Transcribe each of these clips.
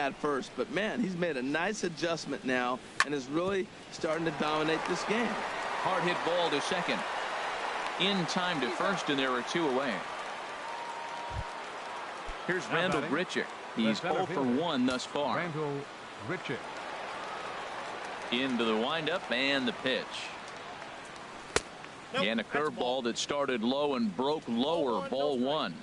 at first, but man, he's made a nice adjustment now and is really starting to dominate this game. Hard hit ball to second. In time to first, and there are 2 away. Here's Randall Grichuk. He's 0 for 1 thus far. Randall Grichuk. Into the windup and the pitch. Nope, and a curveball that started low and broke lower. Ball 1.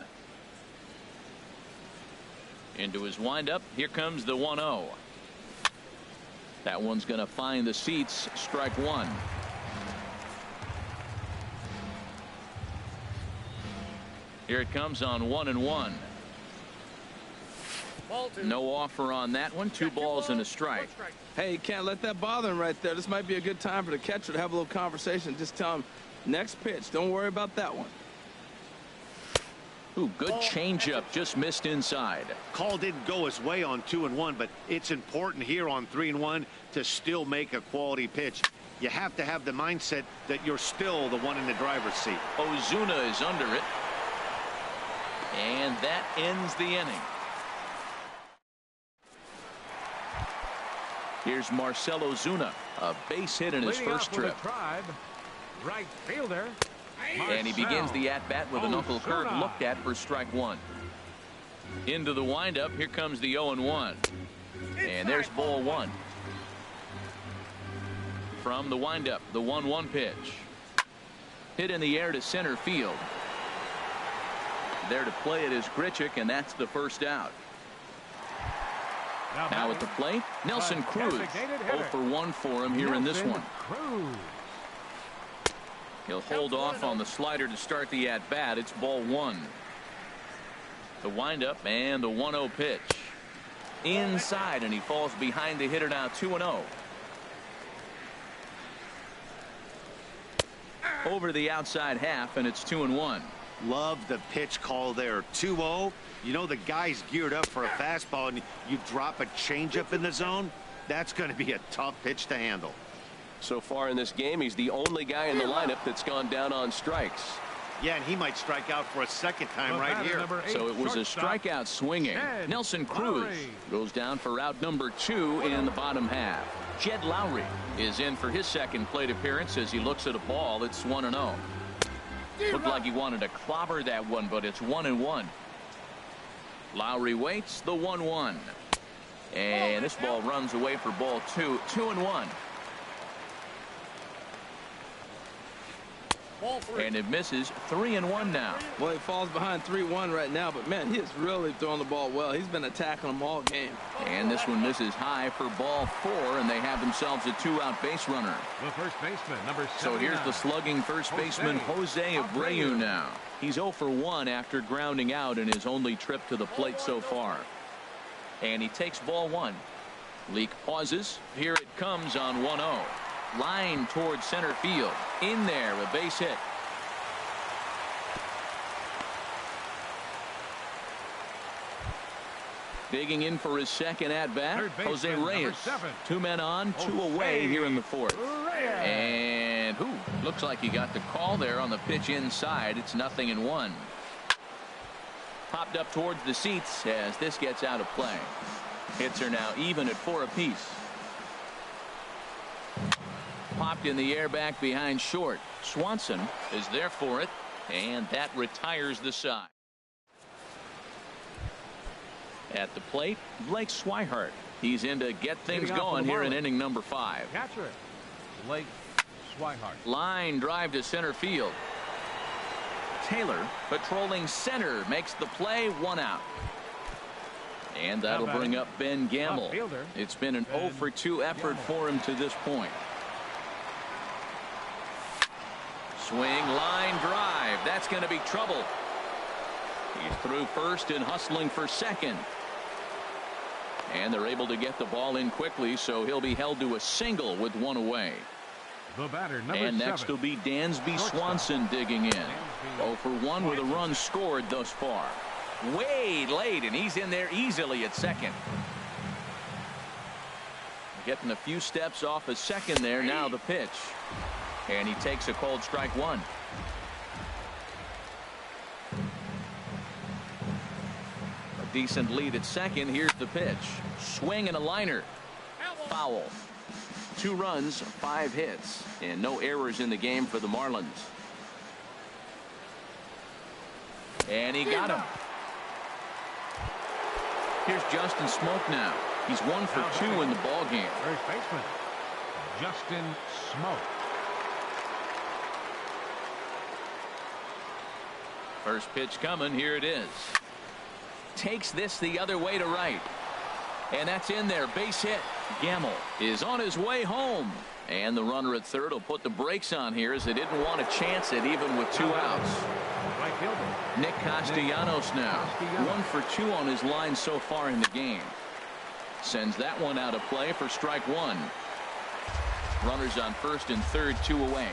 Into his windup. Here comes the 1-0. That one's going to find the seats. Strike 1. Here it comes on 1-1. No offer on that one. 2 balls and a strike. Hey, you can't let that bother him right there. This might be a good time for the catcher to have a little conversation. Just tell him, next pitch. Don't worry about that one. Ooh, good changeup. Just missed inside. Call didn't go his way on 2-1, but it's important here on 3-1 to still make a quality pitch. You have to have the mindset that you're still the one in the driver's seat. Ozuna is under it. And that ends the inning. Here's Marcell Ozuna, a base hit in his first trip. Right fielder. And he begins the at-bat with a knuckle curve looked at for strike 1. Into the windup. Here comes the 0-1. And there's ball 1. From the windup, the 1-1 pitch. Hit in the air to center field. There to play it is Grichuk, and that's the first out. Now at the plate, Nelson Cruz. 0 for 1 for him here in this one. He'll hold off on the slider to start the at-bat. It's ball 1. The windup and the 1-0 pitch. Inside, and he falls behind the hitter now. 2-0. Over the outside half, and it's 2-1. Love the pitch call there. 2-0. You know the guy's geared up for a fastball, and you drop a changeup in the zone. That's going to be a tough pitch to handle. So far in this game, he's the only guy in the lineup that's gone down on strikes. Yeah, and he might strike out for a second time right here. So it was a strikeout swinging. Nelson Cruz goes down for out number 2 in the bottom half. Jed Lowry is in for his second plate appearance as he looks at a ball. It's 1-0. Looked like he wanted to clobber that one, but it's 1-1. Lowry waits. The 1-1. And this ball runs away for ball 2. 2-1. And it misses. 3-1 now. Well, he falls behind 3-1 right now, but man, he is really throwing the ball well. He's been attacking them all game. And this one misses high for ball 4, and they have themselves a 2-out base runner. The first baseman, number 7. So here's the slugging first baseman, Jose Abreu now. He's 0 for 1 after grounding out in his only trip to the plate so far. And he takes ball 1. Leak pauses. Here it comes on 1-0. Line towards center field. In there, a base hit. Digging in for his second at-bat, Jose Reyes. 2 men on, 2 away here in the 4th. And looks like he got the call there on the pitch inside. It's 0-1. Popped up towards the seats as this gets out of play. Hits are now even at 4 apiece. Popped in the air back behind short. Swanson is there for it, and that retires the side. At the plate, Blake Swihart. He's in to get things going here in inning number 5. Catcher, Blake Swihart. Line drive to center field. Taylor patrolling center makes the play. 1 out. And that'll bring up Ben Gamble. It's been an 0 for 2 effort for him to this point. Swing, line drive. That's going to be trouble. He's through first and hustling for second. And they're able to get the ball in quickly, so he'll be held to a single with 1 away. The batter, and next will be Dansby Swanson digging in. 0 for 1 with a run scored thus far. Way late, and he's in there easily at second. Getting a few steps off a second there. Now the pitch. And he takes a cold strike 1. decent lead at second. Here's the pitch. Swing and a liner. Foul. 2 runs, 5 hits, and no errors in the game for the Marlins. And he got him. Here's Justin Smoke now. He's 1 for 2 in the ball game. First baseman, Justin Smoke. First pitch coming. Here it is. Takes this the other way to right. And that's in there. Base hit. Gamble is on his way home. And the runner at third will put the brakes on here as they didn't want to chance it even with 2 outs. Right fielder, Nick Castellanos now. 1 for 2 on his line so far in the game. Sends that one out of play for strike 1. Runners on first and third, 2 away.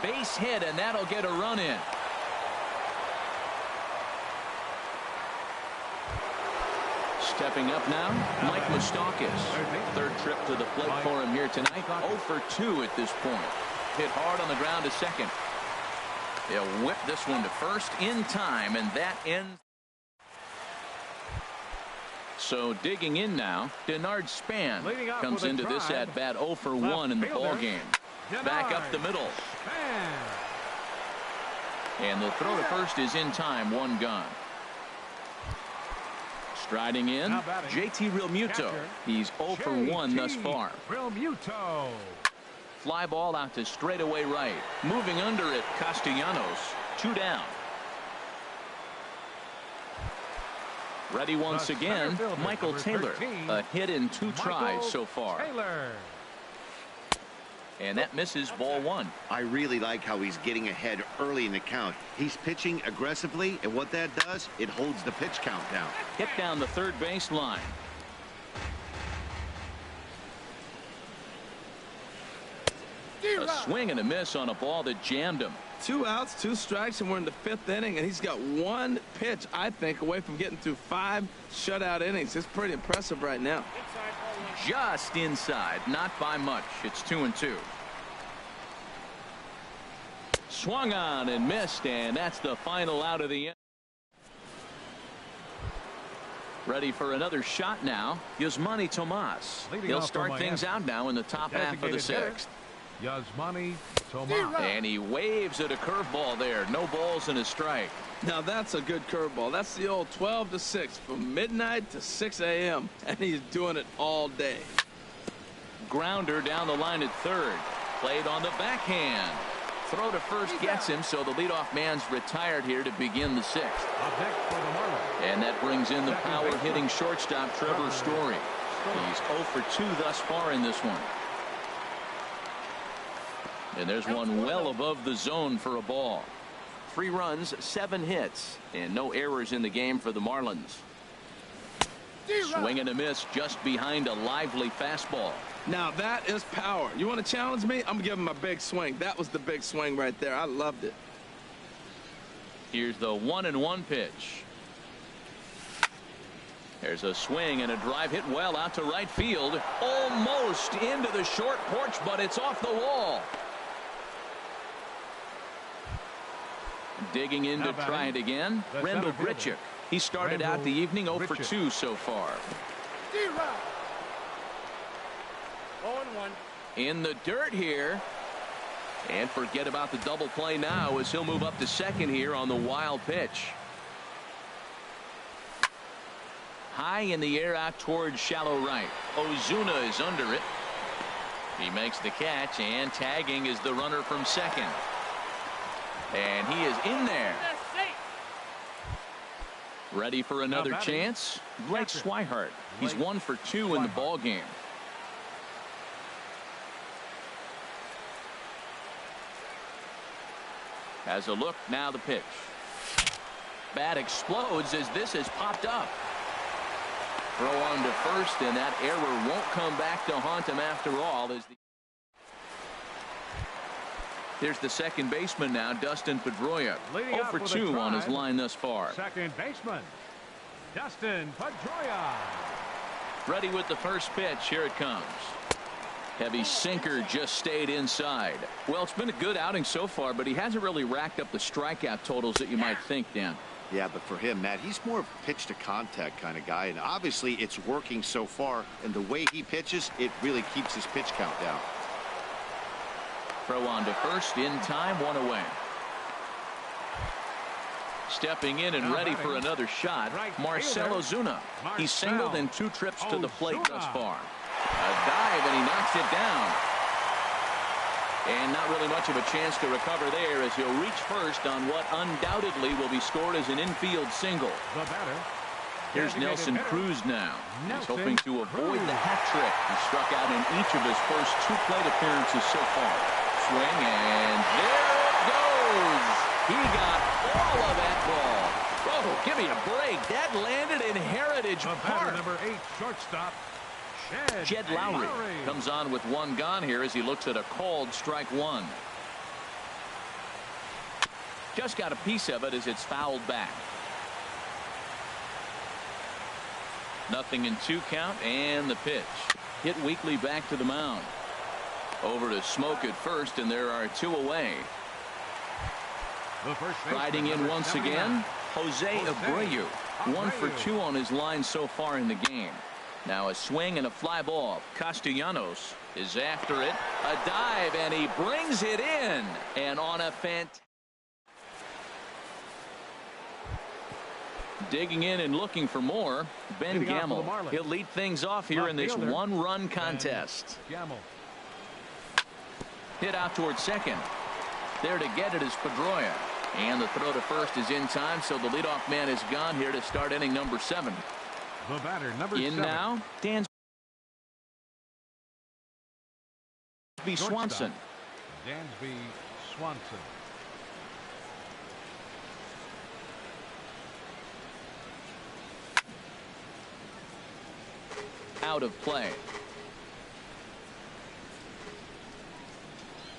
Base hit, and that'll get a run in. Stepping up now, Mike Moustakas. Third trip to the plate for him here tonight. 0 for 2 at this point. Hit hard on the ground to second. They'll whip this one to first in time, and that ends. So digging in now, Denard Span comes into this at bat 0 for 1 in the ball game. Back up the middle. And the throw to first is in time. 1 gone. Striding in, JT Realmuto. He's 0 for 1 thus far. Realmuto. Fly ball out to straightaway right. Moving under it, Castellanos. 2 down. Ready once again, Michael Taylor. A hit in 2 tries so far. And that misses, ball 1. I really like how he's getting ahead early in the count. He's pitching aggressively, and what that does, it holds the pitch count down. Hit down the third base line. A swing and a miss on a ball that jammed him. 2 outs, 2 strikes, and we're in the 5th inning, and he's got 1 pitch, I think, away from getting through 5 shutout innings. It's pretty impressive right now. Just inside, not by much. It's 2-2. Swung on and missed, and that's the final out of the inning. Ready for another shot now. Yasmani Tomas. He'll start things out now in the top half of the 6th. Yasmani Tomas. And he waves at a curveball there. No balls and a strike. Now that's a good curveball. That's the old 12 to 6 from midnight to 6 a.m. and he's doing it all day. Grounder down the line at third. Played on the backhand. Throw to first gets him, so the leadoff man's retired here to begin the 6th. Up next for the Marlins. And that brings in the power hitting shortstop Trevor Story. He's 0 for 2 thus far in this one. And there's one well above the zone for a ball. 3 runs, 7 hits, and no errors in the game for the Marlins. Swing and a miss just behind a lively fastball. Now that is power. You want to challenge me? I'm going to give him a big swing. That was the big swing right there. I loved it. Here's the 1-1 pitch. There's a swing and a drive hit well out to right field. Almost into the short porch, but it's off the wall. Digging in to try it again, Randall Grichuk. He started out the evening 0 for 2 so far. 0-1. In the dirt here. And forget about the double play now as he'll move up to second here on the wild pitch. High in the air out towards shallow right. Ozuna is under it. He makes the catch, and tagging is the runner from second. And he is in there. Ready for another chance? Blake Swihart. He's 1 for 2 in the ball game. Has a look, now the pitch. Bat explodes as this has popped up. Throw on to first, and that error won't come back to haunt him after all. There's the second baseman now, Dustin Pedroia. 0 for 2 on his line thus far. Second baseman, Dustin Pedroia. Ready with the first pitch. Here it comes. Heavy sinker just stayed inside. Well, it's been a good outing so far, but he hasn't really racked up the strikeout totals that you might think, Dan. Yeah, but for him, Matt, he's more of a pitch to contact kind of guy, and obviously it's working so far, and the way he pitches, it really keeps his pitch count down. Throw on to first, in time, one away. Stepping in and ready for another shot, Marcell Ozuna. He's singled in 2 trips to the plate thus far. A dive, and he knocks it down. And not really much of a chance to recover there as he'll reach first on what undoubtedly will be scored as an infield single. Here's Nelson Cruz now. He's hoping to avoid the hat trick. He struck out in each of his first 2 plate appearances so far. Swing, and there it goes. He got all of that ball. Oh, give me a break. That landed in Heritage Park. Number 8, shortstop, Jed Lowry comes on with 1 gone here as he looks at a called strike 1. Just got a piece of it as it's fouled back. 0-2 count, and the pitch. Hit weakly back to the mound. Over to Smoke at first, and there are 2 away. Riding in once again, Jose Abreu. 1 for 2 on his line so far in the game. Now a swing and a fly ball. Castellanos is after it. A dive, and he brings it in. And on a digging in and looking for more, Ben Gamel. He'll lead things off here in this 1-run contest. Hit out towards second. There to get it is Pedroia. And the throw to first is in time, so the leadoff man is gone here to start inning number 7. The batter, number in 7. Now, Dansby Swanson. Dansby Swanson. Out of play.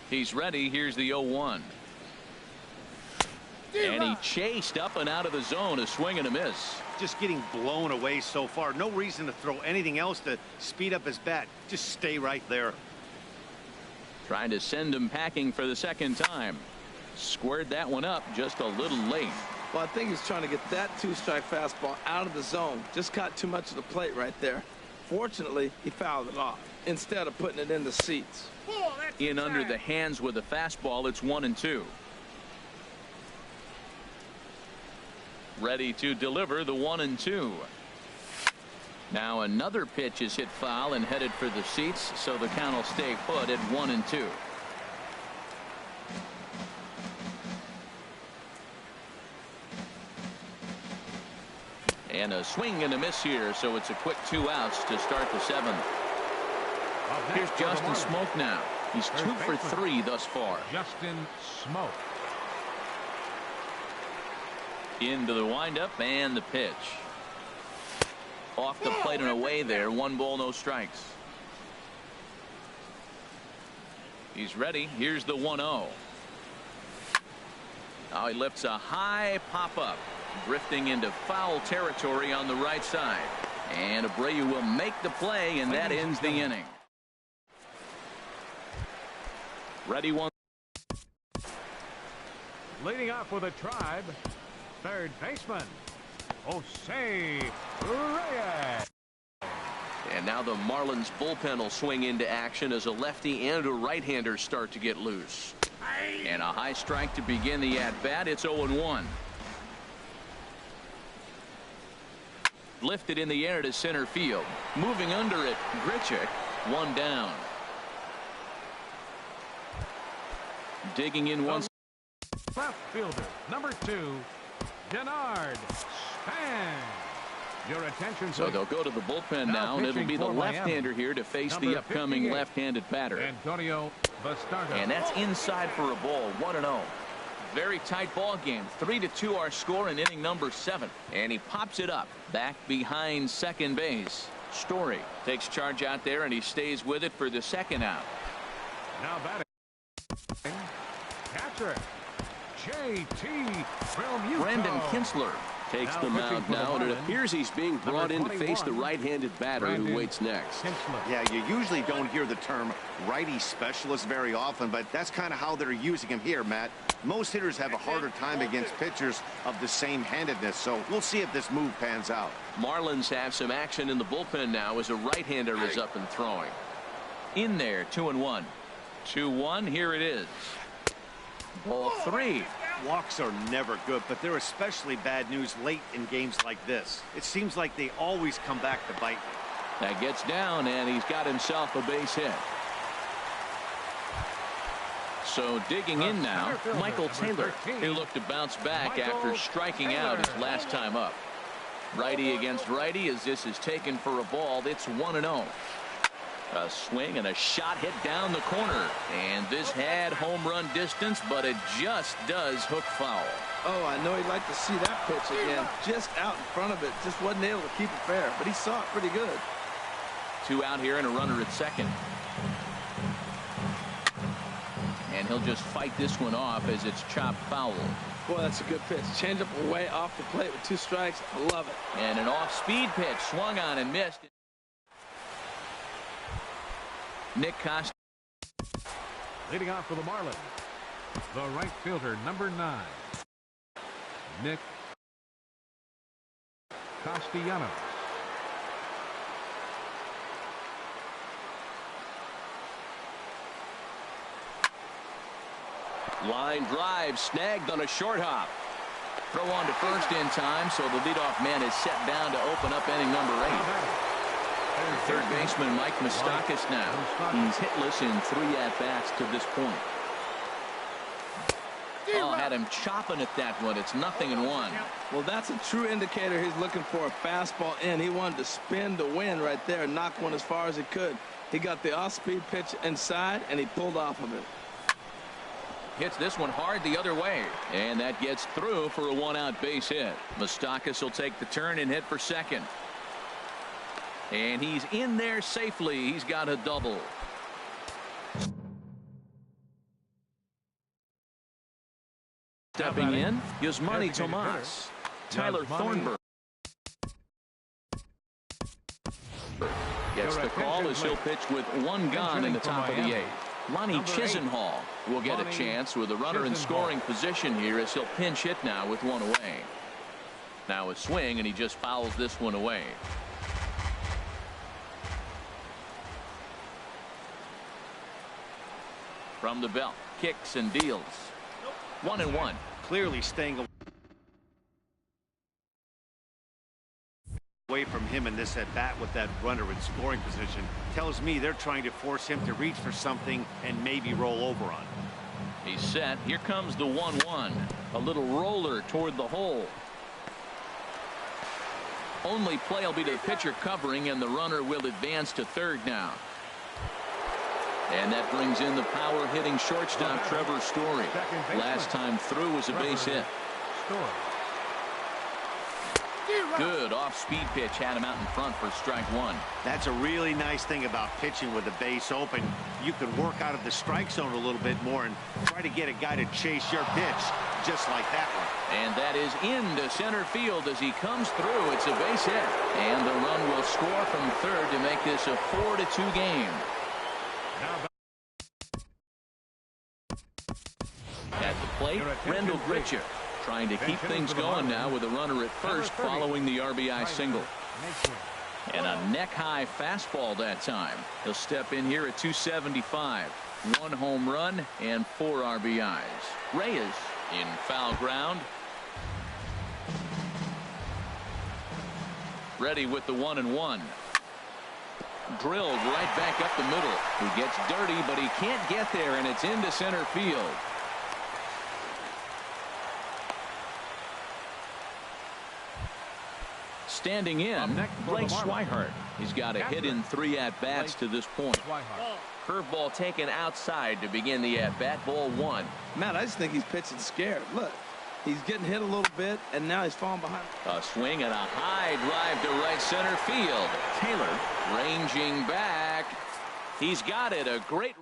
He's ready. Here's the 0-1. And he chased up and out of the zone. A swing and a miss. Just getting blown away so far. No reason to throw anything else to speed up his bat. Just stay right there. Trying to send him packing for the second time. Squared that one up just a little late. Well, I think he's trying to get that 2-strike fastball out of the zone. Just caught too much of the plate right there. Fortunately, he fouled it off instead of putting it in the seats. In under the hands with a fastball. It's 1-2. Ready to deliver the 1-2. Now another pitch is hit foul and headed for the seats, so the count will stay put at 1-2. And a swing and a miss here, so it's a quick 2 outs to start the 7th. Here's Justin Smoke now. He's 2 for 3 thus far. Justin Smoke. Into the windup and the pitch. Off the plate and away there. 1 ball, no strikes. He's ready. Here's the 1-0. Now he lifts a high pop-up. Drifting into foul territory on the right side. And Abreu will make the play, and that ends the inning. Ready, 1. Leading off with a Tribe, third baseman, Jose Reyes. And now the Marlins bullpen will swing into action as a lefty and a right-hander start to get loose. And a high strike to begin the at-bat. It's 0-1. Lifted in the air to center field. Moving under it, Grichuk. 1 down. Digging in once. Left fielder, number 2, Denard Span. Your attention, so they'll go to the bullpen now, and it'll be the left-hander here to face the upcoming left-handed batter. Antonio Bastardo. And that's inside for a ball. 1-0. Very tight ball game. 3-2 our score in inning number 7. And he pops it up back behind second base. Story takes charge out there, and he stays with it for the 2nd out. Now batting, catcher J.T. Brandon Kinsler Takes the mound now, and it appears he's being brought in to face the right-handed batter who waits next. Yeah, you usually don't hear the term righty specialist very often, but that's kind of how they're using him here, Matt. Most hitters have a harder time against pitchers of the same handedness, so we'll see if this move pans out. Marlins have some action in the bullpen now as a right-hander is up and throwing. In there, 2-1. 2-1, here it is. Ball 3. Walks are never good, but they're especially bad news late in games like this. It seems like they always come back to bite. That gets down, and he's got himself a base hit. So digging in now, Michael Taylor. He looked to bounce back after striking out his last time up. Righty against righty as this is taken for a ball. It's 1-0. A swing and a shot hit down the corner, and this had home run distance, but it just does hook foul. Oh, I know he'd like to see that pitch again. Just out in front of it. Just wasn't able to keep it fair, but he saw it pretty good. 2 out here and a runner at second. And he'll just fight this one off as it's chopped foul. Boy, that's a good pitch. Change up away off the plate with 2 strikes. I love it. And an off-speed pitch swung on and missed. Nick Costa. Leading off for the Marlins, the right fielder, number 9, Nick Castellanos. Line drive snagged on a short hop. Throw on to first in time, so the leadoff man is set down to open up inning number 8. Third baseman Mike Moustakas now. He's hitless in 3 at-bats to this point. Oh, had him chopping at that one. It's 0-1. Well, that's a true indicator he's looking for a fastball in. He wanted to spin to win right there, knock one as far as he could. He got the off-speed pitch inside, and he pulled off of it. Hits this one hard the other way, and that gets through for a 1-out base hit. Moustakas will take the turn and hit for second. And he's in there safely. He's got a double. Stepping in, Yasmani Tomas. Tyler Thornburg gets the call as he'll pitch with 1 gone in the top of the 8th. Lonnie Chisenhall will get a chance with a runner in scoring position here as he'll pinch hit now with 1 away. Now a swing, and he just fouls this one away. From the belt, kicks and deals. 1-1. Clearly staying away from him in this at-bat with that runner in scoring position tells me they're trying to force him to reach for something and maybe roll over on. He's set. Here comes the 1-1. A little roller toward the hole. Only play will be to the pitcher covering, and the runner will advance to third now. And that brings in the power-hitting shortstop Trevor Story. Last time through was a base hit. Good off-speed pitch had him out in front for strike 1. That's a really nice thing about pitching with the base open. You can work out of the strike zone a little bit more and try to get a guy to chase your pitch just like that one. And that is into center field as he comes through. It's a base hit. And the run will score from third to make this a 4-2 game. At the plate, Rendell Gritcher trying to keep things going now with a runner at first following the RBI single. And a neck-high fastball that time. He'll step in here at 275. 1 home run and 4 RBIs. Reyes in foul ground. Ready with the 1-1. Drilled right back up the middle. He gets dirty, but he can't get there, and it's into center field. Standing in, Blake Swihart. He's got a hit in 3 at-bats to this point. Curveball taken outside to begin the at-bat. Ball 1. Matt, I just think he's pitching scared. Look, he's getting hit a little bit, and now he's falling behind. A swing and a high drive to right center field. Taylor ranging back. He's got it. A great.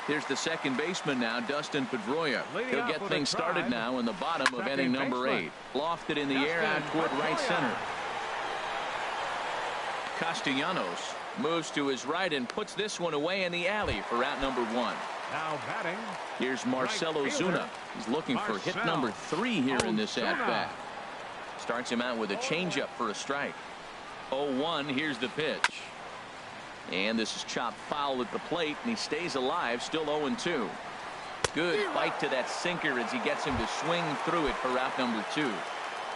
Here's the second baseman now, Dustin Pedroia. He'll get things started now in the bottom of inning number 8. Lofted in the air out toward right center. Castellanos moves to his right and puts this one away in the alley for out number 1. Now batting. Here's Marcelo Zuna. He's looking for hit number 3 here in this at-bat. Starts him out with a changeup for a strike. 0-1. Here's the pitch. And this is chopped foul at the plate, and he stays alive, still 0-2. Good bite to that sinker as he gets him to swing through it for out number 2.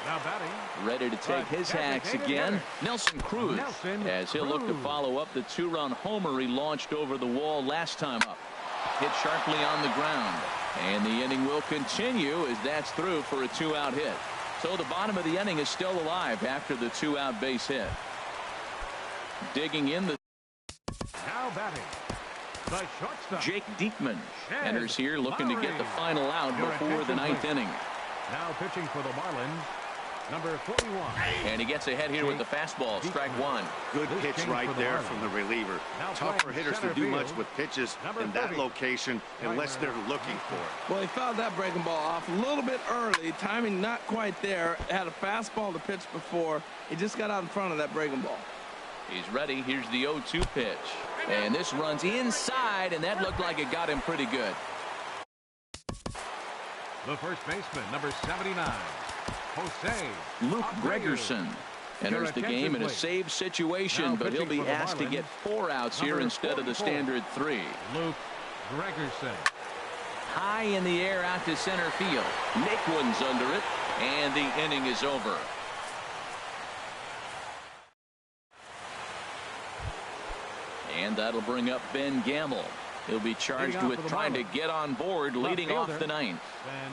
Now batting. Ready to take his hacks again. Nelson Cruz, as he'll look to follow up the 2-run homer he launched over the wall last time up. Hit sharply on the ground. And the inning will continue as that's through for a 2-out hit. So the bottom of the inning is still alive after the 2-out base hit. Digging in the Now batting. The shortstop. Jake Diekman enters here looking to get the final out before the 9th inning. Now pitching for the Marlins, number 41. And he gets ahead here with the fastball, strike 1. Good pitch right there from the reliever. Tough for hitters to do much with pitches in that location unless they're looking for it. Well, he fouled that breaking ball off a little bit early. Timing not quite there. Had a fastball to pitch before. He just got out in front of that breaking ball. He's ready. Here's the 0-2 pitch. And this runs inside, and that looked like it got him pretty good. The first baseman, number 79, Jose Luke Abreu. Gregerson enters the game in a save situation, but he'll be asked to get 4 outs here instead of the standard 3. Luke Gregerson. High in the air out to center field. Naquin's under it, and the inning is over. And that'll bring up Ben Gamble. He'll be charged with trying to get on board, leading off the 9th. Ben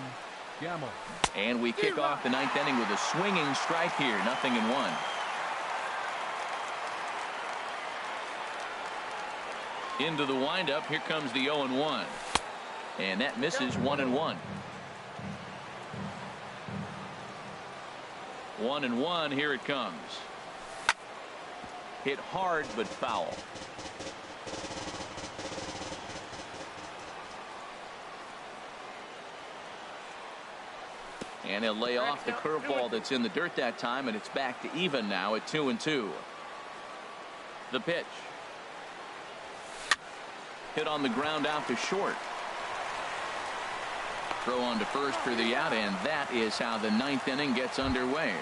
Gamble. And we kick off the 9th inning with a swinging strike here, 0-1. Into the windup, here comes the 0-1. And that misses, 1-1. 1-1, here it comes. Hit hard but foul. And he'll lay off the curveball that's in the dirt that time, and it's back to even now at 2-2. The pitch. Hit on the ground out to short. Throw on to first for the out, and that is how the 9th inning gets underway.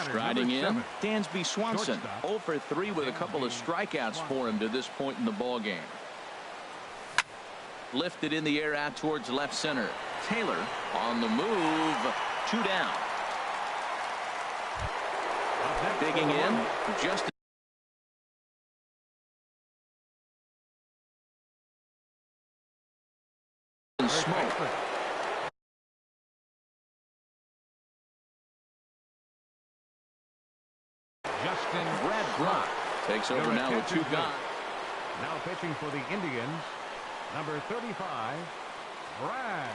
Striding in, Dansby Swanson, 0 for 3 with a couple of strikeouts for him to this point in the ball game. Lifted in the air out towards left center. Taylor on the move, 2 down. Digging in, just smoke. Brad Brock takes over now with 2 gone. Now pitching for the Indians, number 35, Brad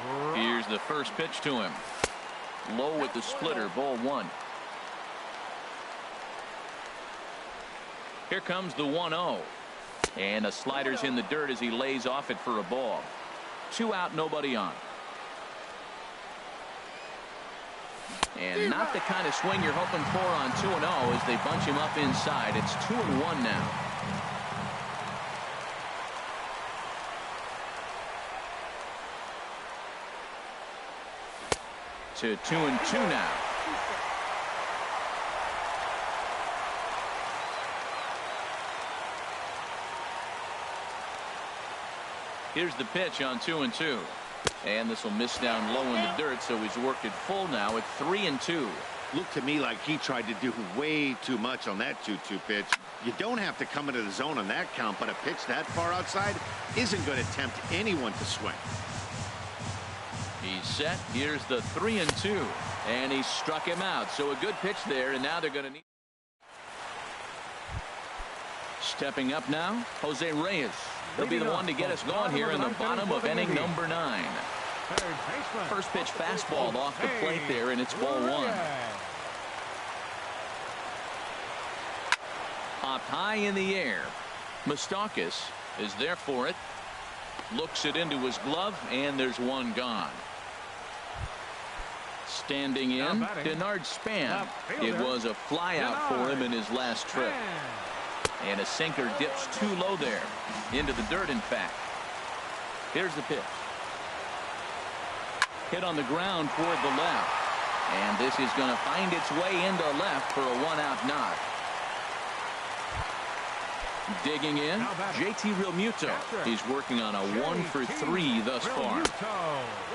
Brock. Here's the first pitch to him. Low with the splitter, ball 1. Here comes the 1-0. And a slider's in the dirt as he lays off it for a ball. 2 out, nobody on. And not the kind of swing you're hoping for on 2-0 as they bunch him up inside. It's 2-1 now. To 2-2 now. Here's the pitch on 2-2. And this will miss down low in the dirt, so he's worked it full now at 3-2. Looked to me like he tried to do way too much on that 2-2 pitch. You don't have to come into the zone on that count, but a pitch that far outside isn't going to tempt anyone to swing. He's set. Here's the 3-2. And he struck him out. So a good pitch there, and now they're going to need. Stepping up now, Jose Reyes. He'll be the one to get us going here in the bottom of inning number 9. First pitch fastball off the plate there, and it's ball 1. Popped high in the air. Moustakas is there for it. Looks it into his glove, and there's one gone. Standing in, Denard Span. It was a flyout for him in his last trip. And a sinker dips too low there. Into the dirt, in fact. Here's the pitch. Hit on the ground toward the left. And this is going to find its way into left for a one-out knock. Digging in, JT Realmuto. He's working on a 1-for-3 thus far.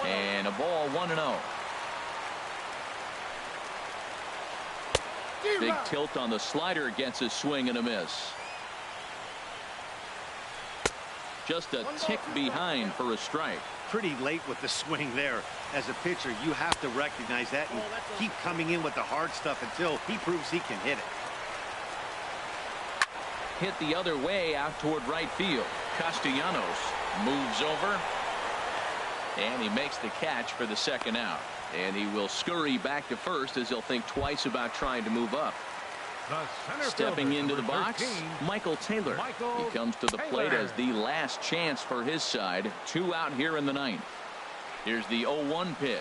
And a ball 1-0. Big tilt on the slider, gets a swing and a miss. Just a tick behind for a strike. Pretty late with the swing there. As a pitcher, you have to recognize that and keep coming in with the hard stuff until he proves he can hit it. Hit the other way out toward right field. Castellanos moves over, and he makes the catch for the second out. And he will scurry back to first as he'll think twice about trying to move up. Stepping into the box, Michael Taylor. He comes to the plate as the last chance for his side. 2 out here in the ninth. Here's the 0-1 pitch.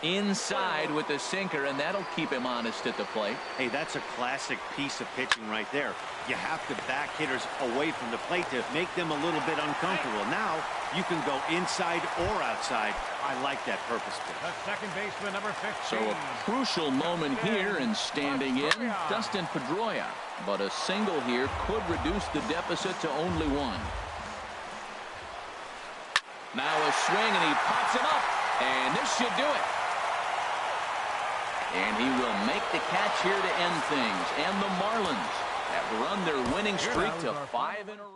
Inside with the sinker, and that'll keep him honest at the plate. Hey, that's a classic piece of pitching right there. You have to back hitters away from the plate to make them a little bit uncomfortable. Now you can go inside or outside. I like that purpose pitch. The second baseman, number 15. So a crucial moment here, and standing in, Dustin Pedroia. But a single here could reduce the deficit to only 1. Now a swing, and he pops it up, and this should do it. And he will make the catch here to end things. And the Marlins have run their winning streak to 5 in a row.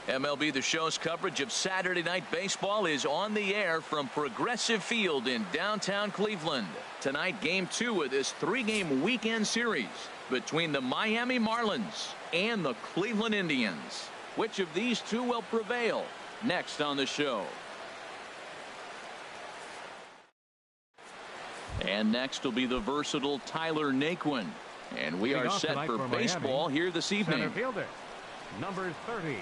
MLB The Show's coverage of Saturday Night Baseball is on the air from Progressive Field in downtown Cleveland. Tonight, Game 2 of this 3-game weekend series between the Miami Marlins and the Cleveland Indians. Which of these two will prevail? Next on the show. And next will be the versatile Tyler Naquin. And we are set for baseball here this evening. Center fielder, number 30.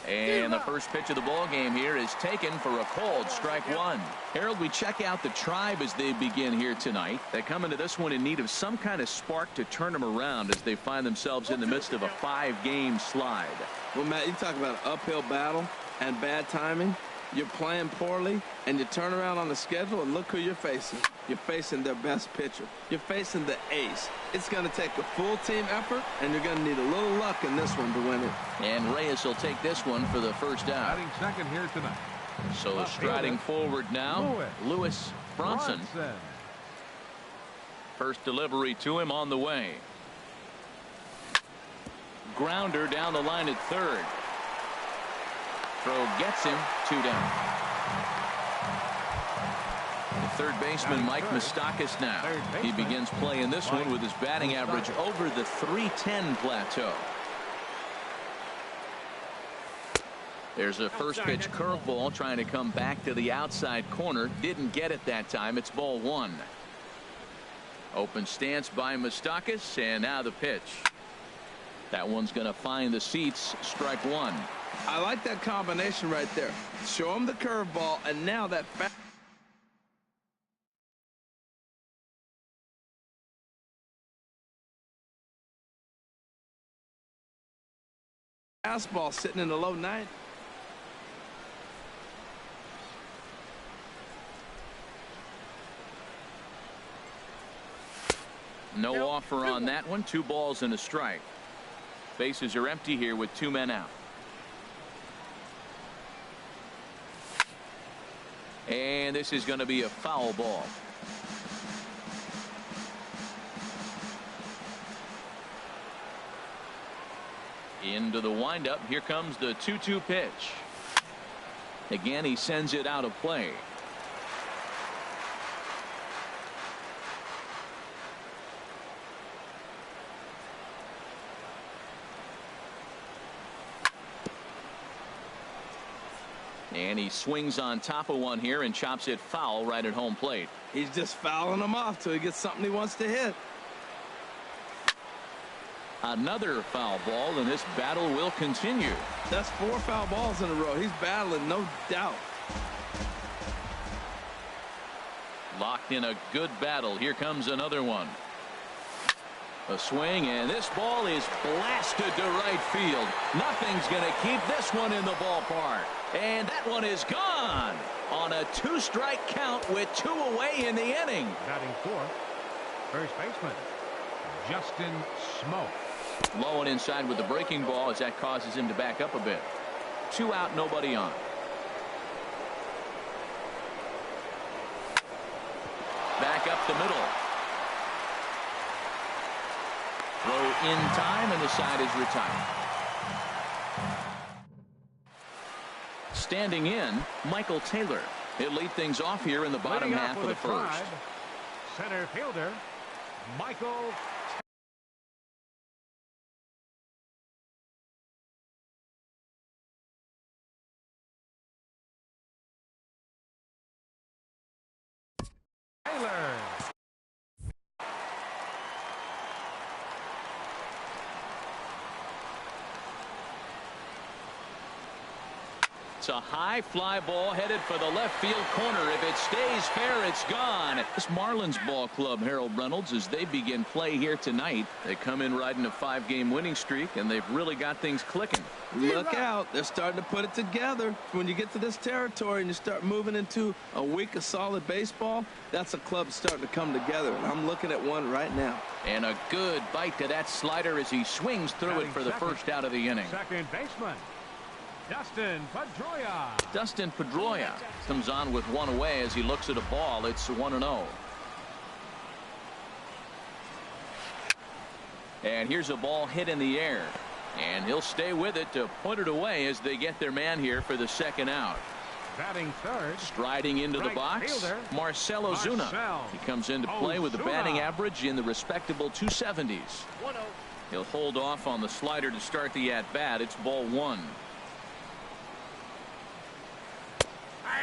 And the first pitch of the ball game here is taken for a called strike 1. Harold, we check out the Tribe as they begin here tonight. They come into this one in need of some kind of spark to turn them around as they find themselves in the midst of a 5-game slide. Well, Matt, you talk about an uphill battle and bad timing. you're playing poorly, and you turn around on the schedule and look who you're facing. You're facing their best pitcher. You're facing the ace. It's going to take a full team effort, and you're going to need a little luck in this one to win it. And Reyes will take this one for the first out. Batting second here tonight. So striding forward now, Lewis Bronson. First delivery to him on the way. Grounder down the line at third. Throw gets him, 2 down. The third baseman, Mike Moustakas now. He begins play in this one with his batting average over the .310 plateau. There's a first pitch curveball trying to come back to the outside corner. Didn't get it that time. It's ball 1. Open stance by Moustakas, and now the pitch. That one's going to find the seats. Strike 1. I like that combination right there. Show him the curveball, and now that fastball sitting in the low 90s. No offer on that one. 2 balls and a strike. Bases are empty here with 2 men out. And this is going to be a foul ball. Into the windup. Here comes the 2-2 pitch. Again, he sends it out of play. And he swings on top of one here and chops it foul right at home plate. He's just fouling them off till he gets something he wants to hit. Another foul ball, and this battle will continue. That's 4 foul balls in a row. He's battling, no doubt. Locked in a good battle. Here comes another one. A swing, and this ball is blasted to right field. Nothing's going to keep this one in the ballpark. And that one is gone on a 2-strike count with 2 away in the inning. Batting fourth, first baseman, Justin Smoke. Low and inside with the breaking ball as that causes him to back up a bit. 2 out, nobody on. Back up the middle. Throw in time, and the side is retired. Standing in, Michael Taylor. He'll lead things off here in the bottom half of the first. Center fielder, Michael Taylor. It's a high fly ball headed for the left field corner. If it stays fair, it's gone. This Marlins ball club, Harold Reynolds, as they begin play here tonight. They come in riding a 5-game winning streak, and they've really got things clicking. Look out. They're starting to put it together. When you get to this territory and you start moving into a week of solid baseball, that's a club starting to come together. And I'm looking at one right now. And a good bite to that slider as he swings through it for the first out of the inning. Second baseman, Dustin Pedroia. Dustin Pedroia comes on with 1 away as he looks at a ball. It's 1-0. And here's a ball hit in the air. And he'll stay with it to put it away as they get their man here for the second out. Batting third. Striding into the box, Marcell Ozuna. He comes into play with a batting average in the respectable 270s. He'll hold off on the slider to start the at-bat. It's ball 1.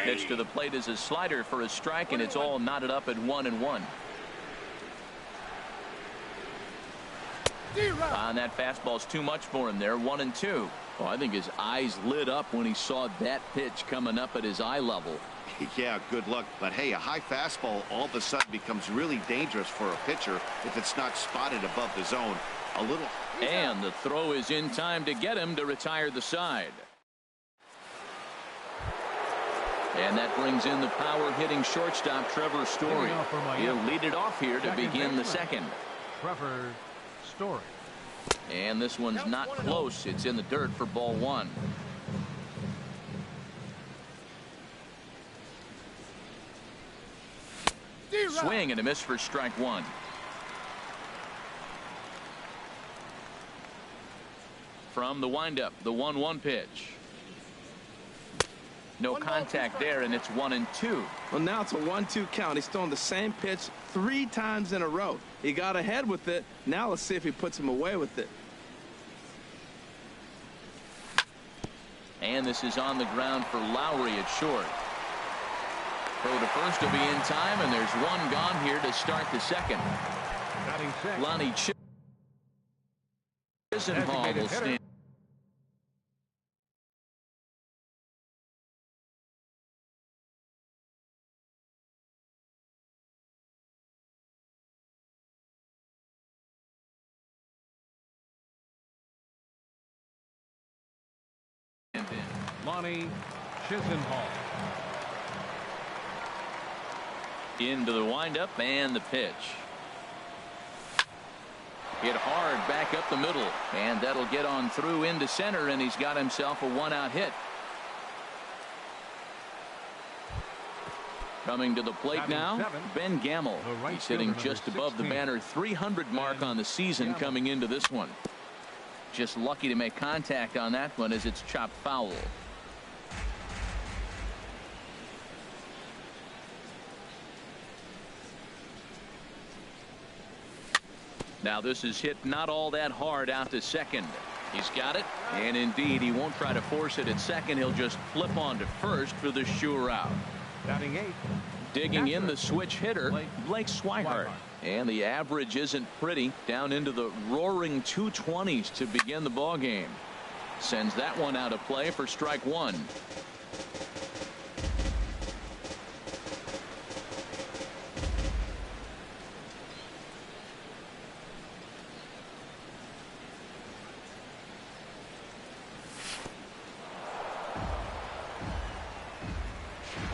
Pitch to the plate is a slider for a strike, and it's all knotted up at 1-1. And that fastball's too much for him there. 1-2. Oh, I think his eyes lit up when he saw that pitch coming up at his eye level. Yeah, good luck. But hey, a high fastball all of a sudden becomes really dangerous for a pitcher if it's not spotted above the zone. A little. And the throw is in time to get him to retire the side. And that brings in the power-hitting shortstop, Trevor Story. He'll lead it off here to begin the second. Trevor Story. And this one's not close. It's in the dirt for ball one. Swing and a miss for strike one. From the windup, the 1-1 pitch. No contact there, and it's 1-2. Well, now it's a 1-2 count. He's throwing the same pitch 3 times in a row. He got ahead with it. Now let's see if he puts him away with it. And this is on the ground for Lowry at short. Throw to first will be in time, and there's one gone here to start the second. Lonnie Chisenhall will stand. Lonnie Chisenhall. Into the windup and the pitch. Hit hard back up the middle, and that'll get on through into center, and he's got himself a 1-out hit. Coming to the plate now, Ben Gamble. He's hitting just above the banner 300 mark on the season coming into this one. Just lucky to make contact on that one as it's chopped foul. Now this is hit not all that hard out to second. He's got it, and indeed he won't try to force it at second. He'll just flip on to first for the sure out. Batting 8. Digging in the switch hitter, Blake Swihart. And the average isn't pretty, down into the roaring 220s to begin the ball game. Sends that one out of play for strike one.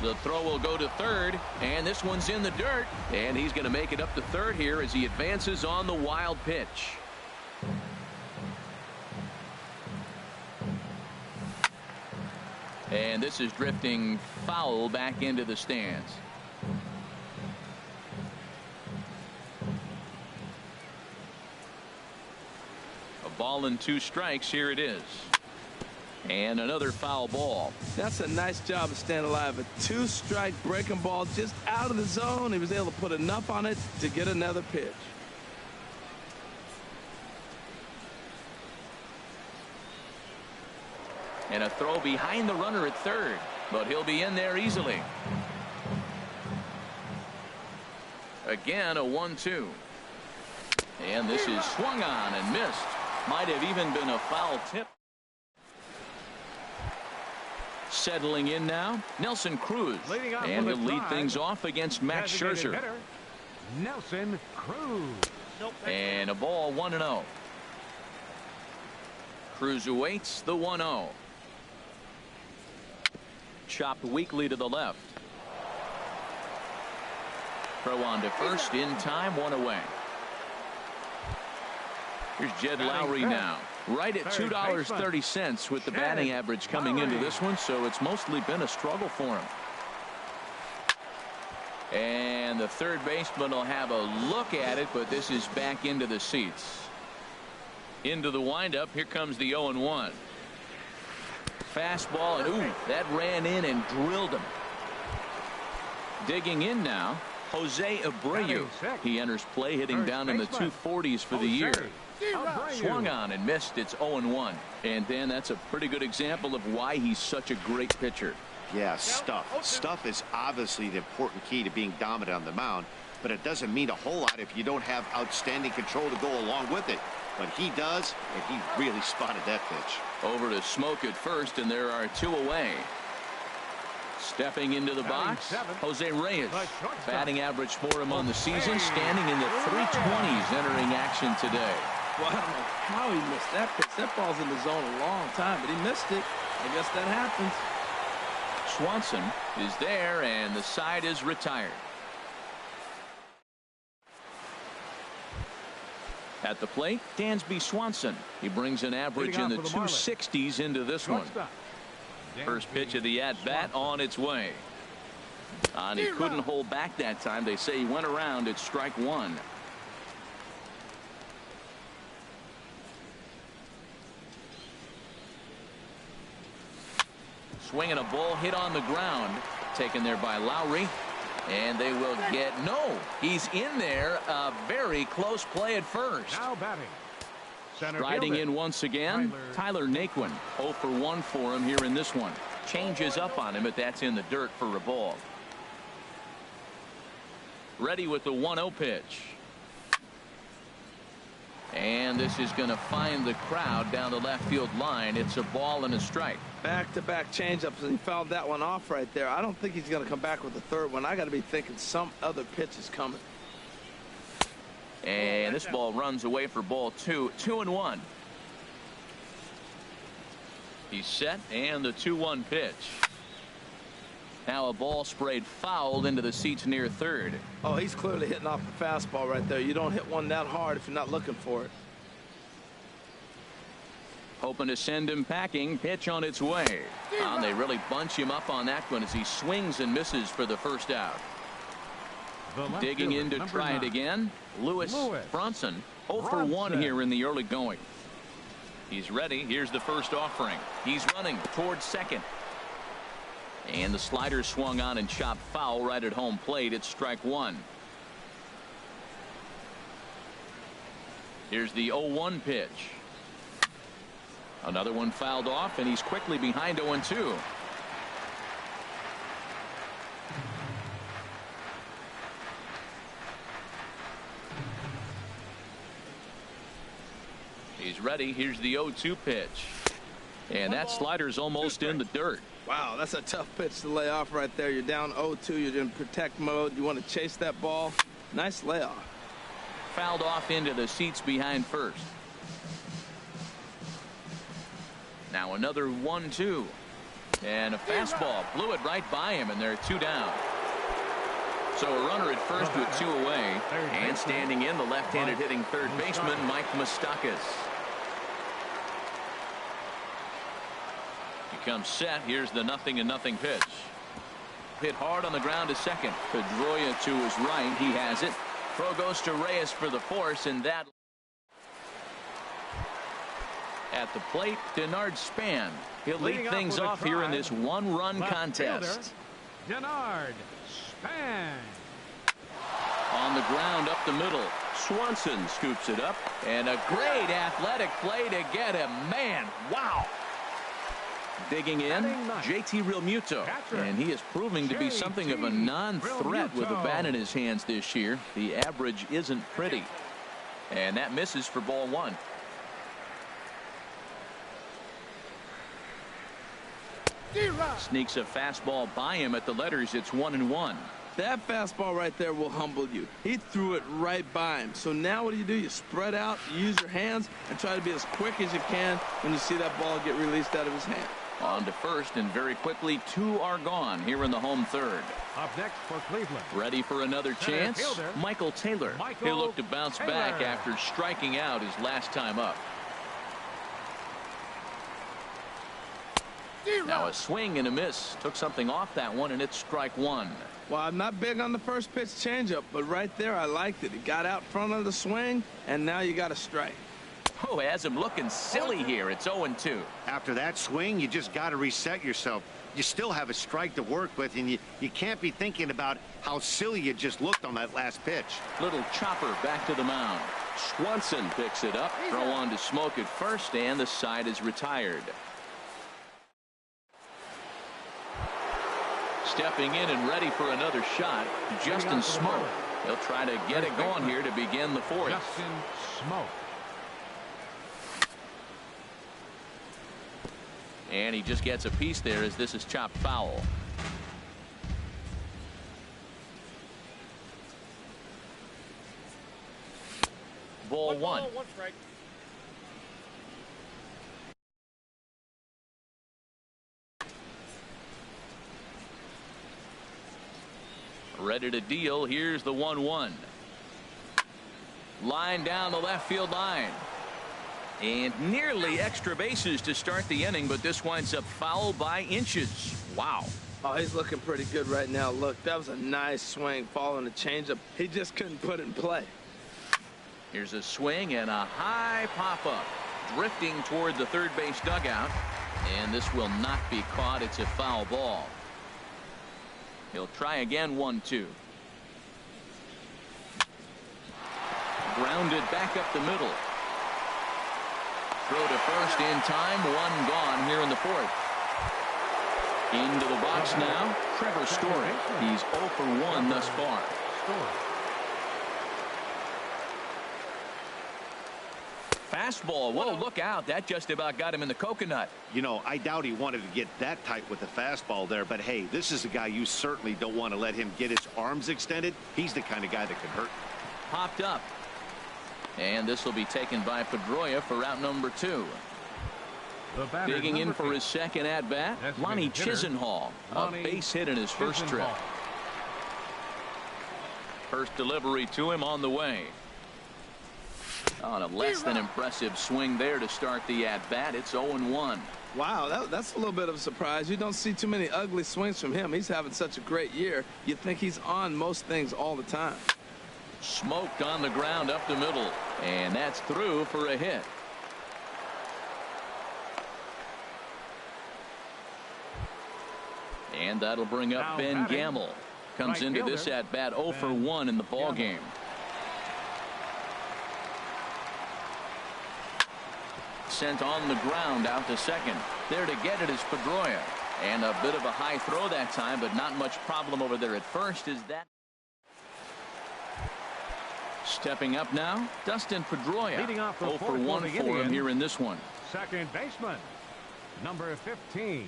The throw will go to third, and this one's in the dirt, and he's going to make it up to third here as he advances on the wild pitch. And this is drifting foul back into the stands. A ball and 2 strikes. Here it is. And another foul ball. That's a nice job of staying alive. A 2-strike breaking ball just out of the zone. He was able to put enough on it to get another pitch. And a throw behind the runner at third, but he'll be in there easily. Again, a 1-2. And this is swung on and missed. Might have even been a foul tip. Settling in now, Nelson Cruz, and he'll lead things off against Max Scherzer. Nelson Cruz. And a ball 1-0. Cruz awaits the 1-0. Chopped weakly to the left. Throw on to first in time, 1 away. Here's Jed Lowry now. Right at $2.30 with the batting average coming into this one, so it's mostly been a struggle for him. And the third baseman will have a look at it, but this is back into the seats. Into the windup. Here comes the 0-1. Fastball, and ooh, that ran in and drilled him. Digging in now, Jose Abreu. He enters play, hitting down in the 240s for the year. Swung on and missed. It's 0-1. And then that's a pretty good example of why he's such a great pitcher. Yeah, stuff. Stuff is obviously the important key to being dominant on the mound, but it doesn't mean a whole lot if you don't have outstanding control to go along with it. But he does, and he really spotted that pitch. Over to Smoke at first, and there are 2 away. Stepping into the box, Jose Reyes. Batting average for him on the season, standing in the 320s, entering action today. Well, I don't know how he missed that pitch. That ball's in the zone a long time, but he missed it. I guess that happens. Swanson is there, and the side is retired. At the plate, Dansby Swanson. He brings an average in the 260s into this one. First pitch of the at-bat on its way. And he couldn't hold back that time. They say he went around at strike one. Swinging a ball hit on the ground. Taken there by Lowry. And they will get no. He's in there. A very close play at first. Now batting. Striding in once again, Tyler Naquin. 0 for 1 for him here in this one. Changes up on him, but that's in the dirt for a ball. Ready with the 1-0 pitch. And this is going to find the crowd down the left field line. It's a ball and a strike. Back-to-back changeups, and he fouled that one off right there. I don't think he's going to come back with the third one. I got to be thinking some other pitch is coming. And this ball runs away for ball 2. 2-1. He's set, and the 2-1 pitch. Now a ball sprayed foul into the seats near third. Oh, he's clearly hitting off the fastball right there. You don't hit one that hard if you're not looking for it. Hoping to send him packing. Pitch on its way. And they really bunch him up on that one as he swings and misses for the first out. Digging in to try it again. Lewis Bronson. 0 for 1 here in the early going. He's ready. Here's the first offering. He's running towards second. And the slider swung on and chopped foul right at home plate. It's strike one. Here's the 0-1 pitch. Another one fouled off, and he's quickly behind 0-2. He's ready. Here's the 0-2 pitch. And that slider's almost in the dirt. Wow, that's a tough pitch to lay off right there. You're down 0-2. You're in protect mode. You want to chase that ball. Nice layoff. Fouled off into the seats behind first. Now another 1-2. And a fastball blew it right by him, and they're 2 down. So a runner at first with 2 away. And standing in, the left-handed hitting third baseman, Mike Moustakas. Comes set. Here's the 0-0 pitch. Hit hard on the ground to second. Pedroia to his right. He has it. Throw goes to Reyes for the force, and that at the plate, Denard Span. He'll lead things up here in this one-run contest. Denard Span. On the ground up the middle. Swanson scoops it up, and a great athletic play to get him. Man, wow. Digging in, JT Realmuto, and he is proving to be something of a non-threat with a bat in his hands this year. The average isn't pretty, and that misses for ball 1. Sneaks a fastball by him at the letters. It's 1-1. That fastball right there will humble you. He threw it right by him. So now what do? You spread out, you use your hands, and try to be as quick as you can when you see that ball get released out of his hand. On to first, and very quickly 2 are gone here in the home third. Up next for Cleveland. Ready for another chance? Michael Taylor. He'll look to bounce back after striking out his last time up. Now a swing and a miss. Took something off that one, and it's strike 1. Well, I'm not big on the first pitch changeup, but right there I liked it. It got out front of the swing, and now you got a strike. Oh, has him looking silly here. It's 0-2. After that swing, you just got to reset yourself. You still have a strike to work with, and you can't be thinking about how silly you just looked on that last pitch. Little chopper back to the mound. Swanson picks it up. Throw on to Smoke at first, and the side is retired. Stepping in and ready for another shot, Justin Smoke. He'll try to get it going here to begin the 4th. Justin Smoke. And he just gets a piece there as this is chopped foul. Ball 1. 1 strike. Ready to deal. Here's the 1-1. Line down the left field line. And nearly extra bases to start the inning, but this winds up foul by inches. Wow. Oh, he's looking pretty good right now. Look, that was a nice swing following the changeup. He just couldn't put it in play. Here's a swing and a high pop-up. Drifting toward the third base dugout. And this will not be caught. It's a foul ball. He'll try again. 1-2. Grounded back up the middle. Throw to first in time. One gone here in the fourth. Into the box now, Trevor Story. He's 0 for 1 thus far. Fastball. Whoa, look out. That just about got him in the coconut. You know, I doubt he wanted to get that tight with the fastball there, but hey, this is a guy you certainly don't want to let him get his arms extended. He's the kind of guy that can hurt. Popped up. And this will be taken by Pedroia for out number 2. Digging in for his second at-bat, Lonnie Chisenhall. A base hit in his first trip. First delivery to him on the way. On a less than impressive swing there to start the at-bat. It's 0-1. Wow, that's a little bit of a surprise. You don't see too many ugly swings from him. He's having such a great year. You think he's on most things all the time. Smoked on the ground up the middle. And that's through for a hit. And that'll bring up Ben Gamble. Comes into this at bat 0 for 1 in the ball game. Sent on the ground out to second. There to get it is Pedroia. And a bit of a high throw that time, but not much problem over there at first. Is that stepping up now? Dustin Pedroia. 0 for 1 for him here in this one. Second baseman, number 15.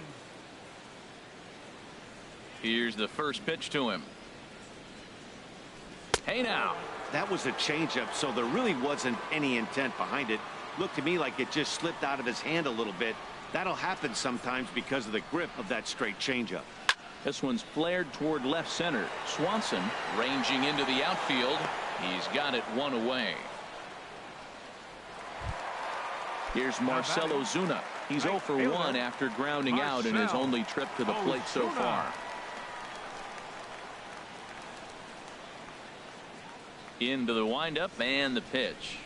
Here's the first pitch to him. Hey now. That was a changeup, so there really wasn't any intent behind it. Looked to me like it just slipped out of his hand a little bit. That'll happen sometimes because of the grip of that straight changeup. This one's flared toward left center. Swanson ranging into the outfield. He's got it one away. Here's Marcell Ozuna. He's 0 for 1 after grounding out in his only trip to the plate so far. Into the windup and the pitch.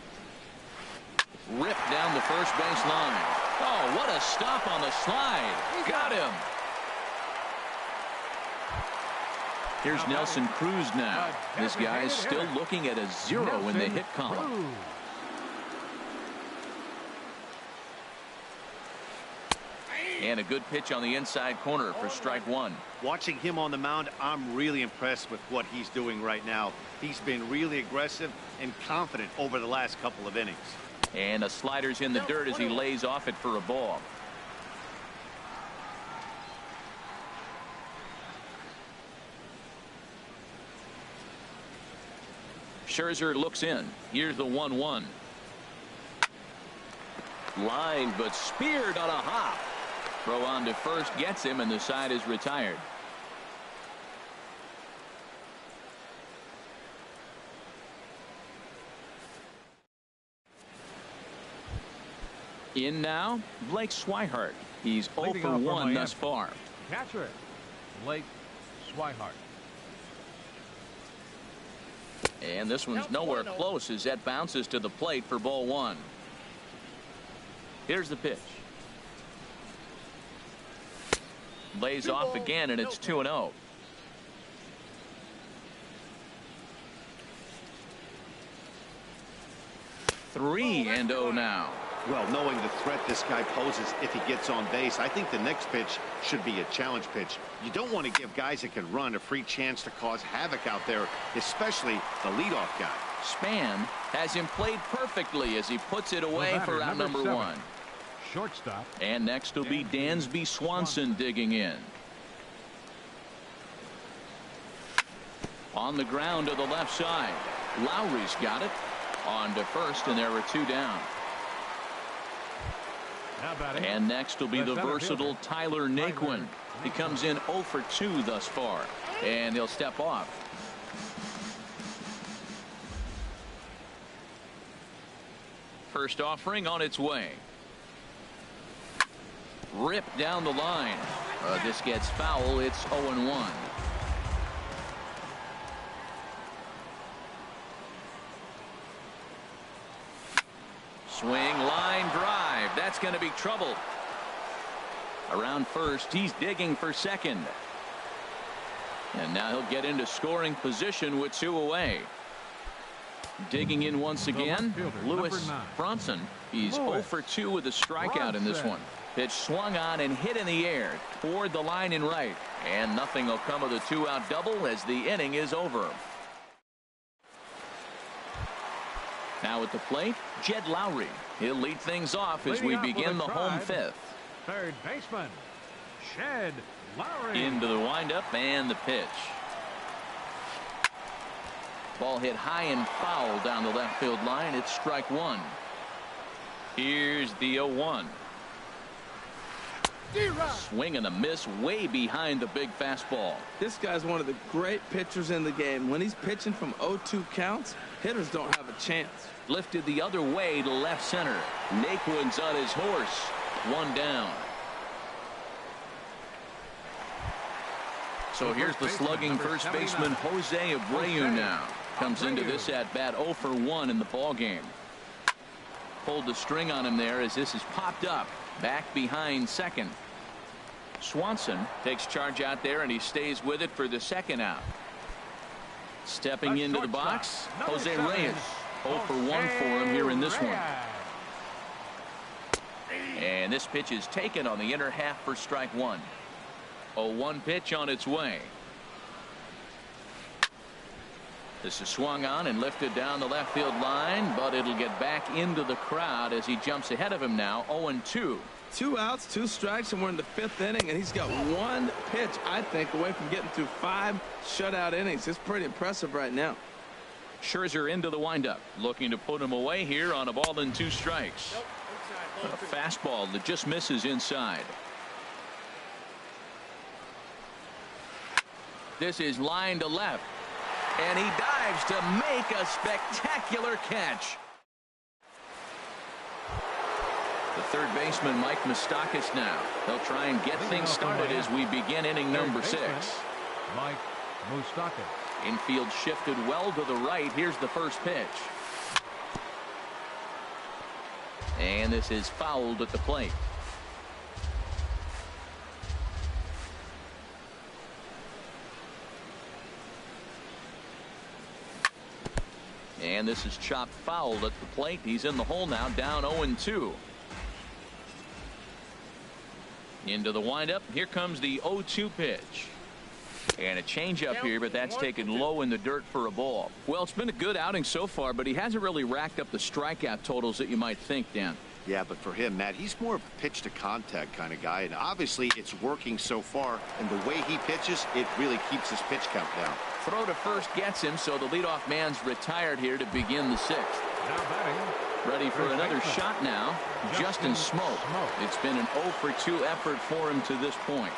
Ripped down the first base line. Oh, what a stop on the slide. Got him. Here's Nelson Cruz now. This guy is still looking at a 0 in the hit column. And a good pitch on the inside corner for strike 1. Watching him on the mound, I'm really impressed with what he's doing right now. He's been really aggressive and confident over the last couple of innings. And a slider's in the dirt as he lays off it for a ball. Scherzer looks in. Here's the 1-1. Line, but speared on a hop. Throw on to first gets him, and the side is retired. In now, Blake Swihart. He's 0 for 1 thus far. Catcher, Blake Swihart. And this one's nowhere close as that bounces to the plate for ball 1. Here's the pitch. Lays off again, and it's 2-0. Three and 0 now. Well, knowing the threat this guy poses if he gets on base, I think the next pitch should be a challenge pitch. You don't want to give guys that can run a free chance to cause havoc out there, especially the leadoff guy. Span has him played perfectly as he puts it away for out number 1. Shortstop. And next will be Dansby Swanson digging in. On the ground to the left side. Lowry's got it. On to first, and there were 2 down. And next will be the versatile Tyler Naquin. He comes in 0 for 2 thus far. And he'll step off. First offering on its way. Ripped down the line. This gets foul. It's 0-1. Swing, line drive. That's going to be trouble. Around first, he's digging for second. And now he'll get into scoring position with 2 away. Digging in once again, Lewis Bronson. He's 0 for 2 with a strikeout in this one. Pitch swung on and hit in the air toward the line and right. And nothing will come of the 2-out double as the inning is over. Now at the plate, Jed Lowry. He'll lead things off as we begin the home fifth. Third baseman, Jed Lowry. Into the windup and the pitch. Ball hit high and foul down the left field line. It's strike one. Here's the 0-1. Swing and a miss way behind the big fastball. This guy's one of the great pitchers in the game. When he's pitching from 0-2 counts, hitters don't have a chance. Lifted the other way to left center. Naquin's on his horse. 1 down. So here's the slugging first baseman Jose Abreu now. Comes into this at bat 0 for 1 in the ball game. Pulled the string on him there as this is popped up. Back behind second. Swanson takes charge out there and he stays with it for the second out. Stepping into the box, Jose Reyes. 0 for 1 for him here in this one. And this pitch is taken on the inner half for strike one. 0-1 pitch on its way. This is swung on and lifted down the left field line, but it'll get back into the crowd as he jumps ahead of him now. 0-2. 2 outs, 2 strikes, and we're in the 5th inning, and he's got 1 pitch, I think, away from getting through 5 shutout innings. It's pretty impressive right now. Scherzer into the windup, looking to put him away here on a ball and 2 strikes. A fastball that just misses inside. This is line to left. And he dives to make a spectacular catch. The third baseman, Mike Moustakas now. They'll try and get things started as we begin inning number 6. Mike Moustakas. Infield shifted well to the right. Here's the first pitch. And this is fouled at the plate. And this is chopped foul at the plate. He's in the hole now, down 0-2. Into the windup. Here comes the 0-2 pitch. And a changeup here, but that's taken low in the dirt for a ball. Well, it's been a good outing so far, but he hasn't really racked up the strikeout totals that you might think, Dan. Yeah, but for him, Matt, he's more of a pitch to contact kind of guy, and obviously it's working so far, and the way he pitches, it really keeps his pitch count down. Throw to first gets him, so the leadoff man's retired here to begin the 6th. Now batting. Ready for another shot now, Justin Smoke. It's been an 0 for 2 effort for him to this point.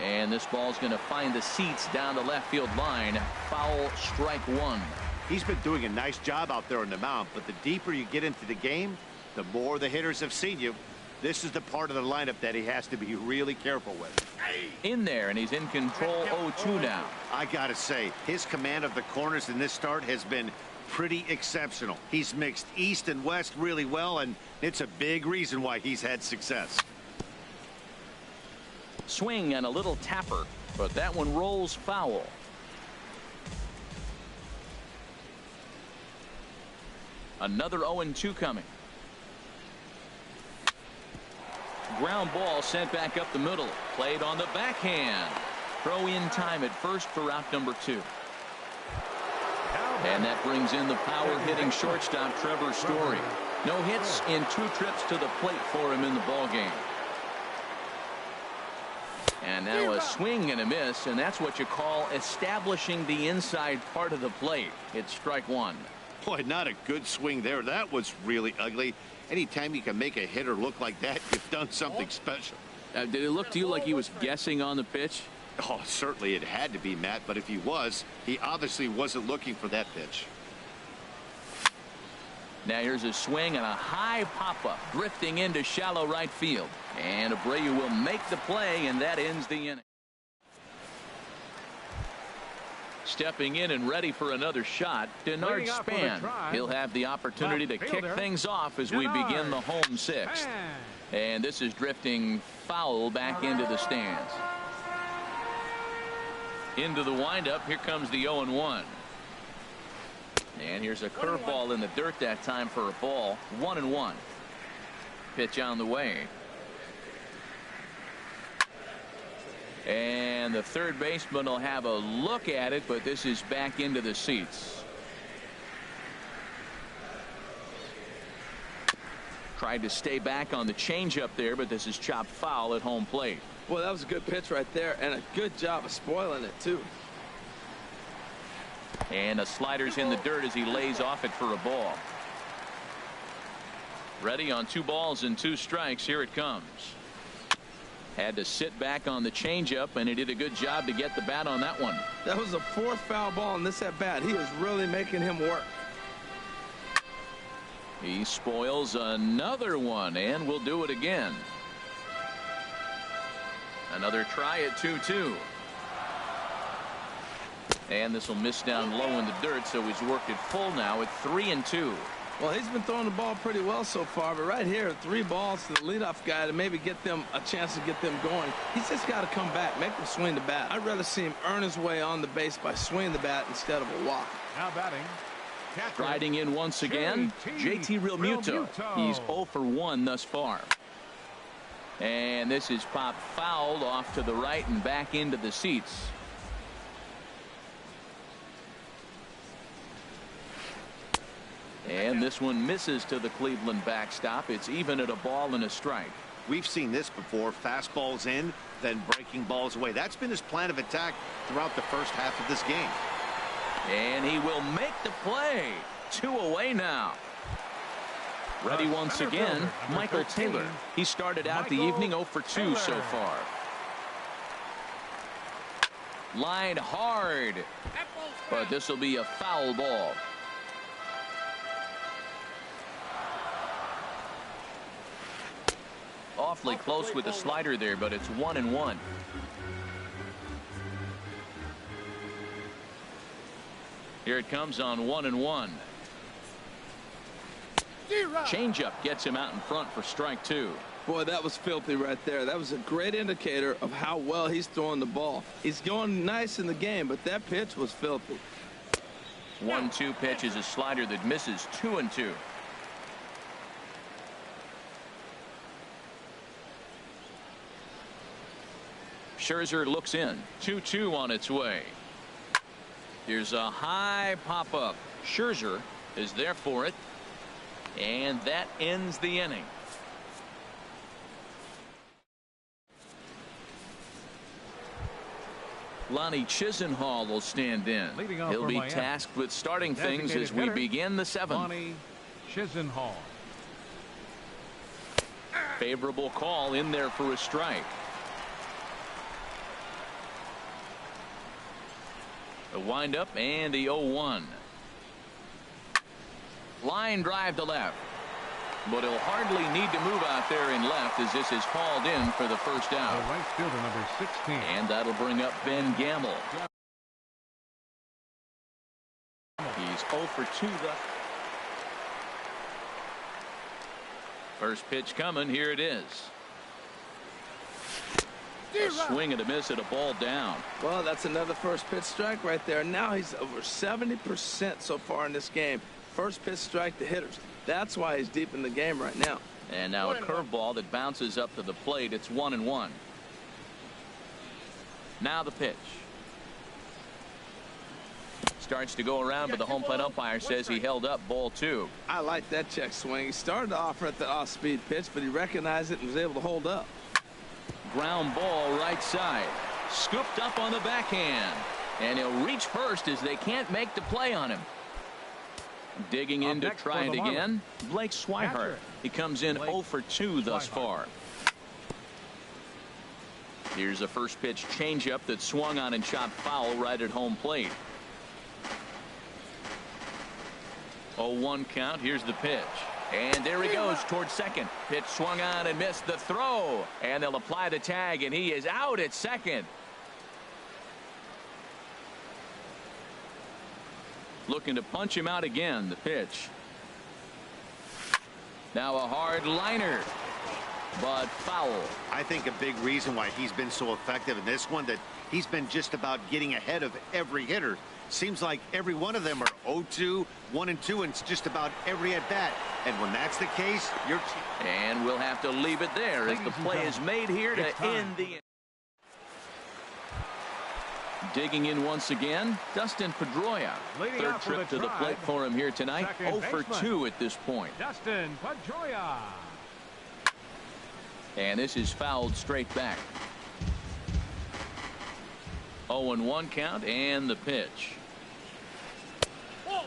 And this ball's going to find the seats down the left field line. Foul, strike one. He's been doing a nice job out there on the mound, but the deeper you get into the game, the more the hitters have seen you. This is the part of the lineup that he has to be really careful with. In there, and he's in control 0-2 now. I gotta say, his command of the corners in this start has been pretty exceptional. He's mixed east and west really well, and it's a big reason why he's had success. Swing and a little tapper, but that one rolls foul. Another 0-2 coming. Ground ball sent back up the middle. Played on the backhand. Throw in time at first for out number 2. And that brings in the power hitting shortstop Trevor Story. No hits in 2 trips to the plate for him in the ball game. And now a swing and a miss, and that's what you call establishing the inside part of the plate. It's strike one. Boy, not a good swing there. That was really ugly. Anytime you can make a hitter look like that, you've done something special. Did it look to you like he was guessing on the pitch? Oh, certainly it had to be, Matt, but if he was, he obviously wasn't looking for that pitch. Now here's a swing and a high pop-up drifting into shallow right field. And Abreu will make the play, and that ends the inning. Stepping in and ready for another shot, Denard Span. He'll have the opportunity to kick things off as we begin the home sixth. And this is drifting foul back into the stands. Into the windup. Here comes the 0-1. And here's a curveball in the dirt that time for a ball. 1-1. Pitch on the way. And the third baseman will have a look at it, but this is back into the seats. Tried to stay back on the changeup there, but this is chopped foul at home plate. Well, that was a good pitch right there, and a good job of spoiling it, too. And a slider's in the dirt as he lays off it for a ball. Ready on 2 balls and 2 strikes. Here it comes. Had to sit back on the changeup, and he did a good job to get the bat on that one. That was the 4th foul ball in this at bat. He was really making him work. He spoils another one, and will do it again. Another try at 2-2. And this will miss down low in the dirt, so he's worked it full now at 3-2. Well, he's been throwing the ball pretty well so far, but right here, 3 balls to the leadoff guy to maybe get them a chance to get them going. He's just got to come back, make them swing the bat. I'd rather see him earn his way on the base by swinging the bat instead of a walk. Now batting. Riding in once again, JT Realmuto. He's 0 for 1 thus far. And this is popped fouled off to the right and back into the seats. And this one misses to the Cleveland backstop. It's even at a ball and a strike. We've seen this before. Fastballs in, then breaking balls away. That's been his plan of attack throughout the first half of this game. And he will make the play. 2 away now. Ready once again, Michael Taylor. He started out the evening 0 for 2 so far. Lined hard, but this will be a foul ball. Awfully close with the slider there, but it's 1-1. Here it comes on 1-1. Changeup gets him out in front for strike 2. Boy, that was filthy right there. That was a great indicator of how well he's throwing the ball. He's going nice in the game, but that pitch was filthy. 1-2 pitch is a slider that misses. 2-2. Scherzer looks in. 2-2 on its way. Here's a high pop-up. Scherzer is there for it. And that ends the inning. Lonnie Chisenhall will stand in. He'll be tasked with starting things as we begin the 7th. Lonnie Chisenhall. Favorable call in there for a strike. The windup and the 0-1. Line drive to left. But he'll hardly need to move out there in left as this is hauled in for the first out. The right fielder, number 16. And that'll bring up Ben Gamble. He's 0 for 2. First pitch coming. Here it is. A swing and a miss at a ball down. Well, that's another first pitch strike right there. Now he's over 70% so far in this game. First pitch strike to hitters. That's why he's deep in the game right now. And now a curveball that bounces up to the plate. It's 1-1. Now the pitch. Starts to go around, but the home plate umpire says he held up ball 2. I like that check swing. He started off at the off-speed pitch, but he recognized it and was able to hold up. Ground ball right side. Scooped up on the backhand. And he'll reach first as they can't make the play on him. Digging in to try it again. Blake Swihart. He comes in 0 for 2 thus far. Here's a first pitch changeup that swung on and chopped foul right at home plate. 0-1 count. Here's the pitch. And there he goes towards second. Pitch swung on and missed the throw. And they'll apply the tag, and he is out at second. Looking to punch him out again. The pitch. Now a hard liner, but foul. I think a big reason why he's been so effective in this one, that he's been just about getting ahead of every hitter. Seems like every one of them are 0-2, 1-2, and it's just about every at bat. And when that's the case, you're... And we'll have to leave it there as the play is made here to end the... Digging in once again, Dustin Pedroia. Third trip to the plate for him here tonight. 0 for 2 at this point. Dustin Pedroia. And this is fouled straight back. 0-1 count and the pitch.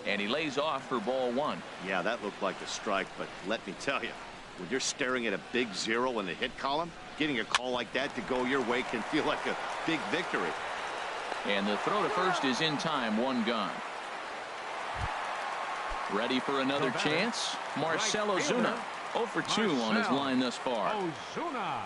And he lays off for ball 1. Yeah, that looked like a strike, but let me tell you, when you're staring at a big 0 in the hit column, getting a call like that to go your way can feel like a big victory. And the throw to first is in time. 1 gone. Ready for another chance. Marcell Ozuna. 0 for 2 on his line thus far. Ozuna.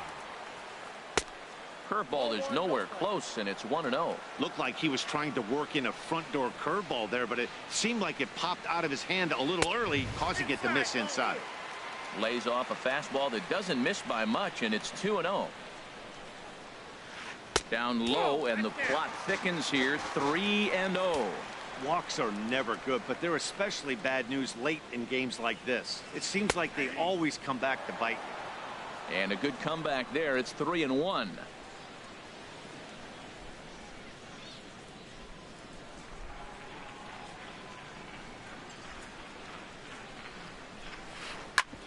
Curveball is nowhere close, and it's 1-0. Looked like he was trying to work in a front door curveball there, but it seemed like it popped out of his hand a little early, causing it to miss inside. Lays off a fastball that doesn't miss by much, and it's 2-0. Down low, and the plot thickens here. 3-0. Walks are never good, but they're especially bad news late in games like this. It seems like they always come back to bite you. And a good comeback there. It's 3-1.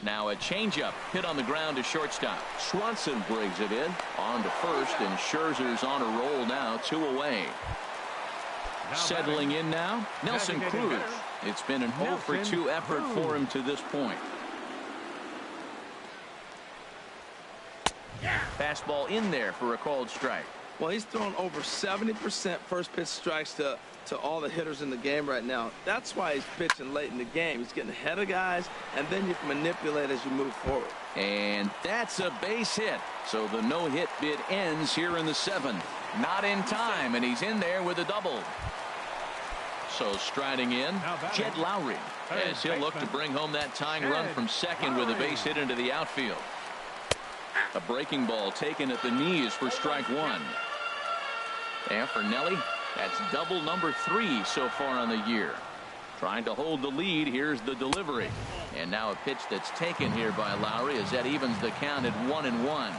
Now a changeup hit on the ground to shortstop. Swanson brings it in on to first, and Scherzer's on a roll now. 2 away. Settling in now, Nelson Cruz. It's been an 0 for 2 effort for him to this point. Fastball in there for a called strike. Well, he's thrown over 70% first pitch strikes to all the hitters in the game right now. That's why he's pitching late in the game. He's getting ahead of guys, and then you can manipulate as you move forward. And that's a base hit. So the no-hit bid ends here in the 7th. Not in time, and he's in there with a double. So striding in, Jed Lowry, as he'll look to bring home that tying run from second with a base hit into the outfield. A breaking ball taken at the knees for strike 1. And for Nelly, that's double number 3 so far on the year. Trying to hold the lead. Here's the delivery. And now a pitch that's taken here by Lowry as that evens the count at 1-1.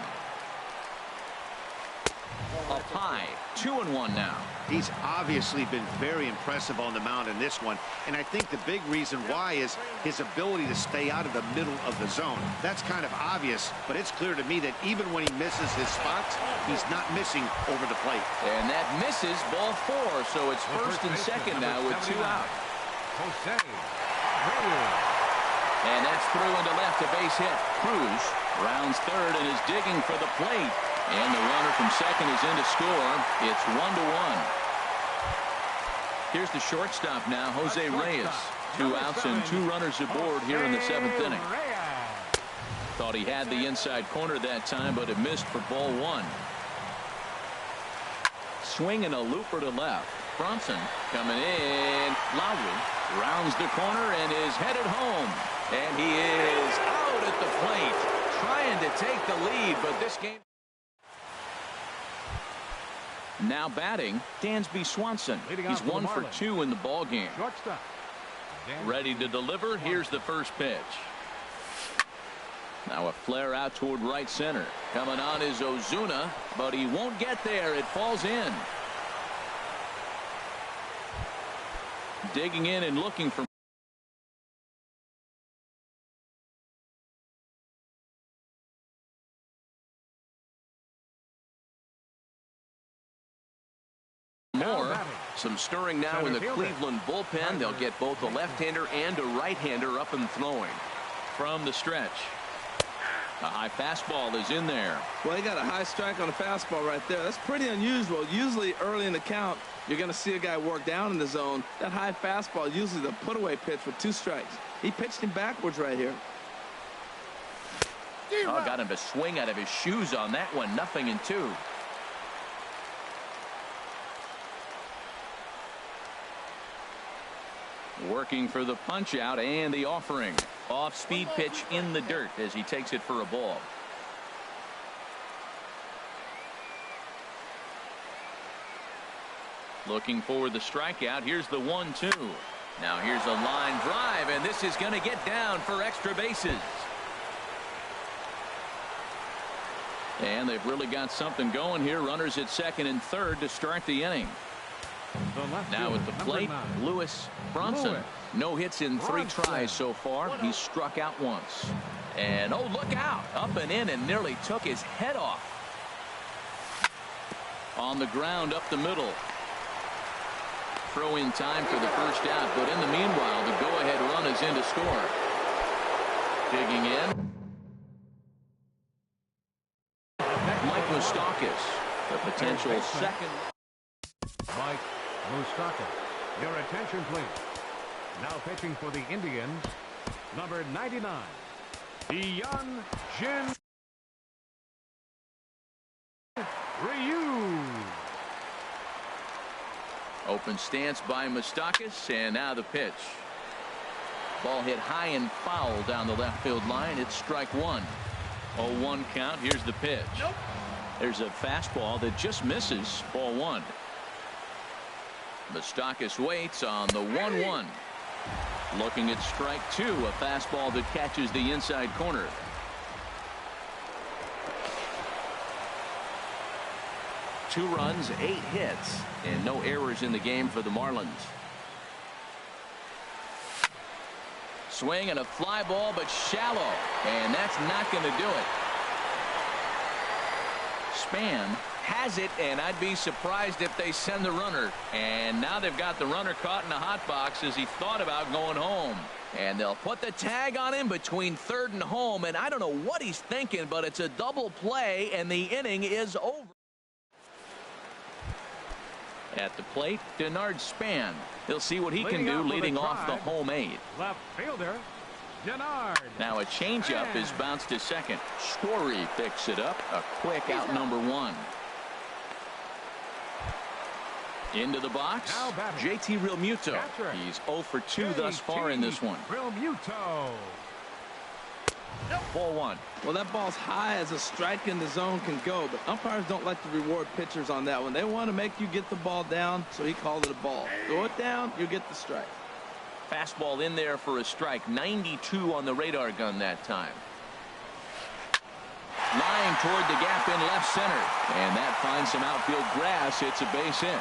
Up high, 2-1 now. He's obviously been very impressive on the mound in this one, and I think the big reason why is his ability to stay out of the middle of the zone. That's kind of obvious, but it's clear to me that even when he misses his spots, he's not missing over the plate. And that misses ball 4, so it's first and second now with 2 out. And that's through into left, a base hit. Cruz rounds third and is digging for the plate. And the runner from second is in to score. It's 1-1. Here's the shortstop now, Jose Reyes. 2 outs and 2 runners aboard here in the 7th inning. Thought he had the inside corner that time, but it missed for ball 1. Swinging a looper to left. Bronson coming in. Lowry rounds the corner and is headed home. And he is out at the plate, trying to take the lead, but this game... Now batting, Dansby Swanson. He's 1 for 2 in the ball game. Ready to deliver. Here's the first pitch. Now a flare out toward right center. Coming on is Ozuna, but he won't get there. It falls in. Digging in and looking for more. Some stirring now in the Cleveland bullpen. They'll get both a left-hander and a right-hander up and throwing from the stretch. A high fastball is in there. Well, he got a high strike on a fastball right there. That's pretty unusual. Usually early in the count, you're going to see a guy work down in the zone. That high fastball, usually the put-away pitch with 2 strikes. He pitched him backwards right here. Oh, got him to swing out of his shoes on that one. 0-2. Working for the punch out and the offering. Off speed pitch in the dirt as he takes it for a ball. Looking for the strikeout. Here's the 1-2. Now here's a line drive, and this is going to get down for extra bases. And they've really got something going here. Runners at second and third to start the inning. Now at the plate, Lewis Bronson. No hits in 3 tries so far. He's struck out once. And oh, look out. Up and in and nearly took his head off. On the ground up the middle. Throw in time for the first out. But in the meanwhile, the go-ahead run is in to score. Digging in. Mike Moustakas, the potential second. Mike Moustakas. Your attention, please. Now pitching for the Indians, number 99, Hyun Jin Ryu. Open stance by Moustakas, and now the pitch. Ball hit high and foul down the left field line. It's strike one. 0-1 count. Here's the pitch. Nope. There's a fastball that just misses. Ball one. Moustakas waits on the 1-1. Looking at strike two. A fastball that catches the inside corner. Two runs, 8 hits, and no errors in the game for the Marlins. Swing and a fly ball, but shallow, and that's not going to do it. Span has it, and I'd be surprised if they send the runner. And now they've got the runner caught in the hot box as he thought about going home. And they'll put the tag on him between third and home, and I don't know what he's thinking, but it's a double play, and the inning is over. At the plate, Denard Span. He'll see what he can do leading off the home 8. Left fielder, Denard. Now a changeup is bounced to second. Story picks it up. A quick out number 1. Into the box, JT Realmuto. He's 0 for 2 thus far in this one. Realmuto. Ball 1. Well, that ball's high as a strike in the zone can go, but umpires don't like to reward pitchers on that one. They want to make you get the ball down, so he called it a ball. Throw it down, you get the strike. Fastball in there for a strike. 92 on the radar gun that time. Line toward the gap in left center, and that finds some outfield grass. It's a base hit.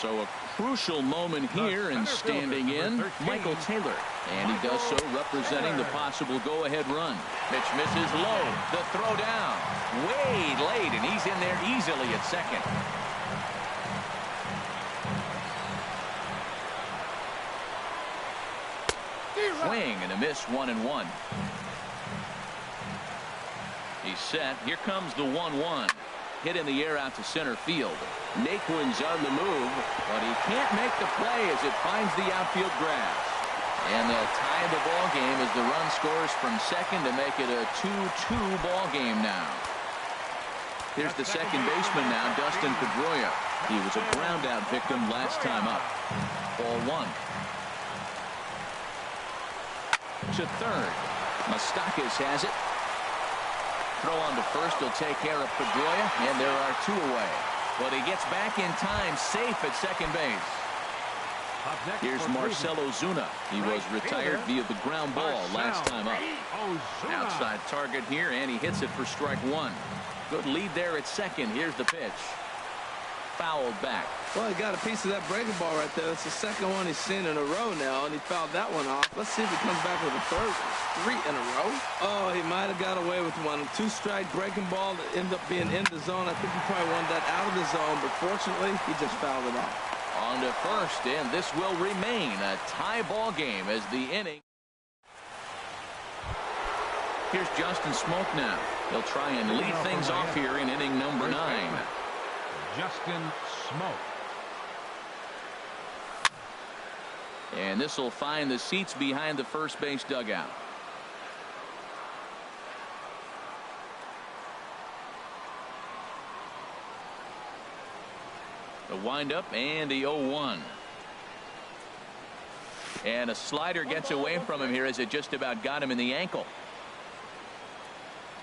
So a crucial moment here, and standing in, Michael Taylor. And he does so representing the possible go-ahead run. Pitch misses low. The throw down. Way late, and he's in there easily at second. Swing and a miss, 1-1. He's set. Here comes the 1-1. Hit in the air out to center field. Naquin's on the move, but he can't make the play as it finds the outfield grass. And they'll tie the ball game as the run scores from second to make it a 2-2 ball game now. Here's the second baseman now, Dustin Pedroia. He was a ground out victim last time up. Ball 1. To third. Moustakas has it. Throw on to first. He'll take care of Pedroia, and there are 2 away. But he gets back in time, safe at second base. Here's Marcell Ozuna. He was retired via the ground ball last time up. Outside target here, and he hits it for strike 1. Good lead there at second. Here's the pitch. Fouled back. Well, he got a piece of that breaking ball right there. That's the second one he's seen in a row now, and he fouled that one off. Let's see if he comes back with a third. 3 in a row. Oh, he might have got away with one. 2-strike breaking ball that ended up being in the zone. I think he probably wanted that out of the zone, but fortunately, he just fouled it off. On to first, and this will remain a tie ball game as the inning. Here's Justin Smoke now. He'll try and lead things off here in inning number 9. Justin Smoke. And this will find the seats behind the first base dugout. The windup and the 0-1. And a slider gets away from him here as it just about got him in the ankle.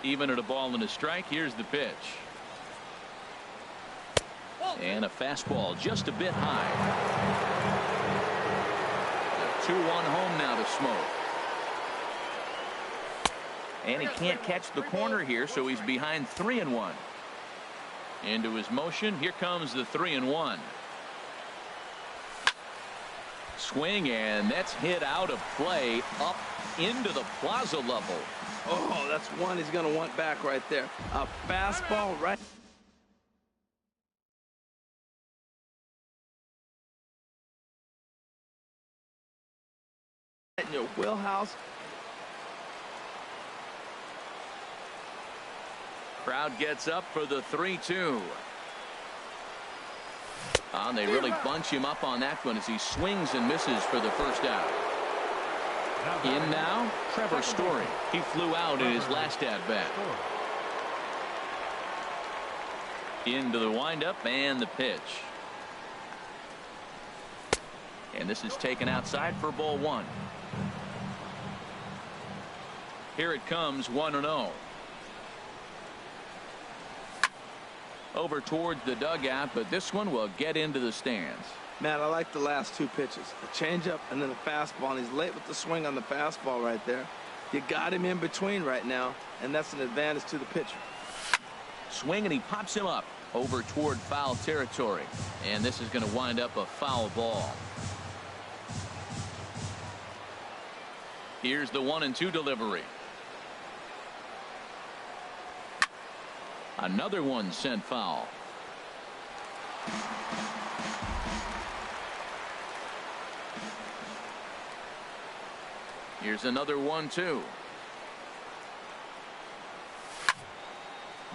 Even at a ball and a strike, here's the pitch. And a fastball just a bit high. A 2-1 home now to Smoke. And he can't catch the corner here, so he's behind 3-1. Into his motion. Here comes the 3-1. Swing, and that's hit out of play up into the plaza level. Oh, that's one he's going to want back right there. A fastball right. In your wheelhouse. Crowd gets up for the 3-2. And they really bunch him up on that one as he swings and misses for the first out. In now, Trevor Story. He flew out in his last at-bat. Into the windup and the pitch. And this is taken outside for ball 1. Here it comes, 1-0. Over towards the dugout, but this one will get into the stands. Matt, I like the last 2 pitches. A changeup and then a fastball, and he's late with the swing on the fastball right there. You got him in between right now, and that's an advantage to the pitcher. Swing, and he pops him up over toward foul territory. And this is going to wind up a foul ball. Here's the 1-2 delivery. Another one sent foul. Here's another 1-2.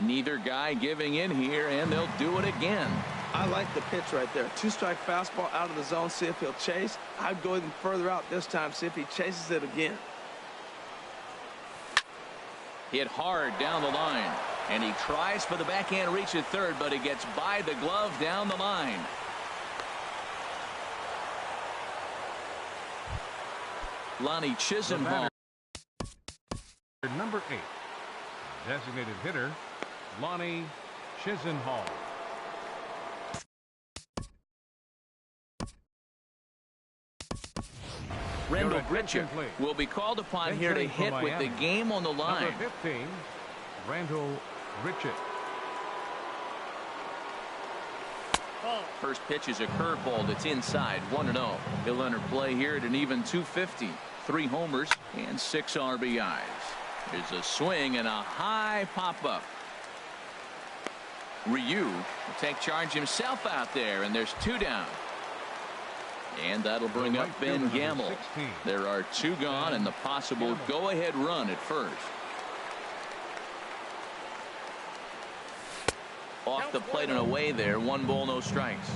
Neither guy giving in here, and they'll do it again. I like the pitch right there. 2-strike fastball out of the zone. See if he'll chase. I'd go even further out this time. See if he chases it again. Hit hard down the line. And he tries for the backhand reach at third, but he gets by the glove down the line. Lonnie Chisenhall. Number 8. Designated hitter, Lonnie Chisenhall. Rendell Gritchick will be called upon here to hit with the game on the line. Number 15, Rendell Gritchick. First pitch is a curveball that's inside, 1-0. He'll enter play here at an even 250. 3 homers and 6 RBIs. There's a swing and a high pop-up. Ryu will take charge himself out there, and there's 2 down. And that'll bring up Ben Gamble. There are 2 gone and the possible go-ahead run at first. Off the plate and away there. 1 ball, no strikes.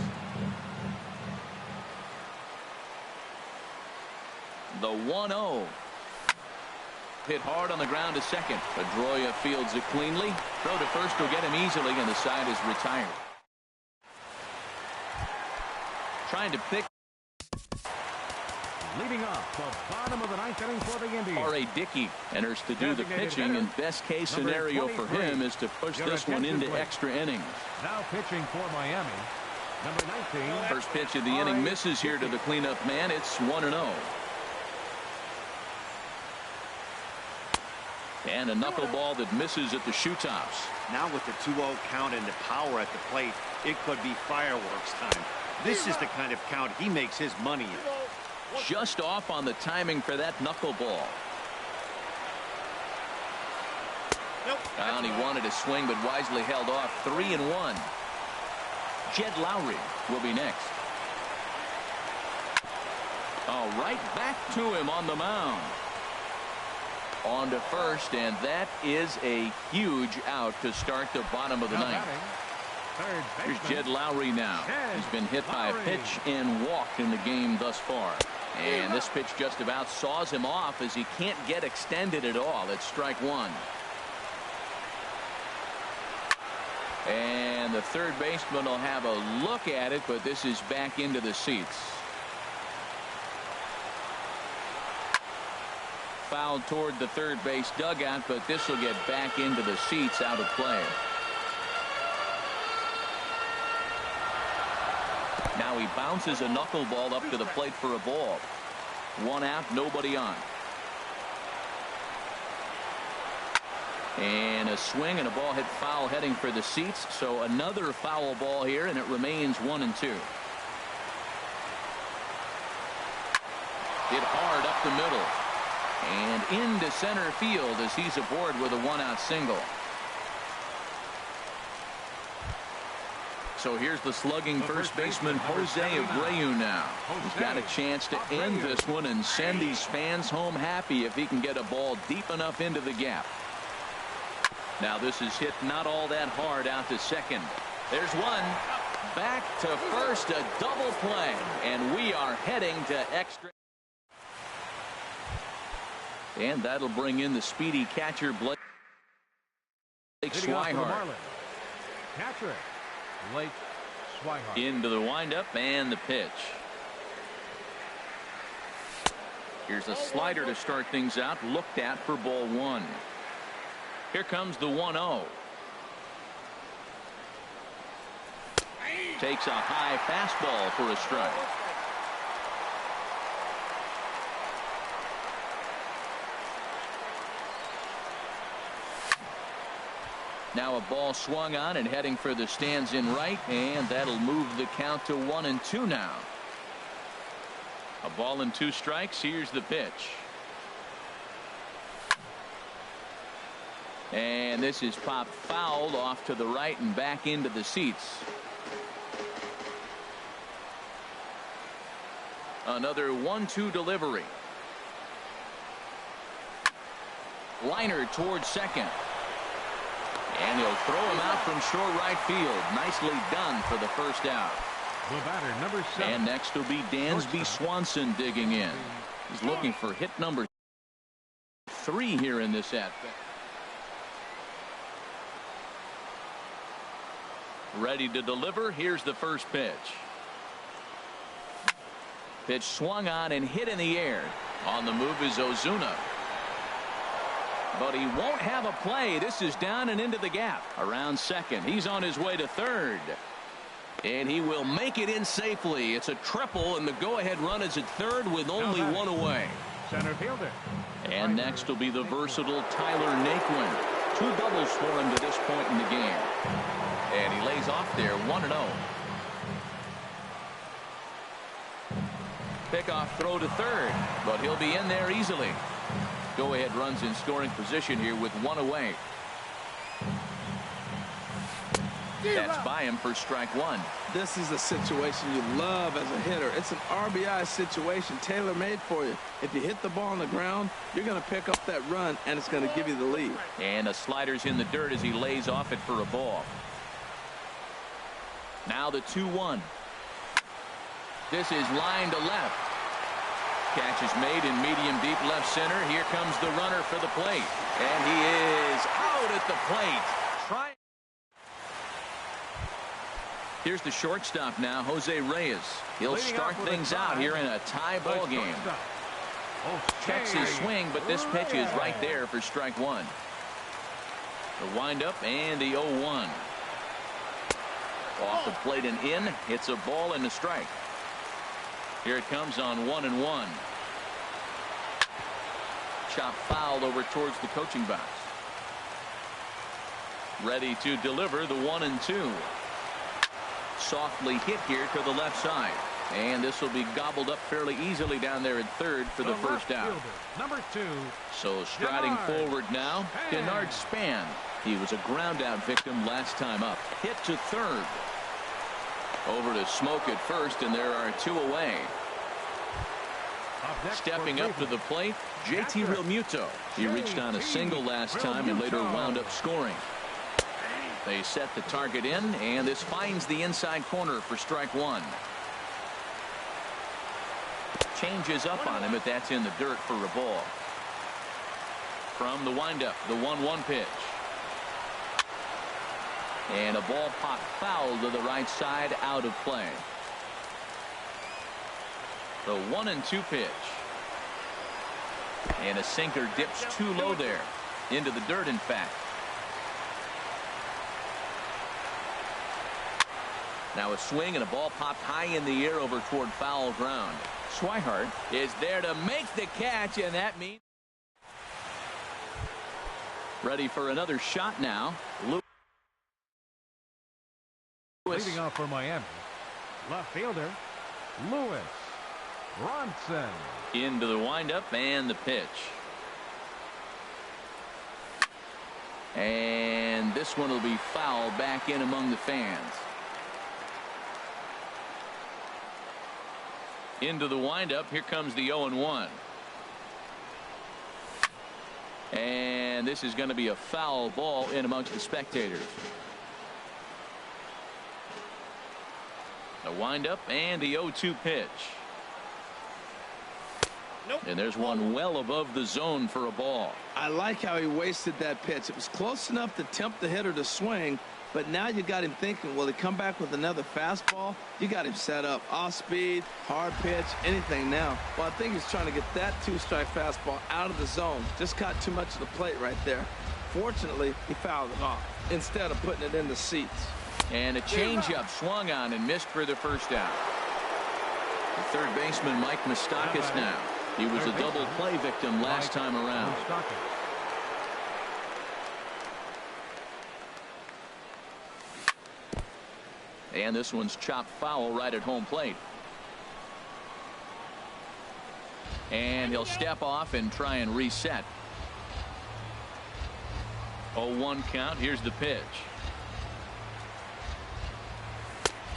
The 1-0. Hit hard on the ground to second. Pedroia fields it cleanly. Throw to first will get him easily, and the side is retired. Trying to pick. Leading off the bottom of the 9th inning for the Indians. R.A. Dickey enters to do the pitching, and best case scenario for him is to push this one into extra innings. Now pitching for Miami, number 19. First pitch of the inning misses here to the cleanup man. It's 1-0. And a knuckleball that misses at the shoe tops. Now with the 2-0 count and the power at the plate, it could be fireworks time. This is the kind of count he makes his money in. Just off on the timing for that knuckleball. And he wanted to swing, but wisely held off. 3-1. Jed Lowry will be next. Oh, right back to him on the mound. On to first, and that is a huge out to start the bottom of the ninth. Here's Jed Lowry now. He's been hit by a pitch and walked in the game thus far. And this pitch just about saws him off as he can't get extended at all. It's strike one. And the third baseman will have a look at it, but this is back into the seats. Foul toward the third base dugout, but this will get back into the seats, out of play. Now he bounces a knuckleball up to the plate for a ball. One out, nobody on. And a swing and a ball hit foul heading for the seats. So another foul ball here, and it remains 1-2. Hit hard up the middle. And into center field as he's aboard with a one-out single. So here's the slugging first baseman Jose Abreu now. He's got a chance to end this one and send these fans home happy if he can get a ball deep enough into the gap. Now this is hit not all that hard out to second. There's one. Back to first, a double play. And we are heading to extra. And that'll bring in the speedy catcher Blake Swihart. Catcher Blake Swihart. Into the windup and the pitch. Here's a slider to start things out, looked at for ball one. Here comes the 1-0. Takes a high fastball for a strike. Now a ball swung on and heading for the stands in right, and that'll move the count to 1-2 now. A ball and 2 strikes. Here's the pitch. And this is popped fouled off to the right and back into the seats. Another 1-2 delivery. Liner towards second. And he'll throw him out from short right field. Nicely done for the first out. The batter, number 7. And next will be Dansby Swanson digging in. He's looking for hit number 3 here in this at-bat. Ready to deliver. Here's the first pitch. Pitch swung on and hit in the air. On the move is Ozuna. But he won't have a play. This is down and into the gap. Around second. He's on his way to third. And he will make it in safely. It's a triple, and the go-ahead run is at third with only one away. Center fielder. And next will be the versatile Tyler Naquin. 2 doubles for him to this point in the game. And he lays off there, 1-0. Pickoff throw to third, but he'll be in there easily. Go-ahead runs in scoring position here with 1 away. That's by him for strike 1. This is a situation you love as a hitter. It's an RBI situation tailor-made for you. If you hit the ball on the ground, you're going to pick up that run, and it's going to give you the lead. And a slider's in the dirt as he lays off it for a ball. Now the 2-1. This is line to left. Catch is made in medium deep left center. Here comes the runner for the plate. And he is out at the plate. Here's the shortstop now, Jose Reyes. He'll start things out here in a tie ball game. Checks his swing, but this pitch is right there for strike 1. The windup and the 0-1. Off the plate and in. Hits a ball and a strike. Here it comes on 1-1. Chop fouled over towards the coaching box. Ready to deliver the 1-2. Softly hit here to the left side. And this will be gobbled up fairly easily down there at third for the first out. Number 2. So striding forward now, Denard Span. He was a ground out victim last time up. Hit to third. Over to Smoke at first, and there are 2 away. Stepping up to the plate, JT Realmuto. He reached on a single last time and later wound up scoring. They set the target in, and this finds the inside corner for strike one. Changes up on him, but that's in the dirt for a ball. From the windup, the 1-1 pitch. And a ball popped foul to the right side, out of play. The 1-2 pitch. And a sinker dips too low there. Into the dirt, in fact. Now a swing and a ball popped high in the air over toward foul ground. Swihart is there to make the catch, and that means ready for another shot now. Leading off for Miami, left fielder Lewis Bronson. Into the windup and the pitch. And this one will be fouled back in among the fans. Into the windup. Here comes the 0-1. And this is going to be a foul ball in amongst the spectators. The windup and the 0-2 pitch. Nope. And there's one well above the zone for a ball. I like how he wasted that pitch. It was close enough to tempt the hitter to swing, but now you got him thinking, will he come back with another fastball? You got him set up. Off speed, hard pitch, anything now. Well, I think he's trying to get that two-strike fastball out of the zone. Just caught too much of the plate right there. Fortunately, he fouled it off instead of putting it in the seats. And a changeup swung on and missed for the first out. The third baseman, Mike Moustakas, now. He was a double play victim last time around. And this one's chopped foul right at home plate. And he'll step off and try and reset. 0-1 count. Here's the pitch.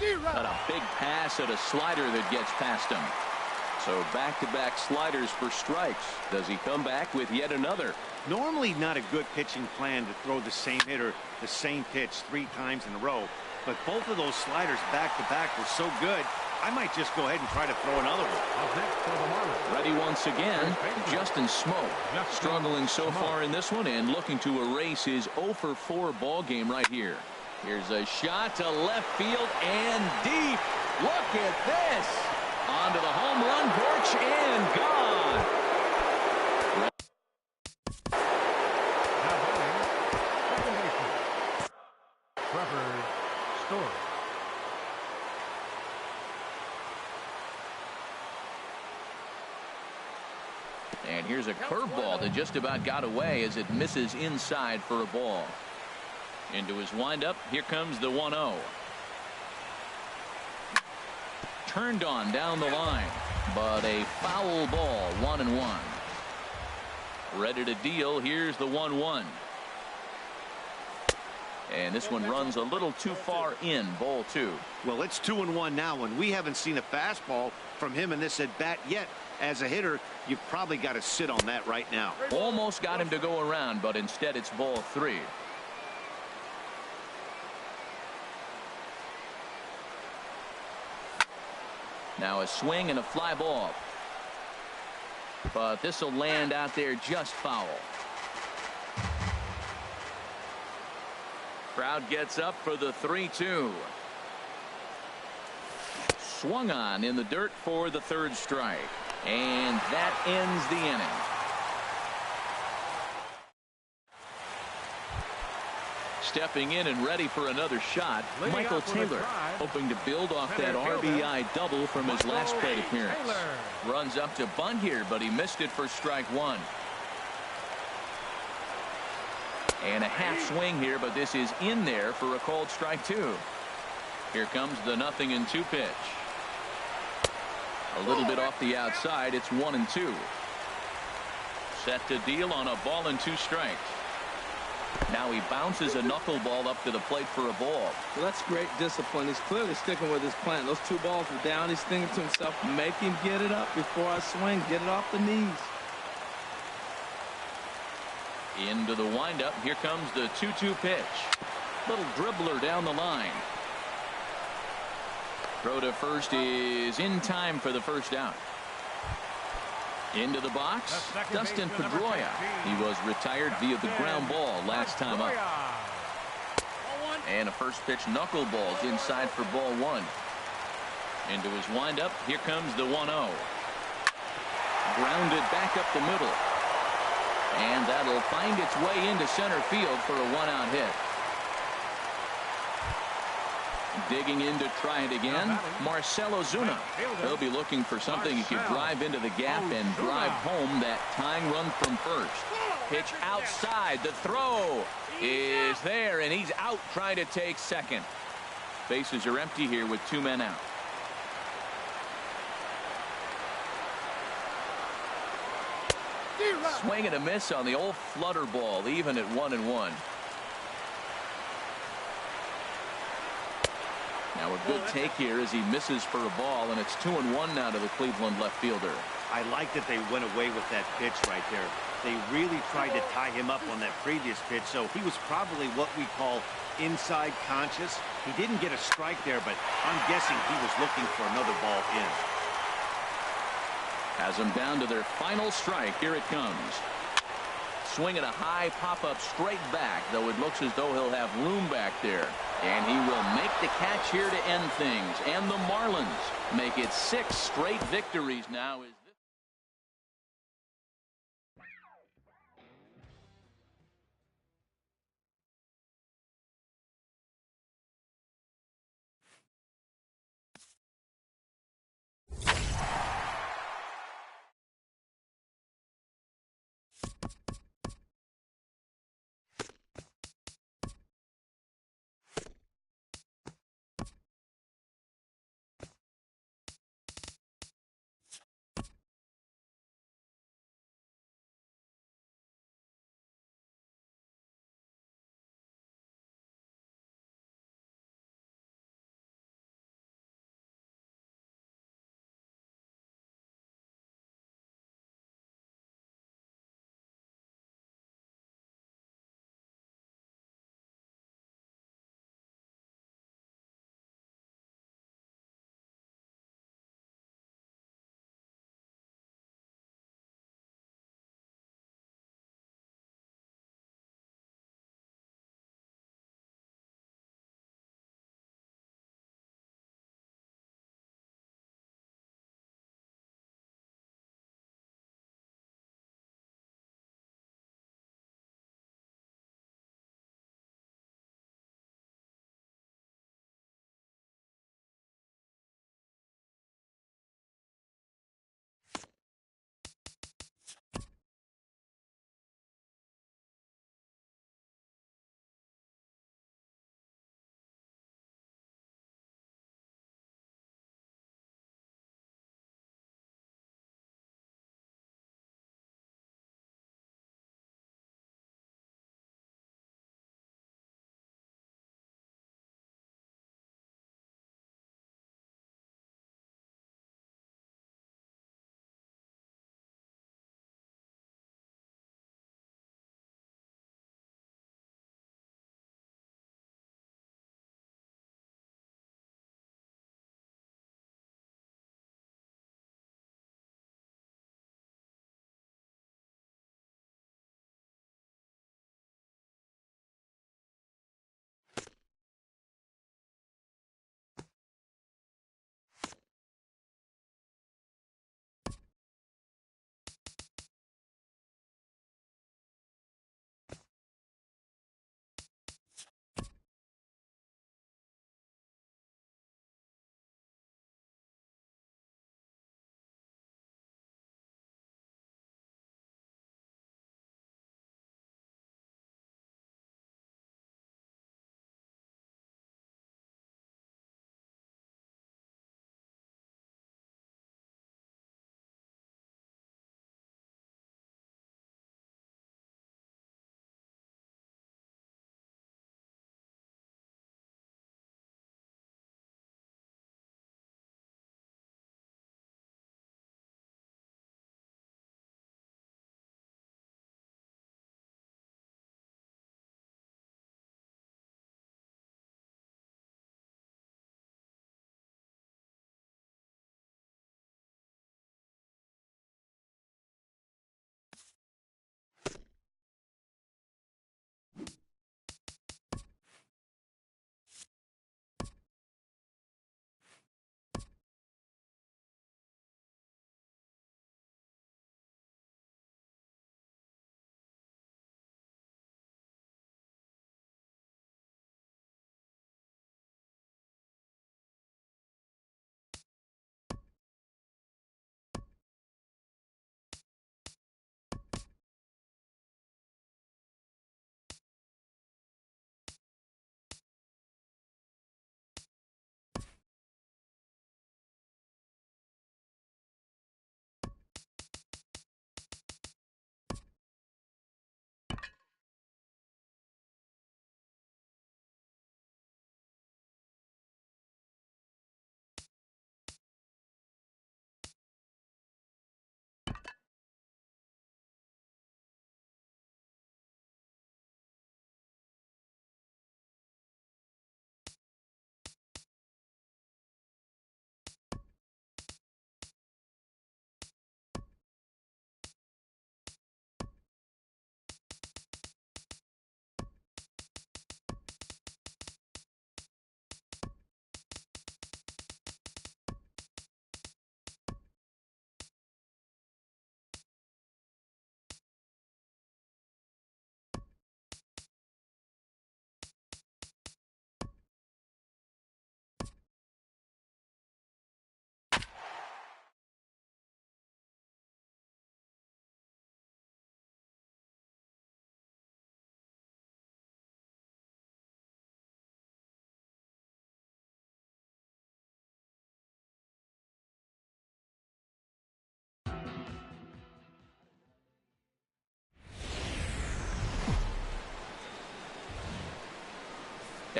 Got a big pass at a slider that gets past him. So back-to-back sliders for strikes. Does he come back with yet another? Normally not a good pitching plan to throw the same hitter the same pitch 3 times in a row. But both of those sliders back-to-back were so good, I might just go ahead and try to throw another one. Ready once again, Justin Smoke. Struggling so far in this one and looking to erase his 0-for-4 ball game right here. Here's a shot to left field and deep. Look at this. Onto the home run porch and gone. And here's a curveball that just about got away as it misses inside for a ball. Into his windup. Here comes the 1-0. Turned on down the line, but a foul ball. 1-1. Ready to deal. Here's the 1-1. And this one runs a little too far in. Ball 2. Well, it's 2-1 now, and we haven't seen a fastball from him in this at bat yet. As a hitter, you've probably got to sit on that right now. Almost got him to go around, but instead it's ball 3. Now a swing and a fly ball. But this will land out there just foul. Crowd gets up for the 3-2. Swung on in the dirt for the 3rd strike. And that ends the inning. Stepping in and ready for another shot, Michael Taylor, hoping to build off that RBI double from his last plate appearance. Runs up to bunt here, but he missed it for strike 1. And a half swing here, but this is in there for a called strike 2. Here comes the 0-2 pitch. A little bit off the outside. It's 1-2. Set to deal on a ball and 2 strikes. Now he bounces a knuckleball up to the plate for a ball. Well, that's great discipline. He's clearly sticking with his plan. Those 2 balls were down. He's thinking to himself, make him get it up before I swing. Get it off the knees. Into the windup. Here comes the 2-2 pitch. Little dribbler down the line. Throw to first is in time for the first out. Into the box, Dustin Pedroia. He was retired via the ground ball last time up. And a first pitch knuckleballs inside for ball 1. Into his windup. Here comes the 1-0. Grounded back up the middle. And that'll find its way into center field for a 1-out hit. Digging in to try it again, Marcelo Zuna. He'll be looking for something he could drive into the gap and drive home that tying run from first. Pitch outside. The throw is there, and he's out trying to take second. Bases are empty here with 2 men out. Swing and a miss on the old flutter ball, even at 1-1. Now a good take here as he misses for a ball, and it's 2-1 now to the Cleveland left fielder. I like that they went away with that pitch right there. They really tried to tie him up on that previous pitch, so he was probably what we call inside conscious. He didn't get a strike there, but I'm guessing he was looking for another ball in. Has them down to their final strike. Here it comes. Swinging a high pop-up straight back, though it looks as though he'll have room back there. And he will make the catch here to end things. And the Marlins make it 6 straight victories now.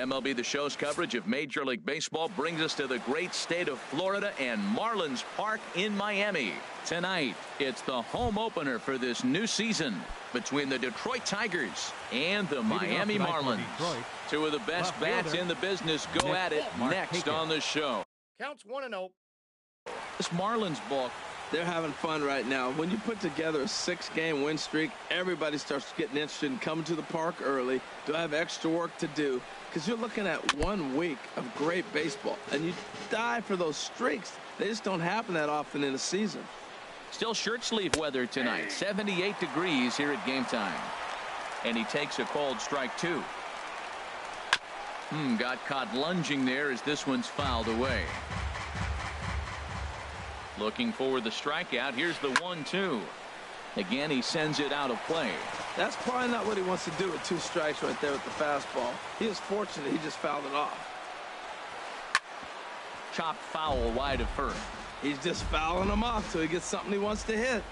MLB The Show's coverage of Major League Baseball brings us to the great state of Florida and Marlins Park in Miami. Tonight, it's the home opener for this new season between the Detroit Tigers and the Miami Marlins. Two of the best bats in the business go at it next on the show. Counts 1-0. This Marlins ball, they're having fun right now. When you put together a 6-game win streak, everybody starts getting interested in coming to the park early. Do I have extra work to do? Because you're looking at 1 week of great baseball, and you die for those streaks. They just don't happen that often in a season. still shirt sleeve weather tonight. 78 degrees here at game time. And he takes a called strike 2. Got caught lunging there as this one's fouled away. Looking for the strikeout. Here's the 1-2. Again, he sends it out of play. That's probably not what he wants to do with 2 strikes right there with the fastball. He is fortunate he just fouled it off. Chopped foul wide of first. He's just fouling him off till he gets something he wants to hit.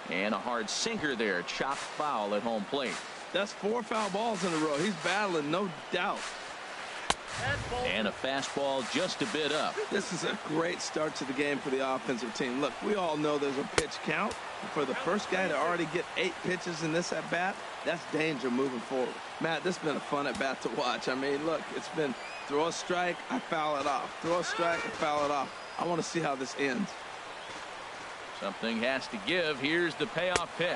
And a hard sinker there. Chopped foul at home plate. That's 4 foul balls in a row. He's battling, no doubt. And a fastball just a bit up. This is a great start to the game for the offensive team. Look, we all know there's a pitch count. For the first guy to already get 8 pitches in this at-bat, that's danger moving forward. Matt, this has been a fun at-bat to watch. I mean, look, it's been throw a strike, I foul it off. Throw a strike, I foul it off. I want to see how this ends. Something has to give. Here's the payoff pitch.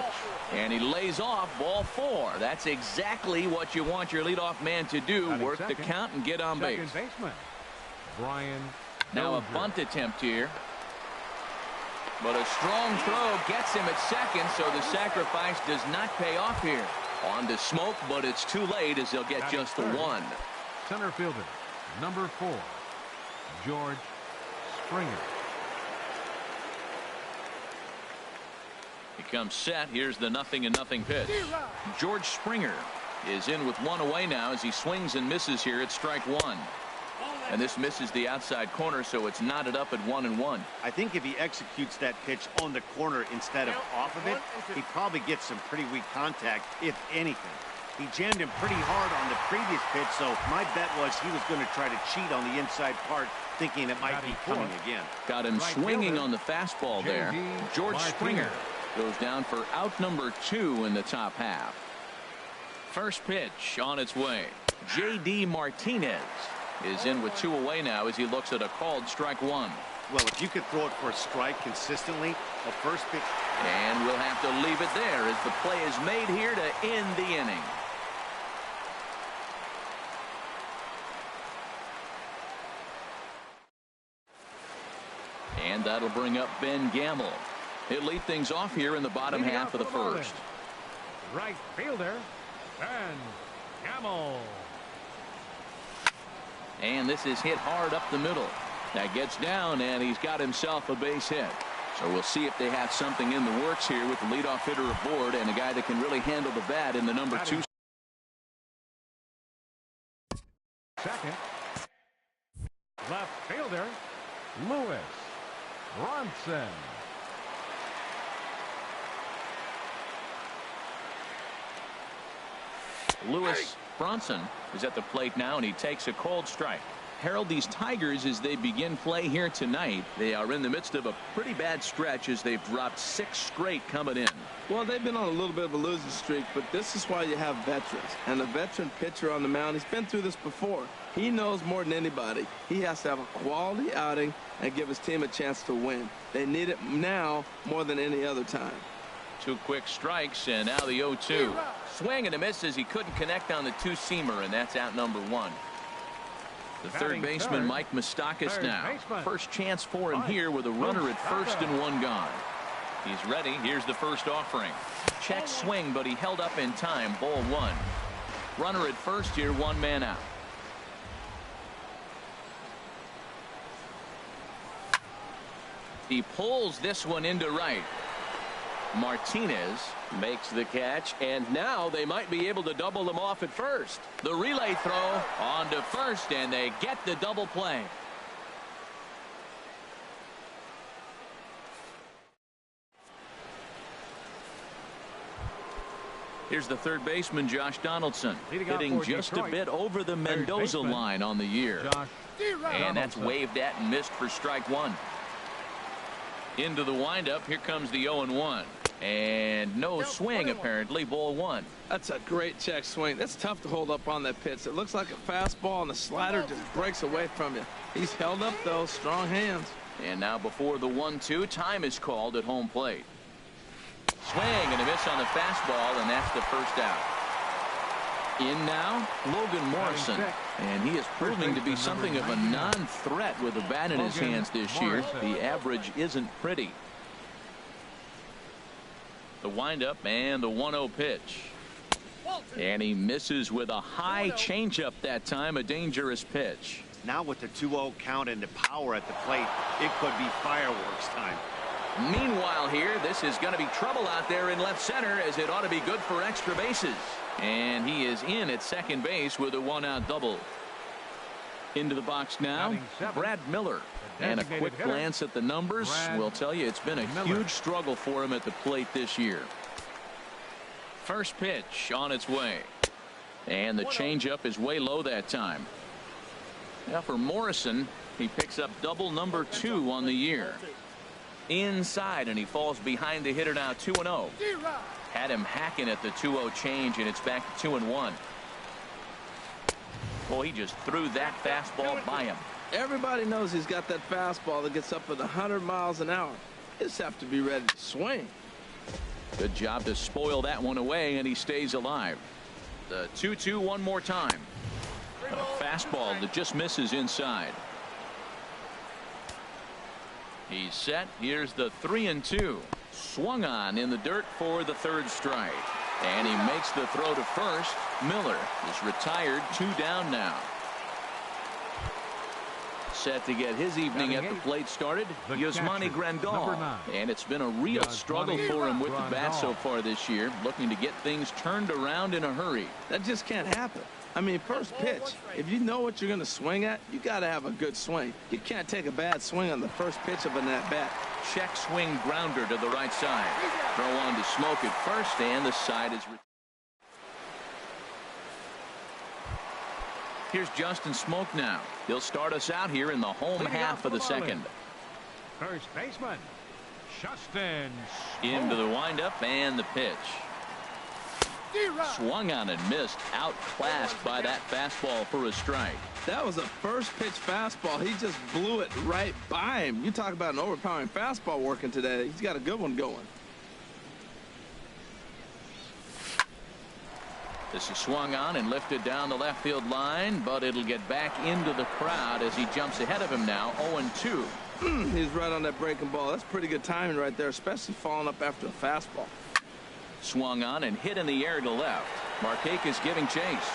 And he lays off ball 4. That's exactly what you want your leadoff man to do. Work the count and get on base. Baseman, Brian. Now a bunt attempt here. But a strong throw gets him at second, so the sacrifice does not pay off here. On to Smoke, but it's too late as he'll get just the 1. Center fielder, number 4, George Springer. He comes set. Here's the 0-0 pitch. George Springer is in with 1 away now as he swings and misses here at strike 1. And this misses the outside corner, so it's knotted up at 1-1. I think if he executes that pitch on the corner instead of off of it, he probably gets some pretty weak contact, if anything. He jammed him pretty hard on the previous pitch, so my bet was he was going to try to cheat on the inside part, thinking it might be coming again. Got him swinging on the fastball there. George Springer goes down for out number 2 in the top half. First pitch on its way. J.D. Martinez is in with 2 away now as he looks at a called strike 1. Well, if you could throw it for a strike consistently, the first pitch. And we'll have to leave it there as the play is made here to end the inning. And that'll bring up Ben Gamble. He'll lead things off here in the bottom half of the first. Right fielder, Ben Gamble. And this is hit hard up the middle. That gets down, and he's got himself a base hit. So we'll see if they have something in the works here with the leadoff hitter aboard and a guy that can really handle the bat in the number 2. Second, left fielder, Lewis Bronson. Lewis Bronson is at the plate now, and he takes a called strike. Harold, these Tigers, as they begin play here tonight, they are in the midst of a pretty bad stretch as they've dropped 6 straight coming in. Well, they've been on a little bit of a losing streak, but this is why you have veterans. And a veteran pitcher on the mound, he's been through this before. He knows more than anybody. He has to have a quality outing and give his team a chance to win. They need it now more than any other time. 2 quick strikes, and now the 0-2. Swing and a miss as he couldn't connect on the 2-seamer, and that's out number 1. The third baseman, Mike Moustakas, now. First chance for him here with a runner at first and 1 gone. He's ready. Here's the first offering. Check swing, but he held up in time. Ball 1. Runner at first here, 1 man out. He pulls this one into right. Martinez makes the catch, and now they might be able to double them off at first. The relay throw on to first, and they get the double play. Here's the third baseman, Josh Donaldson, hitting just a bit over the Mendoza line on the year. And that's waved at and missed for strike one. Into the windup. Here comes the 0-1. And no swing, apparently. Ball one. That's a great check swing. That's tough to hold up on that pitch. It looks like a fastball, and the slider just breaks away from you. He's held up, though. Strong hands. And now before the 1-2, time is called at home plate. Swing and a miss on the fastball, and that's the first out. In now, Logan Morrison. And he is proving to be something of a non-threat with a bat in his hands this year. The average isn't pretty. The windup and the 1-0 pitch. And he misses with a high changeup that time, a dangerous pitch. Now with the 2-0 count and the power at the plate, it could be fireworks time. Meanwhile here, this is going to be trouble out there in left center, as it ought to be good for extra bases. And he is in at second base with a 1-out double. Into the box now, Brad Miller. And a quick glance at the numbers will tell you it's been a huge struggle for him at the plate this year. First pitch on its way. And the changeup is way low that time. Now for Morrison, he picks up double number 2 on the year. Inside, and he falls behind the hitter now 2-0. Had him hacking at the 2-0 change, and it's back to 2-1. Boy, he just threw that fastball by him. Everybody knows he's got that fastball that gets up at 100 miles an hour. You just have to be ready to swing. Good job to spoil that one away, and he stays alive. The 2-2 one more time. A fastball that just misses inside. He's set. Here's the 3-2. Swung on in the dirt for the third strike. And he makes the throw to first. Miller is retired, 2 down now. Set to get his evening at the plate started, Yasmani Grandal. And it's been a real struggle for him with the bat so far this year, looking to get things turned around in a hurry. That just can't happen. I mean, first pitch, if you know what you're going to swing at, you got to have a good swing. You can't take a bad swing on the first pitch of an at-bat. Check swing grounder to the right side. Throw on to Smoke at first, and the side is. Here's Justin Smoke now. He'll start us out here in the home half of the second. First baseman, Justin Smoke. Into the windup and the pitch. Swung on and missed, outclassed by that fastball for a strike. That was a first pitch fastball. He just blew it right by him. You talk about an overpowering fastball working today. He's got a good one going. This is swung on and lifted down the left field line, but it'll get back into the crowd as he jumps ahead of him now, 0-2. He's right on that breaking ball. That's pretty good timing right there, especially falling up after a fastball. Swung on and hit in the air to left. Markakis giving chase.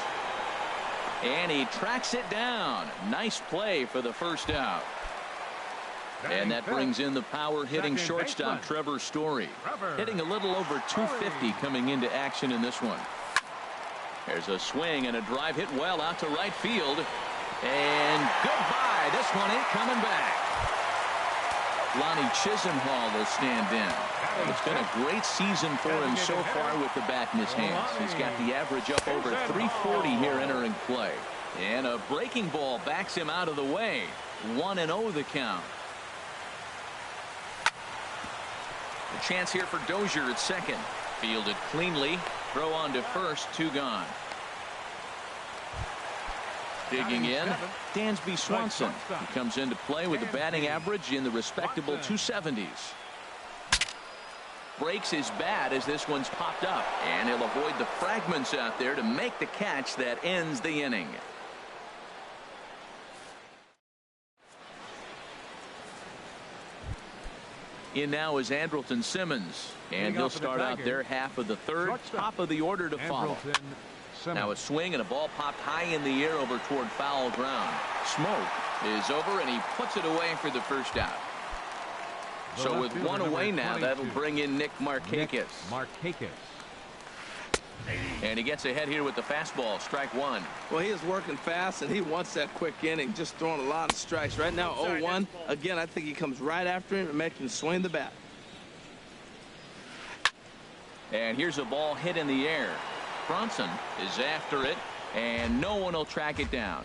And he tracks it down. Nice play for the first out. And that brings in the power hitting shortstop Trevor Story. Hitting a little over 250 coming into action in this one. There's a swing and a drive hit well out to right field. And goodbye. This one ain't coming back. Lonnie Chisenhall will stand in. It's been a great season for him so far with the bat in his hands. He's got the average up over 340 here entering play. And a breaking ball backs him out of the way. 1-0 the count. A chance here for Dozier at second. Fielded cleanly. Throw on to first. 2 gone. Digging in, Dansby Swanson. He comes into play with a batting average in the respectable 270s. Breaks his bat as this one's popped up, and he'll avoid the fragments out there to make the catch that ends the inning. In now is Andrelton Simmons, and he'll start out there half of the third, top of the order to follow. Now a swing and a ball popped high in the air over toward foul ground. Smoke is over, and he puts it away for the first out. So with one away now, that'll bring in Nick Markakis. And he gets ahead here with the fastball. Strike one. Well, he is working fast, and he wants that quick inning, just throwing a lot of strikes. Right now, 0-1. Again, I think he comes right after him and makes him swing the bat. And here's a ball hit in the air. Bronson is after it, and no one will track it down.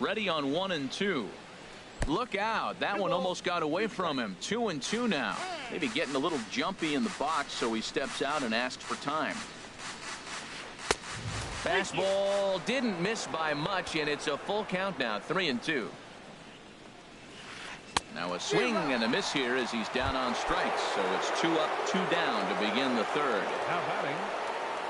Ready on 1-2. Look out. That one almost got away from him. 2-2 now. Maybe getting a little jumpy in the box, so he steps out and asks for time. Fastball didn't miss by much, and it's a full count now. 3-2. Now a swing and a miss here as he's down on strikes. So it's 2 up, 2 down to begin the third. Now batting,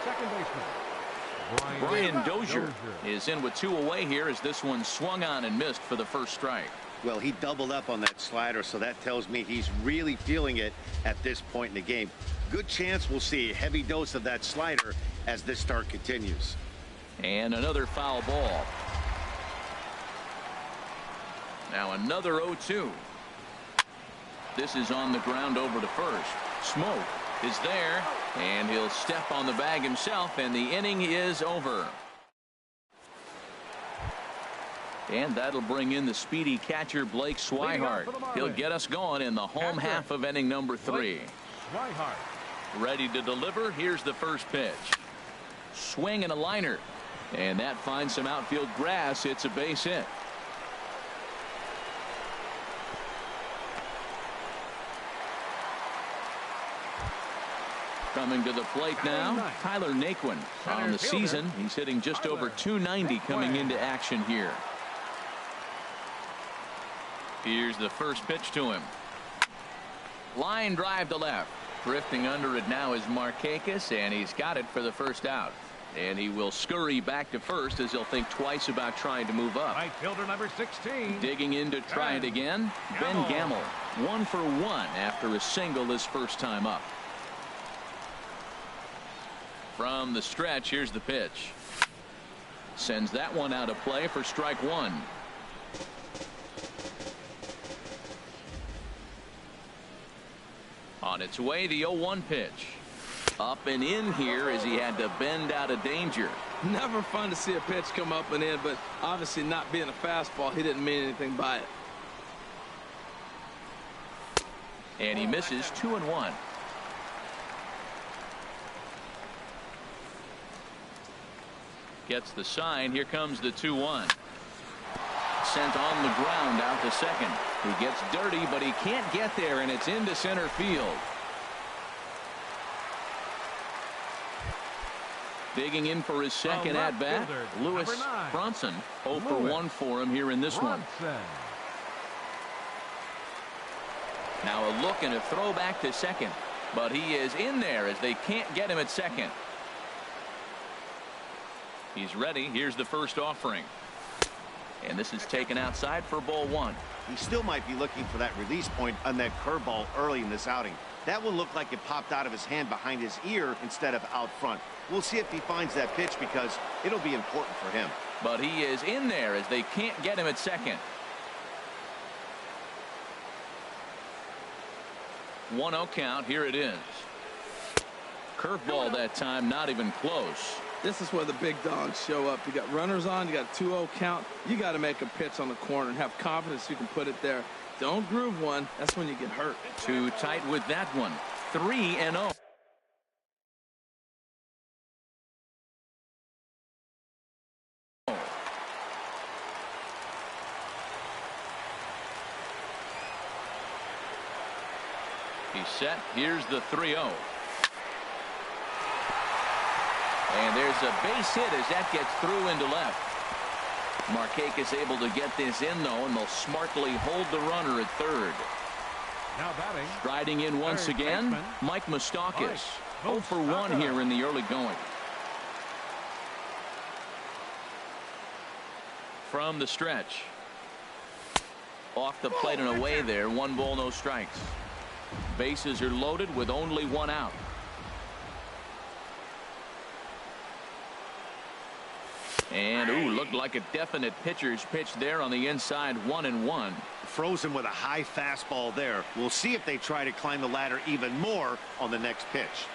second baseman Brian Dozier is in with 2 away here as this one swung on and missed for the first strike. Well, he doubled up on that slider, so that tells me he's really feeling it at this point in the game. Good chance we'll see a heavy dose of that slider as this start continues. And another foul ball. Now another 0-2. This is on the ground over to first. Smoke is there, and he'll step on the bag himself, and the inning is over. And that'll bring in the speedy catcher Blake Swihart. He'll get us going in the home half of inning number 3. Ready to deliver. Here's the first pitch. Swing and a liner, and that finds some outfield grass. It's a base hit. Coming to the plate now, Tyler Naquin. On the season, he's hitting just over .290 coming into action here. Here's the first pitch to him. Line drive to left. Drifting under it now is Markakis, and he's got it for the first out. And he will scurry back to first as he'll think twice about trying to move up. Right fielder number 16. Digging in to try it again. Ben Gamel, 1 for 1 after a single his first time up. From the stretch, here's the pitch. Sends that one out of play for strike 1. On its way, the 0-1 pitch. Up and in here as he had to bend out of danger. Never fun to see a pitch come up and in, but obviously not being a fastball, he didn't mean anything by it. And he misses 2-1. Gets the sign. Here comes the 2-1. Sent on the ground out to second. He gets dirty, but he can't get there, and it's into center field. Digging in for his second at bat, Lewis Bronson. 0 for 1 for him here in this one. Now a look and a throw back to second, but he is in there as they can't get him at second. He's ready. Here's the first offering. And this is taken outside for ball 1. He still might be looking for that release point on that curveball early in this outing. That one looked like it popped out of his hand behind his ear instead of out front. We'll see if he finds that pitch because it'll be important for him. But he is in there as they can't get him at second. 1-0 count. Here it is. Curveball that time, not even close. This is where the big dogs show up. You got runners on, you got a 2-0 count. You got to make a pitch on the corner and have confidence you can put it there. Don't groove one. That's when you get hurt. Too tight with that one. 3-0. He's set. Here's the 3-0. And there's a base hit as that gets through into left. Markakis able to get this in, though, and they'll smartly hold the runner at third. Now batting. Striding in once again, Mike Moustakas. 0 for 1 here in the early going. From the stretch. Off the plate and away there. 1 ball, no strikes. Bases are loaded with only 1 out. And, ooh, looked like a definite pitcher's pitch there on the inside. 1-1. Frozen with a high fastball there. We'll see if they try to climb the ladder even more on the next pitch.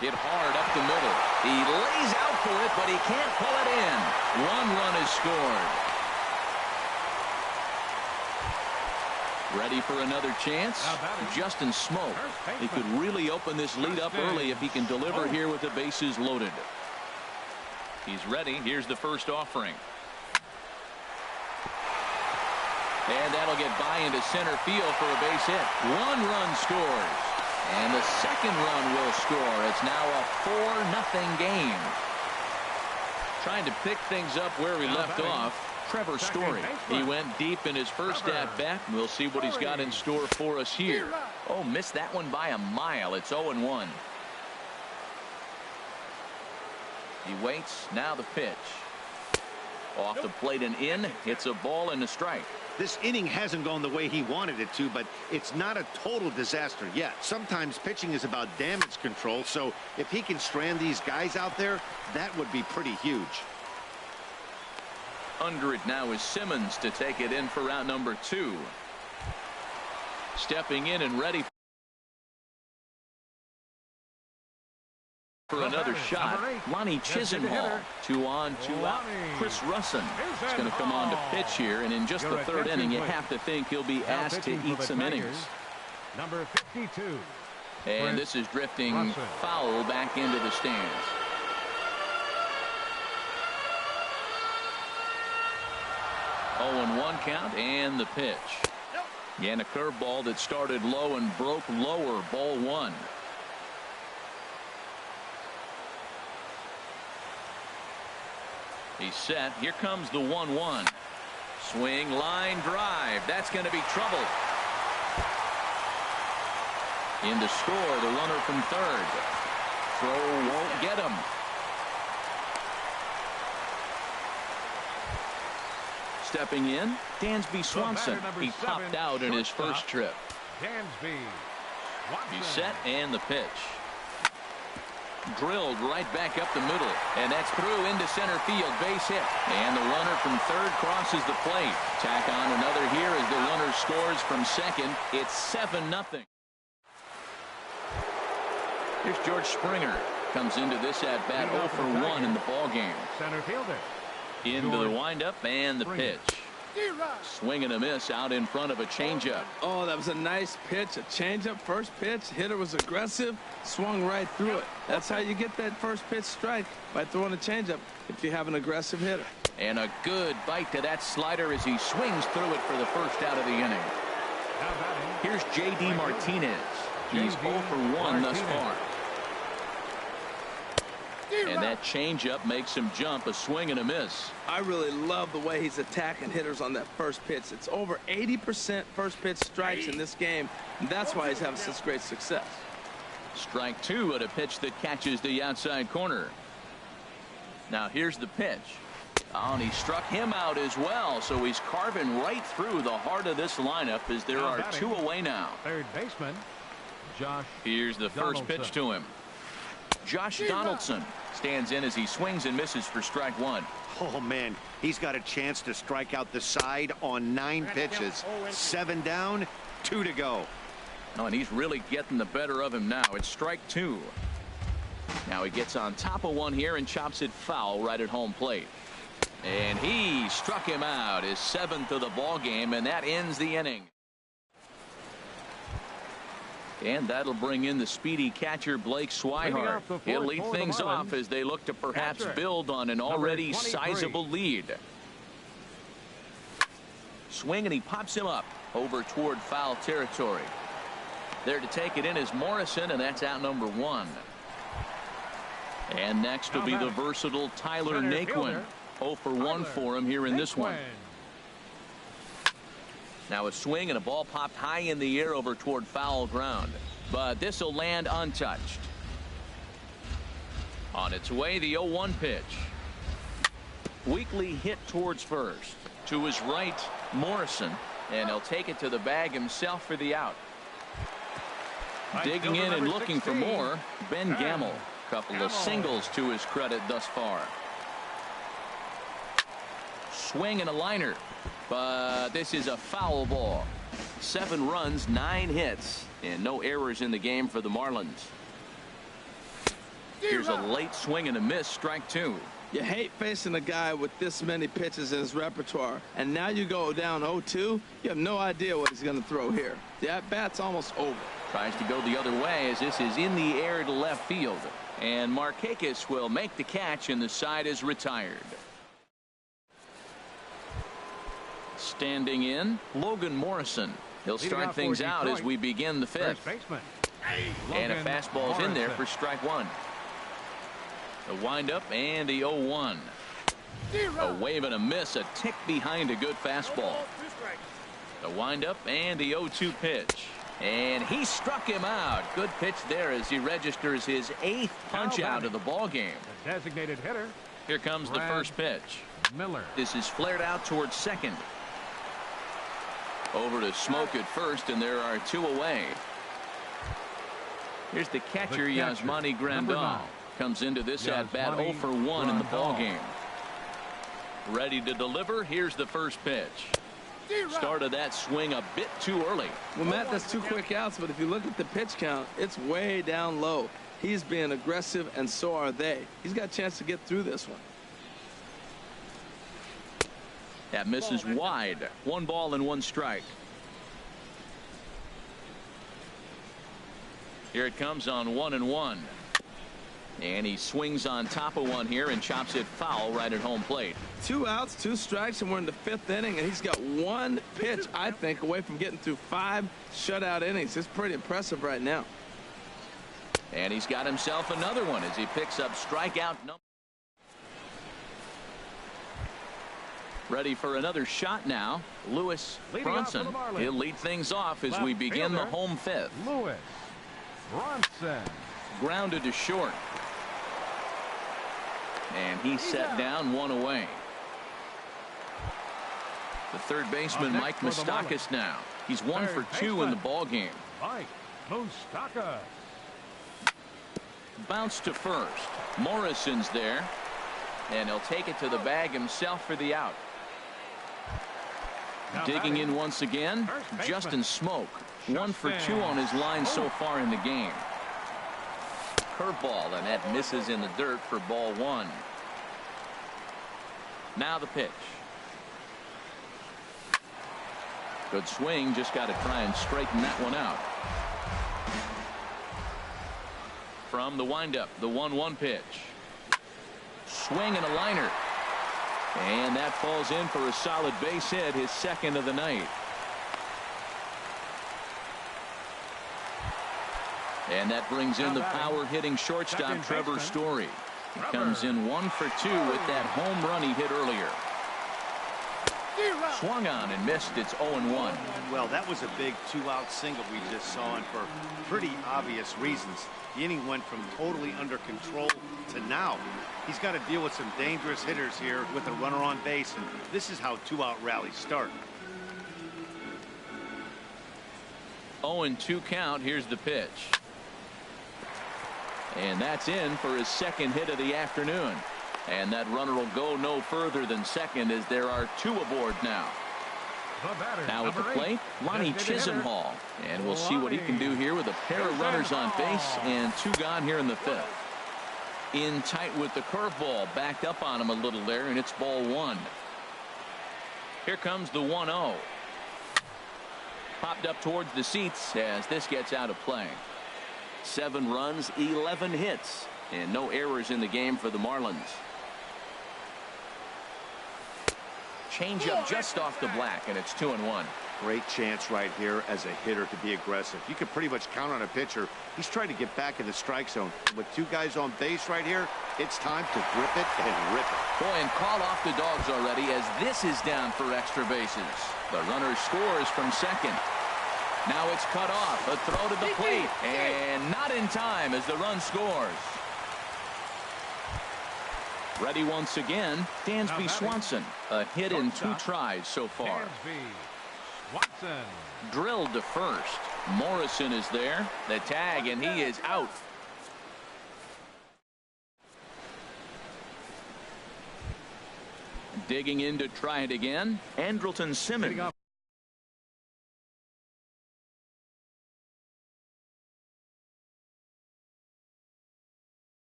Hit hard up the middle. He lays out for it, but he can't pull it in. 1 run is scored. Ready for another chance? Justin Smoke. He could really open this lead up early if he can deliver here with the bases loaded. He's ready. Here's the first offering. And that'll get by into center field for a base hit. 1 run scores. And the second run will score. It's now a 4-0 game. Trying to pick things up where we left off. Trevor Story. He went deep in his first at-bat. We'll see what he's got in store for us here. Oh, missed that one by a mile. It's 0-1. He waits. Now the pitch. Off the plate and in. It's a ball and a strike. This inning hasn't gone the way he wanted it to, but it's not a total disaster yet. Sometimes pitching is about damage control, so if he can strand these guys out there, that would be pretty huge. Under it now is Simmons to take it in for out number 2. Stepping in and ready for another shot. Lonnie Chisenhall. 2 on, 2 out. Chris Russin is going to come on to pitch here, and in just the 3rd inning, you have to think he'll be asked to eat some innings. Number 52. And this is drifting foul back into the stands. Oh, 1 count and the pitch. And a curveball that started low and broke lower. Ball 1. He's set. Here comes the 1-1. Swing, line drive. That's going to be trouble. In to score, the runner from 3rd. Throw won't get him. Stepping in, Dansby Swanson. He popped out in his first trip. Dansby Swanson. He's set and the pitch. Drilled right back up the middle, and that's through into center field. Base hit, and the runner from 3rd crosses the plate. Tack on another here as the runner scores from 2nd. It's 7-0. Here's George Springer. Comes into this at bat 0 for 1 in the ball game. Center fielder. Into the windup and the pitch. Swing and a miss out in front of a changeup. Oh, that was a nice pitch. A changeup, first pitch. Hitter was aggressive, swung right through it. That's how you get that first pitch strike, by throwing a changeup if you have an aggressive hitter. And a good bite to that slider as he swings through it for the first out of the inning. Here's J.D. Martinez. He's 0 for 1 thus far. And that changeup makes him jump. A swing and a miss. I really love the way he's attacking hitters on that first pitch. It's over 80% first pitch strikes in this game. And that's why he's having such great success. Strike 2 at a pitch that catches the outside corner. Now here's the pitch. Oh, and he struck him out as well. So he's carving right through the heart of this lineup as there are 2 away now. 3rd baseman, Josh. Here's the first pitch to him. Josh Donaldson stands in as he swings and misses for strike 1. Oh, man, he's got a chance to strike out the side on 9 pitches. 7 down, 2 to go. Oh, and he's really getting the better of him now. It's strike 2. Now he gets on top of one here and chops it foul right at home plate. And he struck him out, his 7th of the ball game, and that ends the inning. And that'll bring in the speedy catcher Blake Swihart. He'll lead things off as they look to perhaps build on an already sizable lead. Swing, and he pops him up over toward foul territory. There to take it in is Morrison, and that's out number 1. And next will be the versatile Tyler Naquin. 0 for 1 for him here in this one. Now a swing and a ball popped high in the air over toward foul ground. But this will land untouched. On its way, the 0-1 pitch. Weakly hit towards first. To his right, Morrison. And he'll take it to the bag himself for the out. Digging in and looking for more, Ben Gamel. Couple of singles to his credit thus far. Swing and a liner. But this is a foul ball. 7 runs, 9 hits, and no errors in the game for the Marlins. Here's a late swing and a miss, strike 2. You hate facing a guy with this many pitches in his repertoire, and now you go down 0-2, you have no idea what he's going to throw here. The at-bat's almost over. Tries to go the other way as this is in the air to left field. And Markakis will make the catch, and the side is retired. Standing in, Logan Morrison. He'll start things out as we begin the fifth. And a fastball's in there for strike one. The windup and the 0-1. A wave and a miss, a tick behind a good fastball. The windup and the 0-2 pitch. And he struck him out. Good pitch there as he registers his 8th punch out of the ball game. The designated hitter. Here comes the first pitch. Miller. This is flared out towards second. Over to Smoke at first, and there are 2 away. Here's the catcher, Yasmani Grandal. Comes into this at-bat 0 for 1 in the ball game. Ready to deliver. Here's the first pitch. Started that swing a bit too early. Well, Matt, that's 2 quick outs, but if you look at the pitch count, it's way down low. He's being aggressive, and so are they. He's got a chance to get through this one. That misses wide. 1 ball and 1 strike. Here it comes on 1-1. And he swings on top of one here and chops it foul right at home plate. 2 outs, 2 strikes, and we're in the 5th inning, and he's got 1 pitch, I think, away from getting through 5 shutout innings. It's pretty impressive right now. And he's got himself another one as he picks up strikeout number. Ready for another shot now. Lewis Bronson. He'll lead things off as we begin the home 5th. Lewis Bronson. Grounded to short. And he's set down 1 away. The third baseman, Mike Moustakas, now. He's 1 for 2 in the ball game. Mike Moustakas. Bounce to first. Morrison's there. And he'll take it to the bag himself for the out. Digging in once again, Justin Smoke. 1 for 2 on his line so far in the game. Curveball, and that misses in the dirt for ball 1. Now the pitch. Good swing, just got to try and straighten that one out. From the windup, the 1-1 pitch. Swing and a liner. And that falls in for a solid base hit, his 2nd of the night. And that brings in the power-hitting shortstop, Trevor Story. He comes in 1 for 2 with that home run he hit earlier. Swung on and missed. It's 0-1. Well, that was a big 2-out single we just saw, and for pretty obvious reasons. The inning went from totally under control to now. He's got to deal with some dangerous hitters here with a runner on base, and this is how 2-out rallies start. 0-2 count. Here's the pitch. And that's in for his 2nd hit of the afternoon. And that runner will go no further than second as there are 2 aboard now. Now at the plate, Lonnie Chisenhall. And we'll see what he can do here with a pair of runners on base and 2 gone here in the 5th. In tight with the curveball, backed up on him a little there, and it's ball 1. Here comes the 1-0. Popped up towards the seats as this gets out of play. 7 runs, 11 hits, and no errors in the game for the Marlins. Changeup just off the black, and it's 2-1. Great chance right here as a hitter to be aggressive. You can pretty much count on a pitcher. He's trying to get back in the strike zone. With 2 guys on base right here, it's time to grip it and rip it. Boy, and call off the dogs already as this is down for extra bases. The runner scores from second. Now it's cut off. A throw to the plate, and not in time as the run scores. Ready once again, Dansby Swanson. A hit in 2 tries so far. Swanson. Drilled to first. Morrison is there. The tag, and he is out. Digging in to try it again, Andrelton Simmons.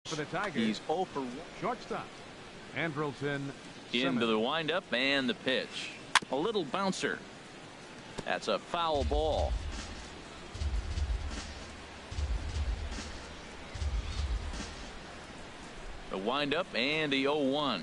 For the Tigers. He's 0 for 1. Shortstop. Andrelton Into the windup and the pitch. A little bouncer. That's a foul ball. The windup and the 0-1.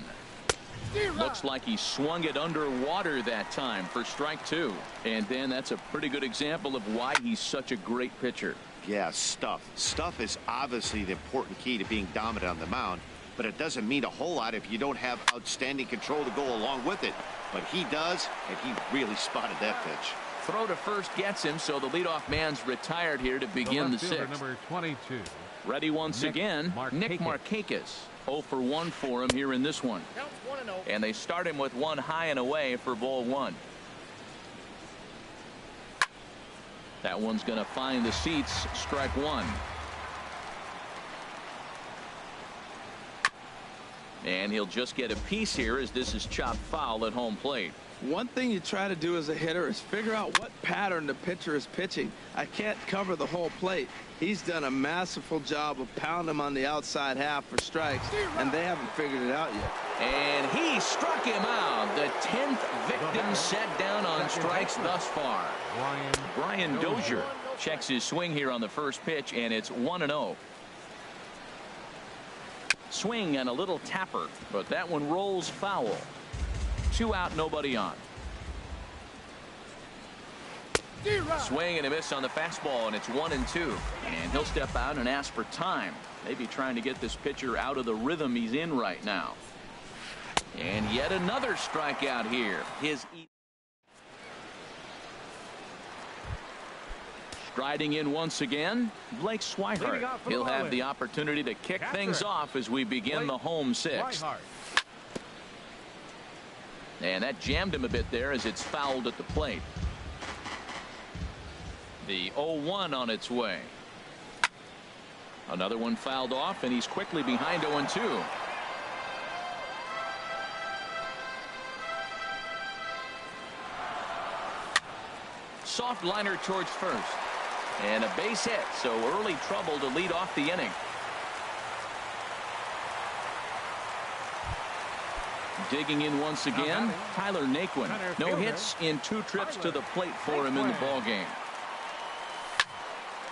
Looks like he swung it underwater that time for strike 2. And then that's a pretty good example of why he's such a great pitcher. Yeah, stuff. Stuff is obviously the important key to being dominant on the mound, but it doesn't mean a whole lot if you don't have outstanding control to go along with it. But he does, and he really spotted that pitch. Throw to first gets him, so the leadoff man's retired here to begin the sixth. Number 22. Ready once again, Nick Markakis. 0 for 1 for him here in this one. Counts 1-0. And they start him with one high and away for ball 1. That one's going to find the seats. Strike 1. And he'll just get a piece here as this is chopped foul at home plate. One thing you try to do as a hitter is figure out what pattern the pitcher is pitching. I can't cover the whole plate. He's done a masterful job of pounding him on the outside half for strikes, and they haven't figured it out yet. And he struck him out. The 10th victim set down on strikes thus far. Brian Dozier checks his swing here on the first pitch, and it's 1-0. Swing and a little tapper, but that one rolls foul. 2 out, nobody on. Swing and a miss on the fastball, and it's 1-2. And he'll step out and ask for time. Maybe trying to get this pitcher out of the rhythm he's in right now. And yet another strikeout here. Striding in once again, Blake Swihart. He'll have the opportunity to kick things off as we begin the home sixth. And that jammed him a bit there as it's fouled at the plate. The 0-1 on its way. Another one fouled off, and he's quickly behind 0-2. Soft liner towards first. And a base hit, so early trouble to lead off the inning. Digging in once again, Tyler Naquin. No hits in 2 trips to the plate for him in the ballgame.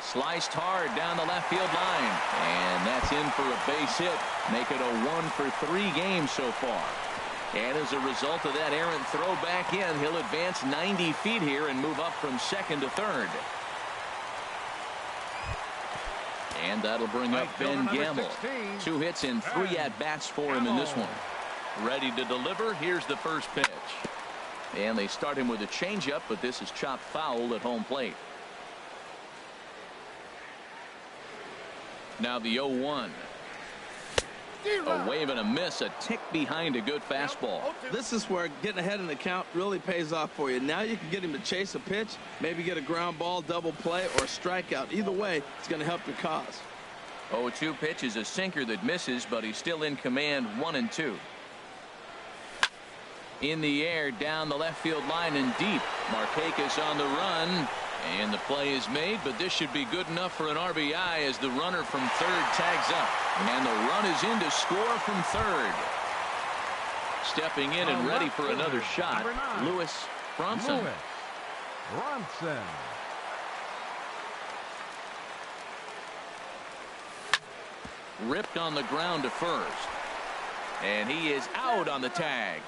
Sliced hard down the left field line, and that's in for a base hit. Make it a 1 for 3 games so far. And as a result of that errant throw back in, he'll advance 90 feet here and move up from second to third. And that'll bring up Ben Gamble. 2 hits and 3 at-bats for him in this one. Ready to deliver. Here's the first pitch. And they start him with a changeup, but this is chopped foul at home plate. Now the 0-1. A wave and a miss, a tick behind a good fastball. This is where getting ahead in the count really pays off for you. Now you can get him to chase a pitch, maybe get a ground ball, double play, or a strikeout. Either way, it's going to help your cause. 0-2 pitch is a sinker that misses, but he's still in command. 1-2. In the air, down the left field line and deep. Markakis on the run. And the play is made, but this should be good enough for an RBI as the runner from third tags up. And the run is in to score from third. Stepping in and ready for another shot, Louis Bronson. Ripped on the ground to first. And he is out on the tag.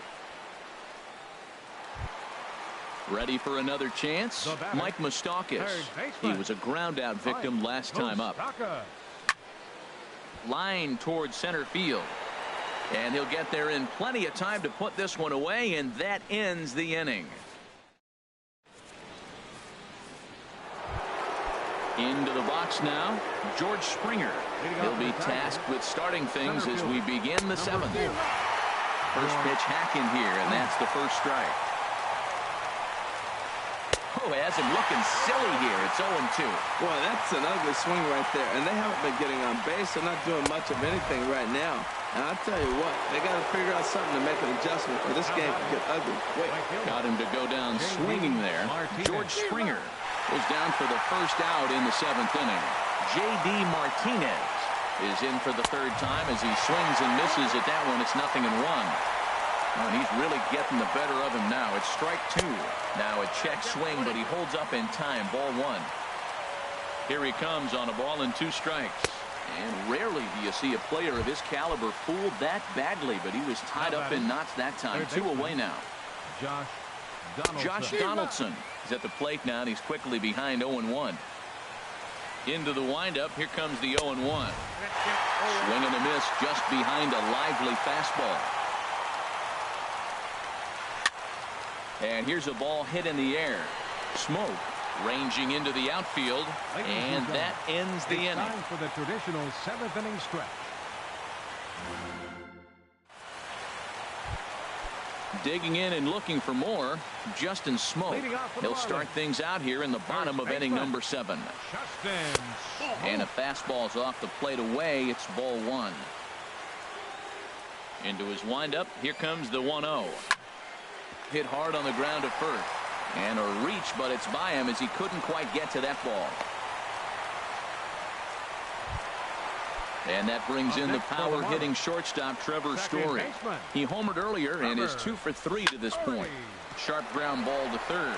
Ready for another chance. Mike Moustakas. He was a ground out victim last time up. Line towards center field. And he'll get there in plenty of time to put this one away, and that ends the inning. Into the box now, George Springer. He'll be tasked with starting things as we begin the 7th. First pitch hack in here, and that's the first strike. Oh, has him looking silly here. It's 0-2. Boy, that's an ugly swing right there. And they haven't been getting on base. They're not doing much of anything right now. And I'll tell you what, they got to figure out something to make an adjustment, or this game could get ugly quick. Got him to go down swinging there. George Springer goes down for the first out in the 7th inning. J.D. Martinez is in for the third time as he swings and misses at that one. It's 0-1. And he's really getting the better of him now. It's strike 2. Now a check swing, but he holds up in time. Ball 1. Here he comes on a ball and 2 strikes. And rarely do you see a player of his caliber fooled that badly, but he was tied up in knots that time. 2 away now. Josh Donaldson is at the plate now, and he's quickly behind 0-1. Into the windup. Here comes the 0-1. Swing and a miss just behind a lively fastball. And here's a ball hit in the air. Smoke ranging into the outfield, and that ends the inning. Time for the traditional 7th inning stretch. Digging in and looking for more, Justin Smoke. He'll start things out here in the bottom of inning number 7. And a fastball's off the plate away. It's ball 1. Into his windup. Here comes the 1-0. Hit hard on the ground to first. And a reach, but it's by him as he couldn't quite get to that ball. And that brings in the power-hitting shortstop, Trevor Story. He homered earlier and is 2 for 3 to this point. Sharp ground ball to third.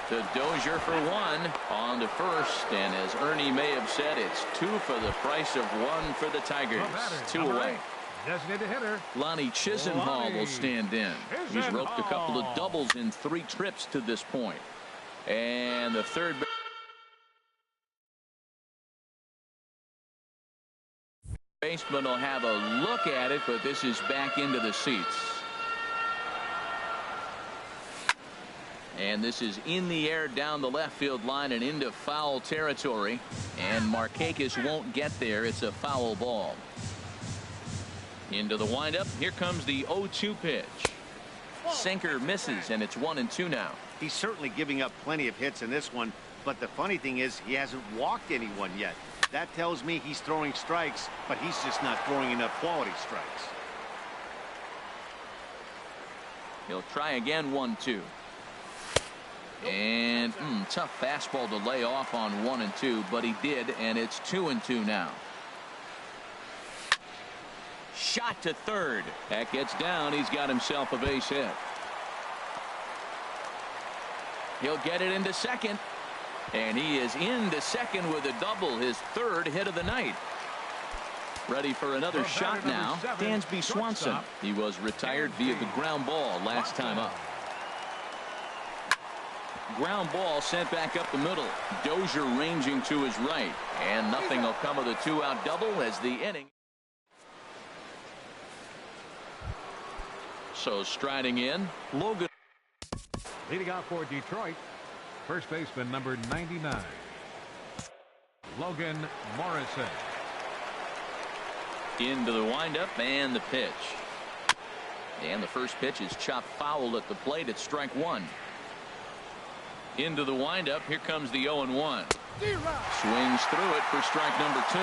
To Dozier for 1 on to first. And as Ernie may have said, it's 2 for the price of 1 for the Tigers. 2 away. Designated hitter Lonnie Chisenhall will stand in. He's roped a couple of doubles in 3 trips to this point. And the third baseman will have a look at it, but this is back into the seats. And this is in the air down the left field line and into foul territory. And Markakis won't get there. It's a foul ball. Into the windup. Here comes the 0-2 pitch. Sinker misses, and it's 1-2 now. He's certainly giving up plenty of hits in this one, but the funny thing is he hasn't walked anyone yet. That tells me he's throwing strikes, but he's just not throwing enough quality strikes. He'll try again. 1-2. And tough fastball to lay off on 1-2, but he did, and it's 2-2 now. Shot to third. That gets down. He's got himself a base hit. He'll get it into second. And he is into second with a double, his 3rd hit of the night. Ready for another shot now. Dansby Swanson. He was retired via the ground ball last time up. Ground ball sent back up the middle. Dozier ranging to his right. And nothing will come of the 2-out double as the inning. So striding in, Logan. Leading out for Detroit, first baseman number 99, Logan Morrison. Into the windup and the pitch. And the first pitch is chopped foul at the plate. It's strike 1. Into the windup. Here comes the 0-1. Swings through it for strike number 2.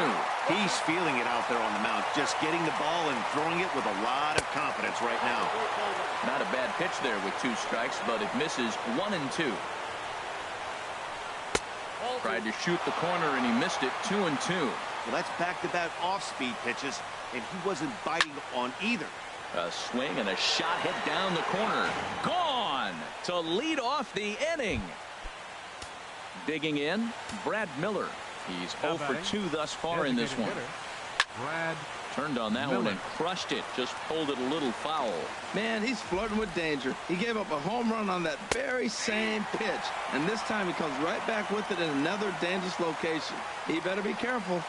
He's feeling it out there on the mound, just getting the ball and throwing it with a lot of confidence right now. Not a bad pitch there with 2 strikes, but it misses 1-2. Tried to shoot the corner and he missed it. 2-2. Well, that's back-to-back off-speed pitches, and he wasn't biting on either. A swing and a shot hit down the corner. Gone to lead off the inning. Digging in, Brad Miller. He's 0 for 2 thus far in this one. Brad turned on that one and crushed it. Just pulled it a little foul. Man, he's flirting with danger. He gave up a home run on that very same pitch. And this time he comes right back with it in another dangerous location. He better be careful.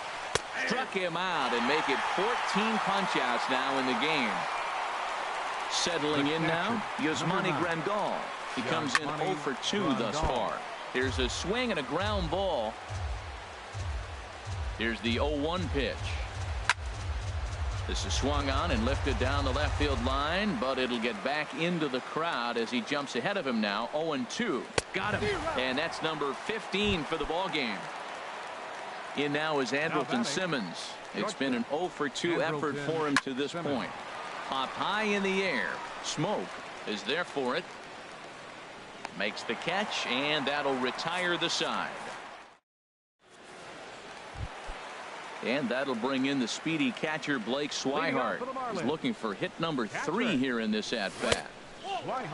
Struck him out and make it 14 punch-outs now in the game. Settling in now, Yasmani Grandal. He comes in 0 for 2 thus far. Here's a swing and a ground ball. Here's the 0-1 pitch. This is swung on and lifted down the left field line, but it'll get back into the crowd as he jumps ahead of him now. 0-2. Got him. And that's number 15 for the ball game. In now is Andrelton Simmons. It's been an 0 for 2 effort for him to this point. Pop high in the air. Smoke is there for it. Makes the catch, and that'll retire the side. And that'll bring in the speedy catcher Blake Swihart. He's looking for hit number 3 here in this at-bat.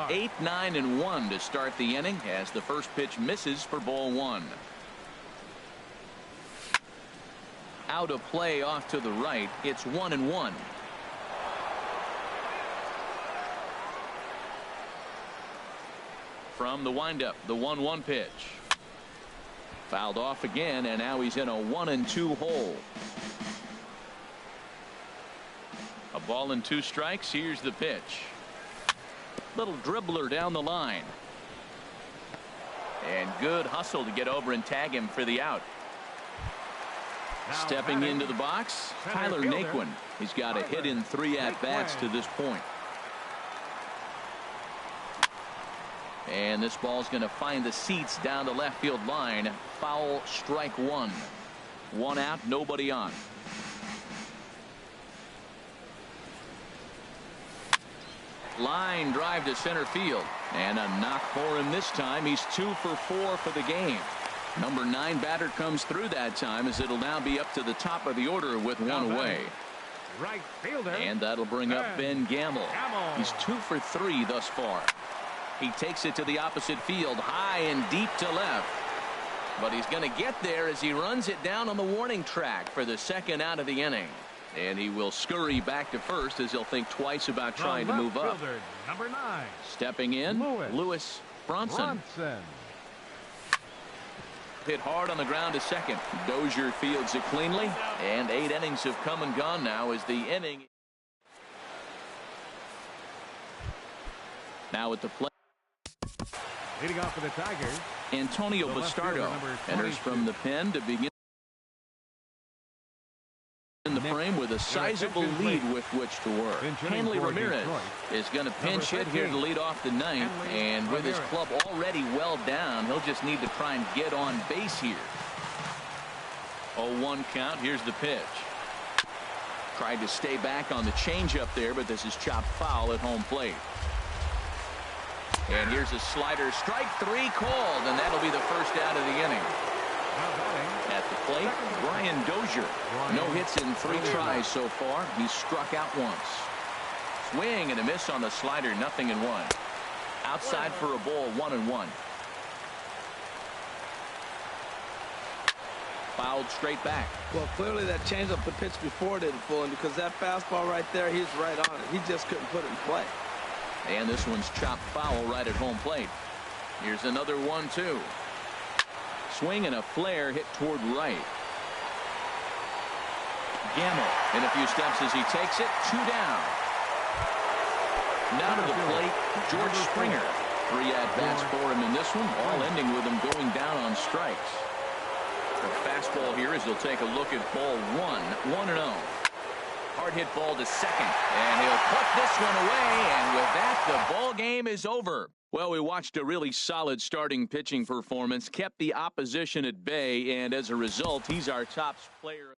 8, 9, and 1 to start the inning as the first pitch misses for ball 1. Out of play off to the right. It's 1-1. From the windup, the 1-1 pitch. Fouled off again, and now he's in a 1-2 hole. A ball and 2 strikes. Here's the pitch. Little dribbler down the line. And good hustle to get over and tag him for the out. Stepping into the box, Tyler Naquin. He's got a hit in 3 at-bats to this point. And this ball's going to find the seats down the left field line. Foul, strike 1. 1 out, nobody on. Line drive to center field. And a knock for him this time. He's 2 for 4 for the game. Number 9 batter comes through that time as it'll now be up to the top of the order with 1 away. Right fielder. And that'll bring up Ben Gamble. He's 2 for 3 thus far. He takes it to the opposite field, high and deep to left. But he's going to get there as he runs it down on the warning track for the second out of the inning. And he will scurry back to first as he'll think twice about trying to move up. Number 9. Stepping in, Lewis Bronson. Hit hard on the ground to second. Dozier fields it cleanly. And 8 innings have come and gone now as the inning. Now at the plate. Leading off for the Tigers, Antonio Bastardo enters from the pen to begin in the frame with a sizable lead with which to work. Hanley Ramirez is going to pinch hit here to lead off the 9th, and with his club already well down, he'll just need to try and get on base here. 0-1 count. Here's the pitch. Tried to stay back on the changeup there, but this is chopped foul at home plate. And here's a slider, strike 3 called, and that'll be the first out of the inning. At the plate, Brian Dozier. No hits in 3 tries so far. He's struck out once. Swing and a miss on the slider, 0-1. Outside for a ball, 1-1. Fouled straight back. Well, clearly that changeup the pitch before didn't fool him, because that fastball right there, he's right on it. He just couldn't put it in play. And this one's chopped foul right at home plate. Here's another 1-2. Swing and a flare hit toward right. Gamble in a few steps as he takes it. 2 down. Now to the plate, George Springer. 3 at-bats for him in this one, all ending with him going down on strikes. The fastball here as he'll take a look at ball 1. 1-0. Hard hit ball to second, and he'll put this one away, and with that, the ball game is over. Well, we watched a really solid starting pitching performance, kept the opposition at bay, and as a result, he's our top player.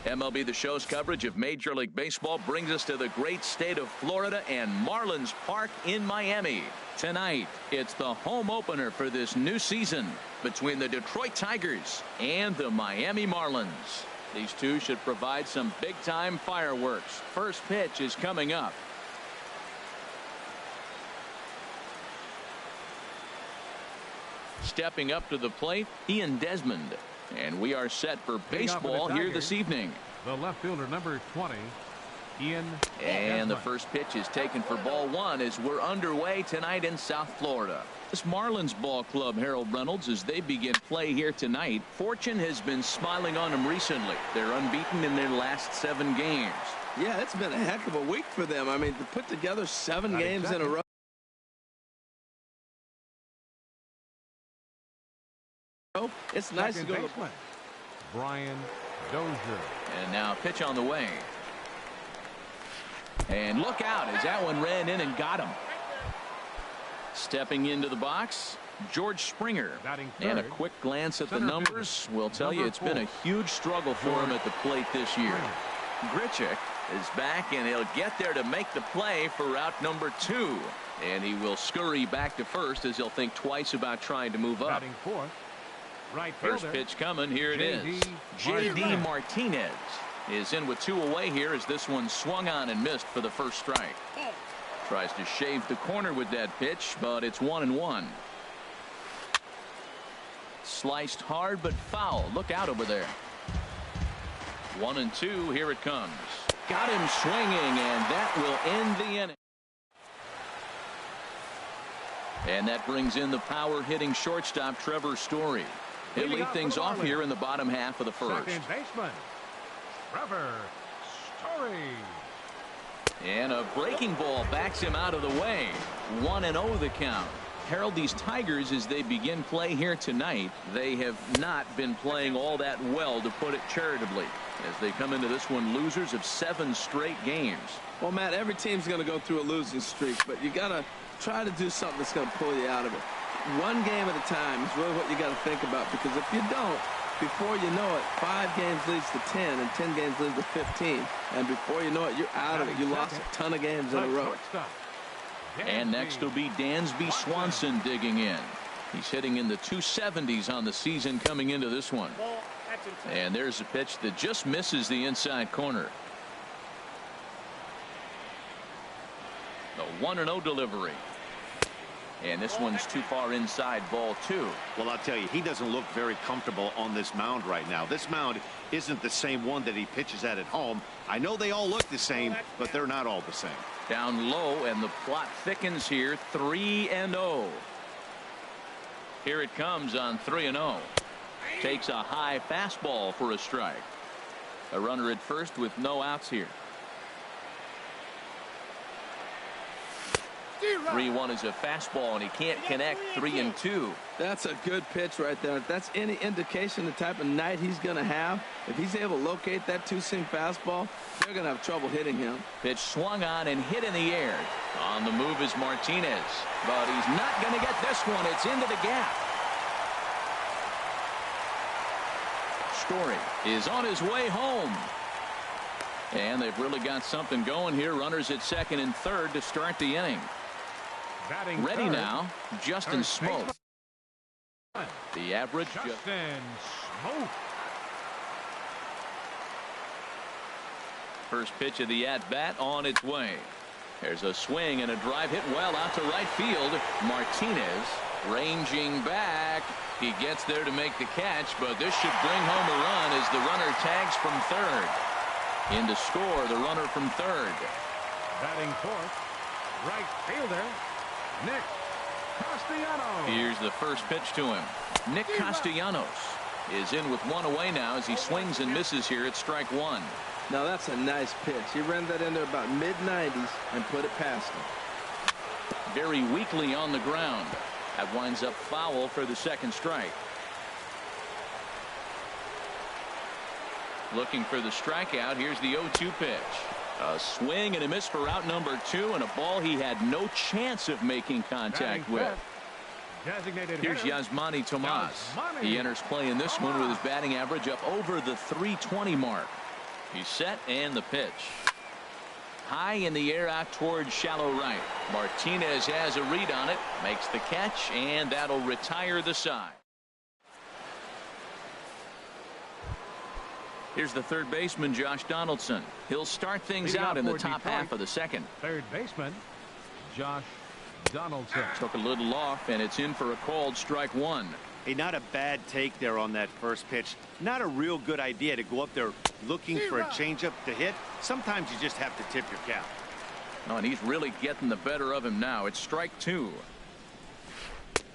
MLB The Show's coverage of Major League Baseball brings us to the great state of Florida and Marlins Park in Miami. Tonight, it's the home opener for this new season between the Detroit Tigers and the Miami Marlins. These two should provide some big-time fireworks. First pitch is coming up. Stepping up to the plate, Ian Desmond. And we are set for baseball here this evening. The left fielder, number 20, Ian. And the first pitch is taken for ball one as we're underway tonight in South Florida. This Marlins ball club, Harold Reynolds, as they begin play here tonight, fortune has been smiling on them recently. They're unbeaten in their last 7 games. Yeah, it's been a heck of a week for them. I mean, to put together 7 games in a row. It's nice to go to the play. Brian Dozier. And now pitch on the way. And look out as that one ran in and got him. Stepping into the box, George Springer. And a quick glance at the numbers will tell you it's been a huge struggle for him at the plate this year. Grichuk is back, and he'll get there to make the play for route number 2. And he will scurry back to first as he'll think twice about trying to move up. First pitch coming. Here it is. J.D. Martinez is in with 2 away here as this one swung on and missed for the first strike. Tries to shave the corner with that pitch, but it's 1-1. Sliced hard but foul. Look out over there. 1-2. Here it comes. Got him swinging, and that will end the inning. And that brings in the power hitting shortstop Trevor Story. He'll lead things off here in the bottom half of the first. Second baseman, Trevor Story. And a breaking ball backs him out of the way. 1-0 the count. Harold, these Tigers, as they begin play here tonight, they have not been playing all that well, to put it charitably, as they come into this one losers of 7 straight games. Well, Matt, every team's going to go through a losing streak, but you got to try to do something that's going to pull you out of it. One game at a time is really what you got to think about, because if you don't, before you know it, 5 games leads to 10 and 10 games leads to 15, and before you know it, you're out of it. You lost a ton of games in a row. And next will be Dansby Swanson digging in. He's hitting in the 270s on the season coming into this one. And there's a pitch that just misses the inside corner. The 1-0 delivery. And this one's too far inside, ball 2. Well, I'll tell you, he doesn't look very comfortable on this mound right now. This mound isn't the same one that he pitches at home. I know they all look the same, but they're not all the same. Down low, and the plot thickens here. 3-0. Here it comes on 3-0. Takes a high fastball for a strike. A runner at first with no outs here. 3-1 is a fastball, and he can't connect. 3-2. That's a good pitch right there. If that's any indication the type of night he's going to have, if he's able to locate that 2-seam fastball, they're going to have trouble hitting him. Pitch swung on and hit in the air. On the move is Martinez, but he's not going to get this one. It's into the gap. Story is on his way home. And they've really got something going here. Runners at second and third to start the inning. Ready now, Justin Smoke. The average. Justin Smoke. First pitch of the at-bat on its way. There's a swing and a drive hit well out to right field. Martinez ranging back. He gets there to make the catch, but this should bring home a run as the runner tags from third. In to score, the runner from third. Batting fourth, right fielder, Nick Castellanos. Here's the first pitch to him. Nick Castellanos is in with 1 away now as he swings and misses here at strike 1. Now that's a nice pitch. He ran that in there about mid-90s and put it past him. Very weakly on the ground. That winds up foul for the second strike. Looking for the strikeout. Here's the 0-2 pitch. A swing and a miss for out number 2, and a ball he had no chance of making contact with. Here's Yasmani Tomas. He enters play in this one with his batting average up over the 320 mark. He's set, and the pitch. High in the air out towards shallow right. Martinez has a read on it, makes the catch, and that'll retire the side. Here's the third baseman, Josh Donaldson. He'll start things out in the top half of the second. Third baseman, Josh Donaldson. Took a little off, and it's in for a called strike one. Hey, not a bad take there on that first pitch. Not a real good idea to go up there looking for a changeup to hit. Sometimes you just have to tip your cap. Oh, and he's really getting the better of him now. It's strike two.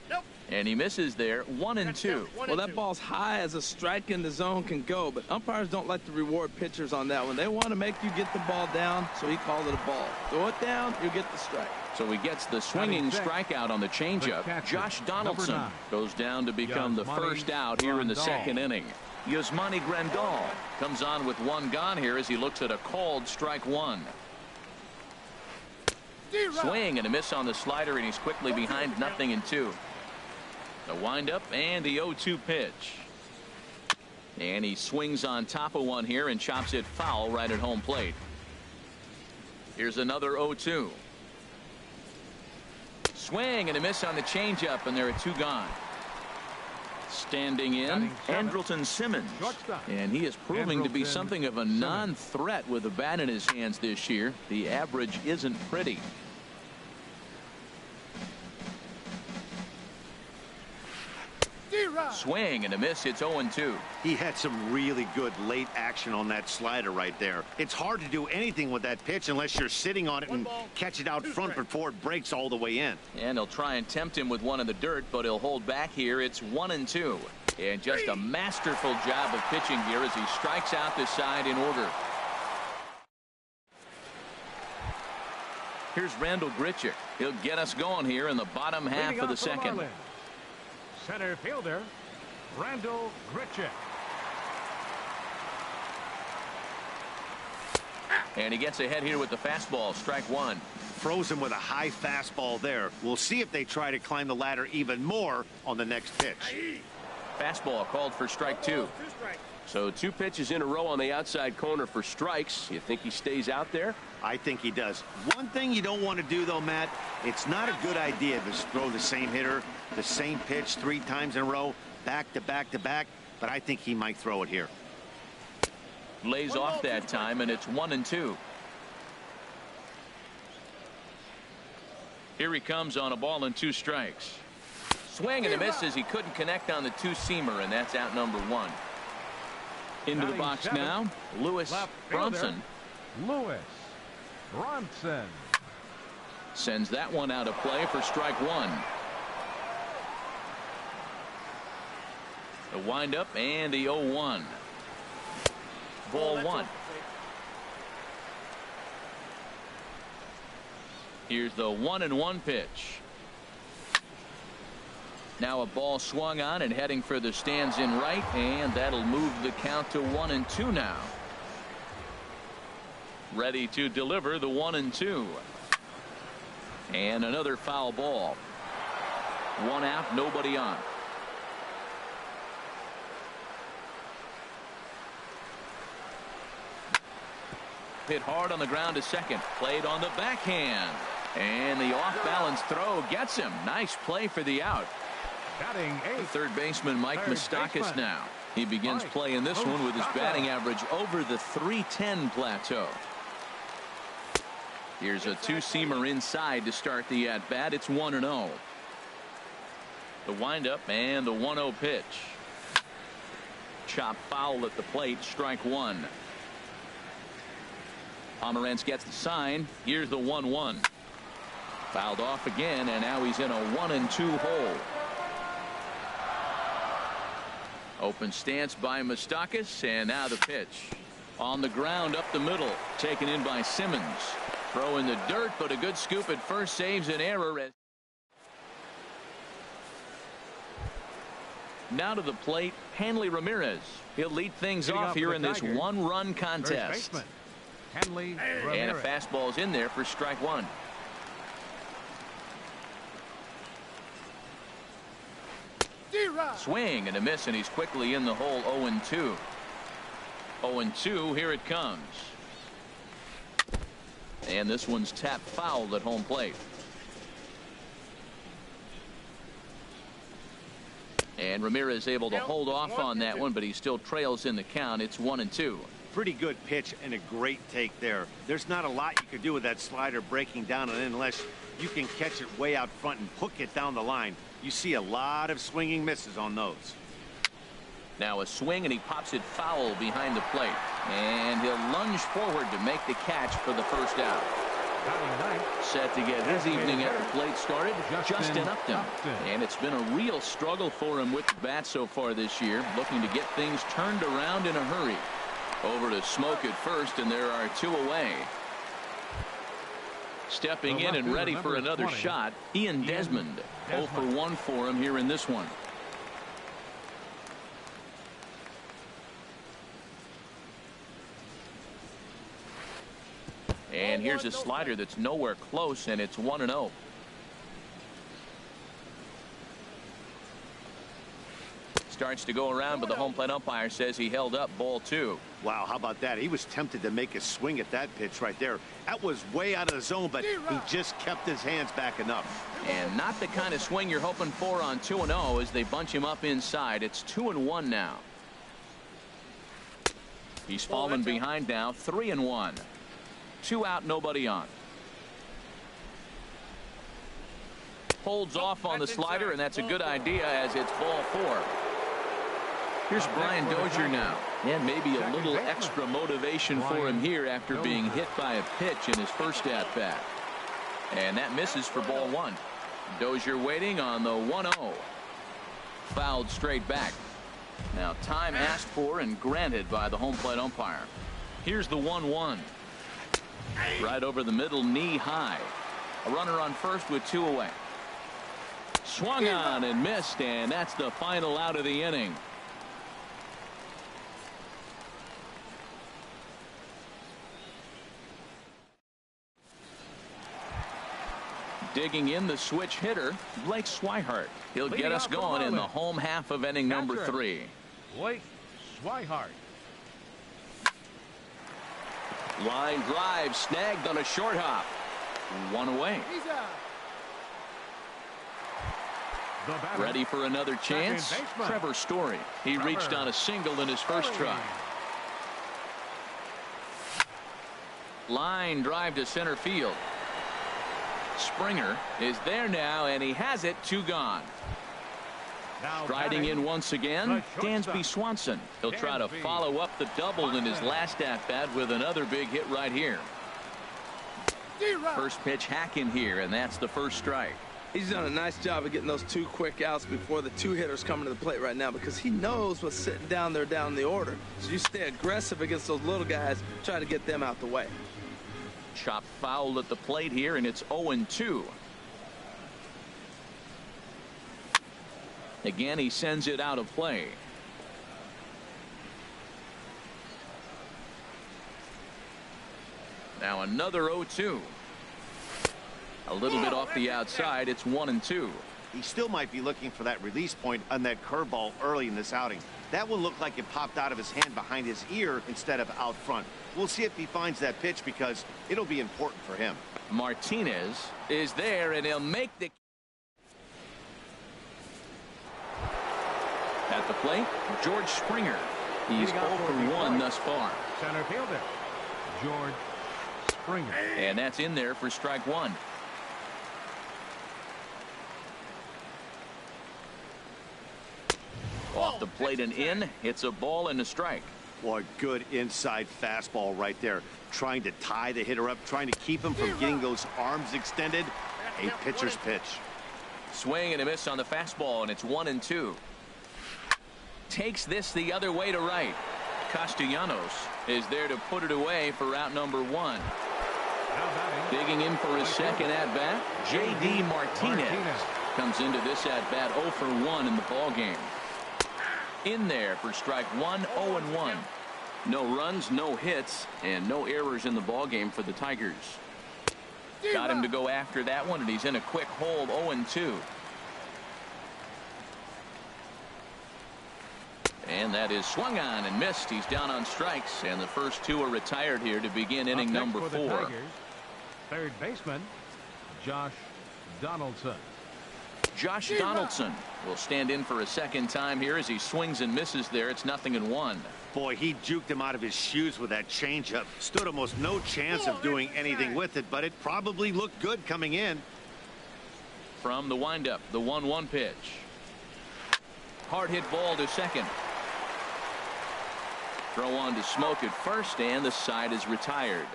Nope. And he misses there. 1-2. Well, that ball's high as a strike in the zone can go, but umpires don't like to reward pitchers on that one. They want to make you get the ball down, so he called it a ball. Throw it down, you get the strike. So he gets the swinging strikeout on the changeup. Josh Donaldson goes down to become the first out here in the second inning. Yasmani Grandal comes on with one gone here as he looks at a called strike one. Swing and a miss on the slider, and he's quickly behind 0-2. The windup and the 0-2 pitch. And he swings on top of one here and chops it foul right at home plate. Here's another 0-2. Swing and a miss on the changeup, and there are two gone. Standing in, Andrelton Simmons. And he is proving to be something of a non-threat with the bat in his hands this year. The average isn't pretty. Swing and a miss. It's 0-2. He had some really good late action on that slider right there. It's hard to do anything with that pitch unless you're sitting on it and catch it out front before it breaks all the way in. And he'll try and tempt him with one in the dirt, but he'll hold back here. It's 1-2. And just a masterful job of pitching here as he strikes out the side in order. Here's Randall Grichuk. He'll get us going here in the bottom half of the second. Center fielder, Randall Grichuk. And he gets ahead here with the fastball. Strike one. Froze him with a high fastball there. We'll see if they try to climb the ladder even more on the next pitch. Fastball called for strike two. So two pitches in a row on the outside corner for strikes. You think he stays out there? I think he does. One thing you don't want to do, though, Matt, it's not a good idea to throw the same hitter, the same pitch 3 times in a row, back to back to back, but I think he might throw it here. Lays off that time, and it's 1-2. Here he comes on a ball and 2 strikes. Swing and a miss as he couldn't connect on the two-seamer, and that's out number 1. Into the box now, Lewis Bronson. Lewis Bronson sends that one out of play for strike one. The windup and the 0-1. Ball one. Here's the 1-1 pitch. Now a ball swung on and heading for the stands in right, and that'll move the count to 1-2 now. Ready to deliver the 1-2. And another foul ball. 1 out, nobody on. Hit hard on the ground to second. Played on the backhand. And the off-balance throw gets him. Nice play for the out. The third baseman Mike Moustakas now. He begins play in this one with his batting average over the .310 plateau. Here's a two-seamer inside to start the at-bat. It's 1-0. The windup and the 1-0 pitch. Chop foul at the plate. Strike one. Pomerantz gets the sign. Here's the 1-1. Fouled off again, and now he's in a 1-2 hole. Open stance by Moustakas, and now the pitch. On the ground up the middle. Taken in by Simmons. Throw in the dirt, but a good scoop at first saves an error. Now to the plate, Hanley Ramirez. He'll lead things off here in this one-run contest. Hanley Ramirez. And a fastball's in there for strike one. Swing and a miss, and he's quickly in the hole. 0-2. 0-2, here it comes. And this one's tapped foul at home plate. And Ramirez able to hold off on that one, but he still trails in the count. It's 1-2. Pretty good pitch and a great take there. There's not a lot you could do with that slider breaking down and in unless you can catch it way out front and hook it down the line. You see a lot of swinging misses on those. Now a swing, and he pops it foul behind the plate. And he'll lunge forward to make the catch for the first out. Set to get his evening at the plate started, Justin Upton. And it's been a real struggle for him with the bat so far this year, looking to get things turned around in a hurry. Over to Smoke at first, and there are 2 away. Stepping in and ready for another shot, Ian Desmond. 0 for 1 for him here in this one. And here's a slider that's nowhere close, and it's 1-0. Starts to go around, but the home plate umpire says he held up ball 2. Wow, how about that? He was tempted to make a swing at that pitch right there. That was way out of the zone, but he just kept his hands back enough. And not the kind of swing you're hoping for on 2-0 as they bunch him up inside. It's 2-1 now. He's fallen behind now, 3-1. 2 out, nobody on. Holds off on the slider, and that's a good idea as it's ball 4. Here's Brian Dozier now, and maybe a little extra motivation for him here after being hit by a pitch in his first at-bat. And that misses for ball 1. Dozier waiting on the 1-0. Fouled straight back. Now time asked for and granted by the home plate umpire. Here's the 1-1. Right over the middle, knee high. A runner on first with 2 away. Swung on and missed, and that's the final out of the inning. Digging in the switch hitter, Blake Swihart. He'll get us going in the home half of inning number 3. Blake Swihart. Line drive snagged on a short hop. 1 away. Ready for another chance? Trevor Story. He reached on a single in his first try. Line drive to center field. Springer is there now, and he has it. 2 gone. Striding in once again, Dansby Swanson. He'll try to follow up the double in his last at-bat with another big hit right here. First pitch hack in here, and that's the first strike. He's done a nice job of getting those 2 quick outs before the 2 hitters coming to the plate right now, because he knows what's sitting down there down the order. So you stay aggressive against those little guys, try to get them out the way. Chopped foul at the plate here, and it's 0-2. Again, he sends it out of play. Now another 0-2. A little bit off the outside. It's 1-2. He still might be looking for that release point on that curveball early in this outing. That one looked like it popped out of his hand behind his ear instead of out front. We'll see if he finds that pitch, because it'll be important for him. Martinez is there, and he'll make the... At the plate, George Springer. He's 0 for 1 thus far. Center fielder, George Springer. And that's in there for strike 1. Off the plate and in. It's a ball and a strike. Boy, good inside fastball right there. Trying to tie the hitter up, trying to keep him from getting those arms extended. A pitcher's pitch. Swing and a miss on the fastball, and it's 1-2. Takes this the other way to right. Castellanos is there to put it away for out number 1. Digging in for his second at-bat, J.D. Martinez comes into this at-bat 0 for 1 in the ballgame. In there for strike 1, 0-1. No runs, no hits, and no errors in the ballgame for the Tigers. Got him to go after that one, and he's in a quick hold, 0-2. And that is swung on and missed. He's down on strikes, and the first two are retired here to begin inning number 4. Third baseman, Josh Donaldson. Josh Donaldson will stand in for a second time here as he swings and misses there. It's 0-1. Boy, he juked him out of his shoes with that changeup. Stood almost no chance of doing anything with it, but it probably looked good coming in. From the windup, the 1-1 pitch. Hard hit ball to second. Throw on to Smoke at first, and the side is retired.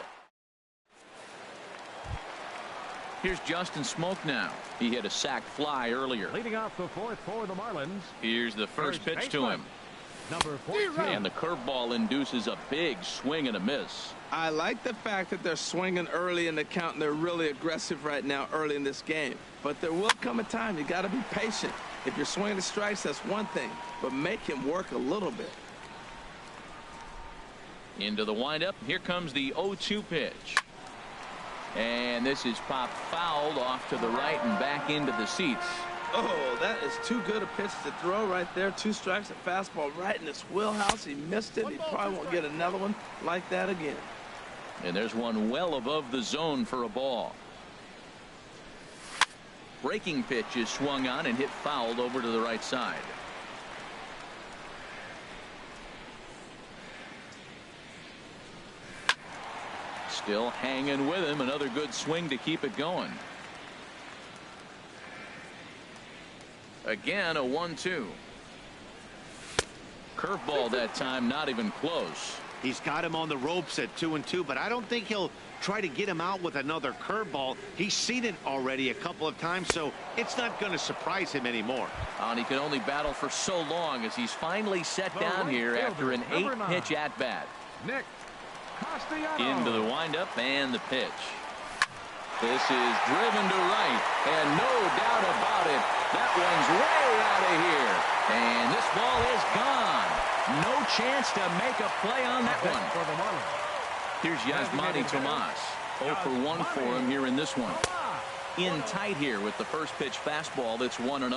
Here's Justin Smoke now. He hit a sac fly earlier. Leading off the fourth for the Marlins. Here's the first pitch to him. Number 14. And the curveball induces a big swing and a miss. I like the fact that they're swinging early in the count, and they're really aggressive right now early in this game. But there will come a time you got to be patient. If you're swinging the strikes, that's one thing, but make him work a little bit. Into the windup. Here comes the 0-2 pitch. And this is popped fouled off to the right and back into the seats. Oh, that is too good a pitch to throw right there. 2 strikes, a fastball right in his wheelhouse. He missed it. He probably won't get another one like that again. And there's one well above the zone for a ball. Breaking pitch is swung on and hit fouled over to the right side. Still hanging with him. Another good swing to keep it going. Again, a 1-2. Curveball that time, not even close. He's got him on the ropes at 2-2, but I don't think he'll try to get him out with another curveball. He's seen it already a couple of times, so it's not going to surprise him anymore. And he can only battle for so long as he's finally set down here after an 8-pitch at-bat. Nick Castellanos. Into the windup and the pitch. This is driven to right, and no doubt about it, that one's way out of here. And this ball is gone. No chance to make a play on that one. Here's Yasmani Tomas. 0 for 1 for him here in this one. In tight here with the first pitch fastball. That's 1-0.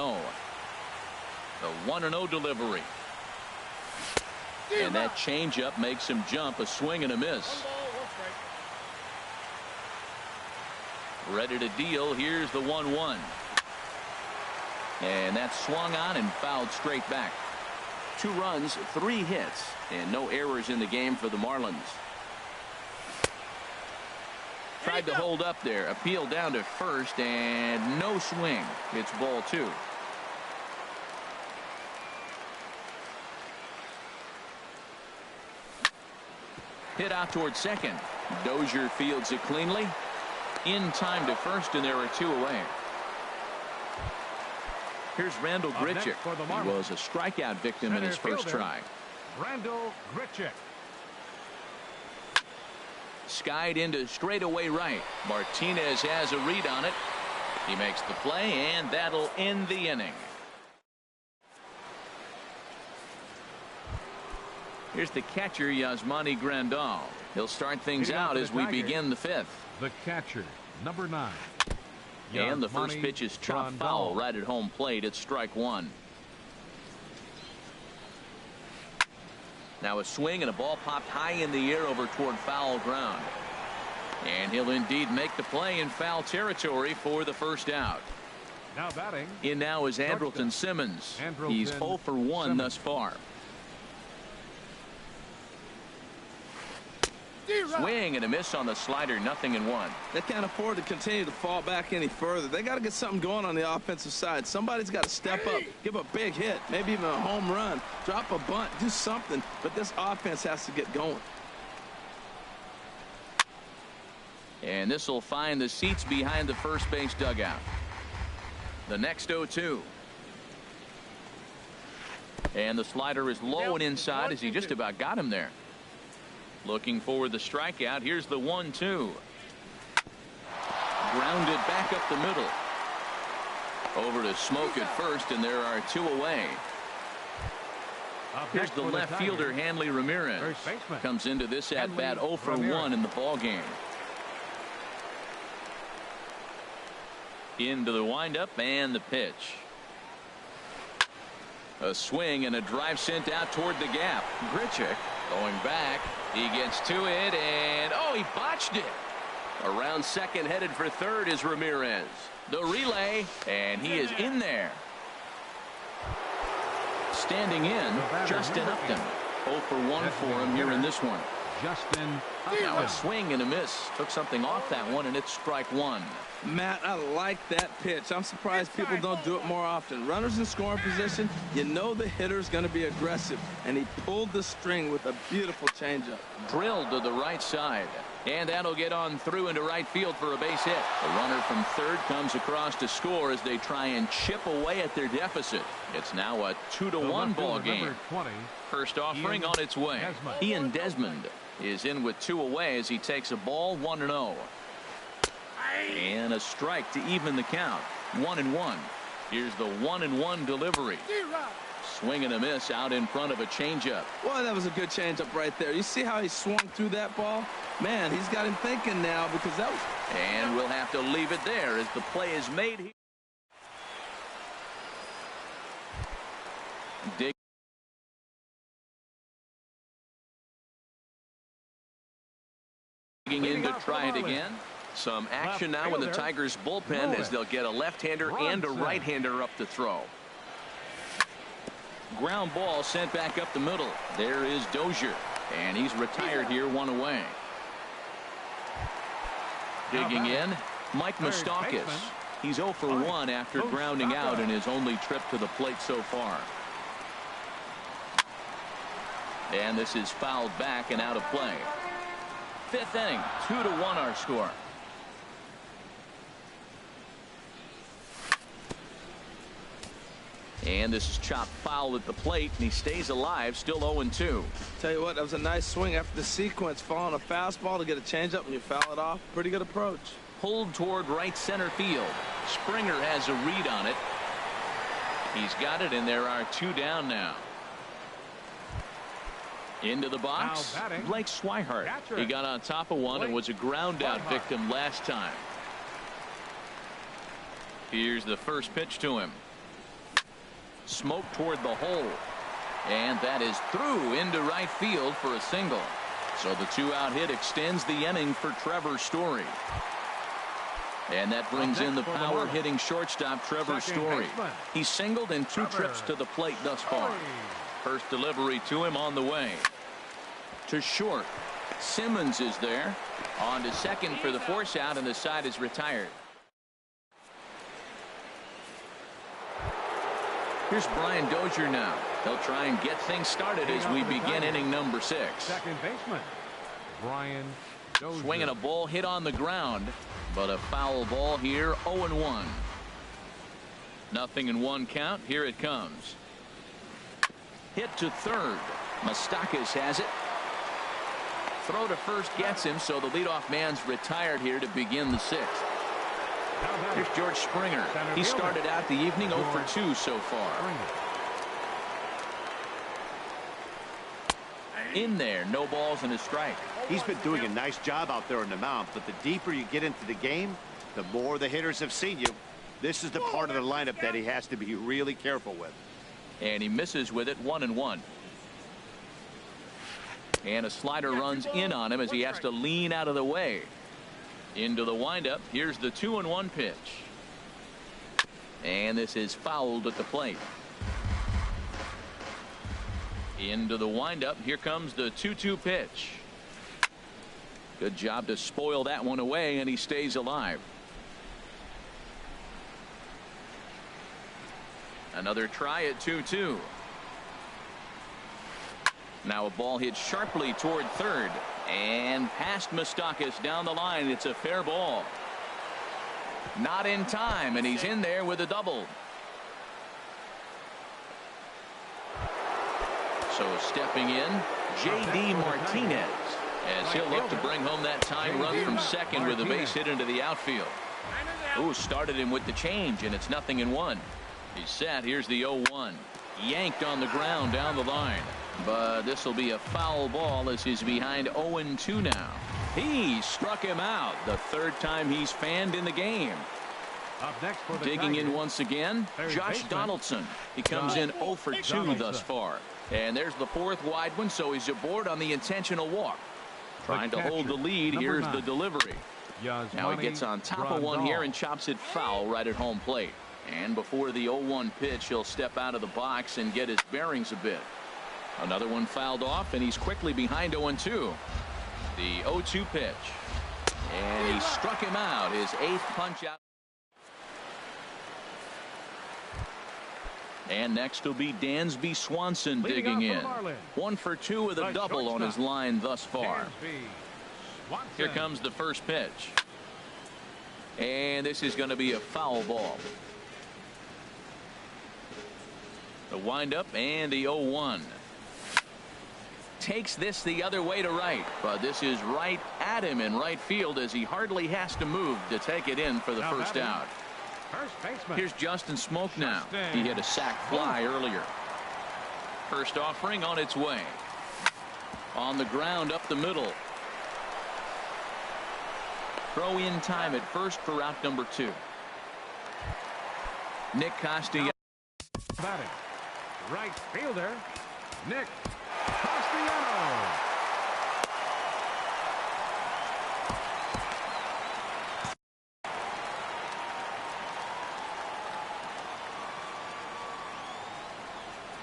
The 1-0 delivery. And that changeup makes him jump. A swing and a miss. Ready to deal. Here's the 1-1. And that's swung on and fouled straight back. 2 runs, 3 hits, and no errors in the game for the Marlins. Tried to hold up there. Appeal down to first, and no swing. It's ball 2. Hit out towards second. Dozier fields it cleanly. In time to first, and there are 2 away. Here's Randall Grichuk. He was a strikeout victim in his first try. Randall Grichuk. Skied into straightaway right. Martinez has a read on it. He makes the play, and that'll end the inning. Here's the catcher, Yasmani Grandal. He'll start things out as we begin the 5th. The catcher, number 9. And the first pitch is chopped foul right at home plate. It's strike 1. Now a swing and a ball popped high in the air over toward foul ground. And he'll indeed make the play in foul territory for the first out. Now batting. In now is Andrelton Simmons. He's 0 for 1 thus far. Swing and a miss on the slider. 0-1. They can't afford to continue to fall back any further. They got to get something going on the offensive side. Somebody's got to step up, give a big hit, maybe even a home run, drop a bunt, do something. But this offense has to get going. And this will find the seats behind the first base dugout. The next 0-2. And the slider is low and inside as he just about got him there. Looking for the strikeout. Here's the 1-2. Grounded back up the middle. Over to Smoke at first, and there are 2 away. Here's the left fielder, Hanley Ramirez. Comes into this at bat 0 for 1 in the ball game. Into the windup and the pitch. A swing and a drive sent out toward the gap. Grichuk going back. He gets to it, and oh, he botched it. Around second, headed for third is Ramirez. The relay, and he is in there. Standing in, Justin Upton. 0 for 1 for him here in this one. Justin Now a Upton. swing and a miss. Took something off that one, and it's strike one. Matt, I like that pitch. I'm surprised people don't do it more often. Runners in scoring position, you know the hitter's going to be aggressive, and he pulled the string with a beautiful changeup. Drilled to the right side, and that'll get on through into right field for a base hit. The runner from third comes across to score as they try and chip away at their deficit. It's now a 2-1 ball game. Number 20. First offering on its way. Desmond. Ian Desmond is in with 2 away as he takes a ball 1-0. And a strike to even the count. 1-1. Here's the 1-1 delivery. Swing and a miss out in front of a changeup. Boy, that was a good changeup right there. You see how he swung through that ball? Man, he's got him thinking now because that was... And we'll have to leave it there as the play is made here. Digging in to try it again. Some action now in the Tigers bullpen as they'll get a left-hander and a right-hander up to throw. Ground ball sent back up the middle. There is Dozier, and he's retired here, 1 away. Digging in, Mike Moustakas. He's 0 for 1 after grounding out in his only trip to the plate so far. And this is fouled back and out of play. 5th inning, 2-1 our score. And this is chopped foul at the plate, and he stays alive, still 0-2. Tell you what, that was a nice swing after the sequence. Following a fastball to get a changeup and you foul it off. Pretty good approach. Pulled toward right center field. Springer has a read on it. He's got it, and there are 2 down now. Into the box, Blake Swihart. He got on top of one and was a ground out victim last time. Here's the first pitch to him. Smoke toward the hole, and that is through into right field for a single. So the 2-out hit extends the inning for Trevor Story. And that brings in the power hitting shortstop Trevor Story. He singled in 2 trips to the plate thus far. First delivery to him on the way. To short. Simmons is there. On to second for the force out, and the side is retired. Here's Brian Dozier now. He'll try and get things started as we begin inning number 6. Second baseman, Brian Dozier. Swinging a ball hit on the ground, but a foul ball here, 0-1. 0-1 count. Here it comes. Hit to third. Moustakas has it. Throw to first gets him, so the leadoff man's retired here to begin the 6th. Here's George Springer. He started out the evening 0 for 2 so far. In there, no balls and a strike. He's been doing a nice job out there on the mound, but the deeper you get into the game, the more the hitters have seen you. This is the part of the lineup that he has to be really careful with. And he misses with it, 1-1. And a slider runs in on him as he has to lean out of the way. Into the windup. Here's the 2-1 pitch. And this is fouled at the plate. Into the windup. Here comes the 2-2 pitch. Good job to spoil that one away, and he stays alive. Another try at 2-2. Now a ball hit sharply toward third and past Moustakas down the line. It's a fair ball. Not in time, and he's in there with a double. So stepping in, J.D. Martinez, as he'll look to bring home that tying run from second with a base hit into the outfield. Ooh, started him with the change, and it's 0-1. He's set. Here's the 0-1. Yanked on the ground down the line. But this will be a foul ball as he's behind 0-2 now. He struck him out the 3rd time he's fanned in the game. Up next for the Digging in Tigers, once again, third Josh baseman, Donaldson. He comes in 0 for 2 thus far. And there's the fourth wide one, so he's aboard on the intentional walk. Trying to hold the lead. Here's the delivery. Now he gets on top of one here and chops it foul right at home plate. And before the 0-1 pitch, he'll step out of the box and get his bearings a bit. Another one fouled off, and he's quickly behind 0-2. The 0-2 pitch. And he struck him out, his 8th punch out. And next will be Dansby Swanson digging in. 1 for 2 with a double on his line thus far. Here comes the first pitch. And this is going to be a foul ball. The windup and the 0-1. Takes this the other way to right, but this is right at him in right field as he hardly has to move to take it in for the first out. Here's Justin Smoke now. He hit a sac fly earlier. First offering on its way. On the ground up the middle. Throw in time at first for out number 2. Nick Castellanos. Batting. Right fielder, Nick Castellanos.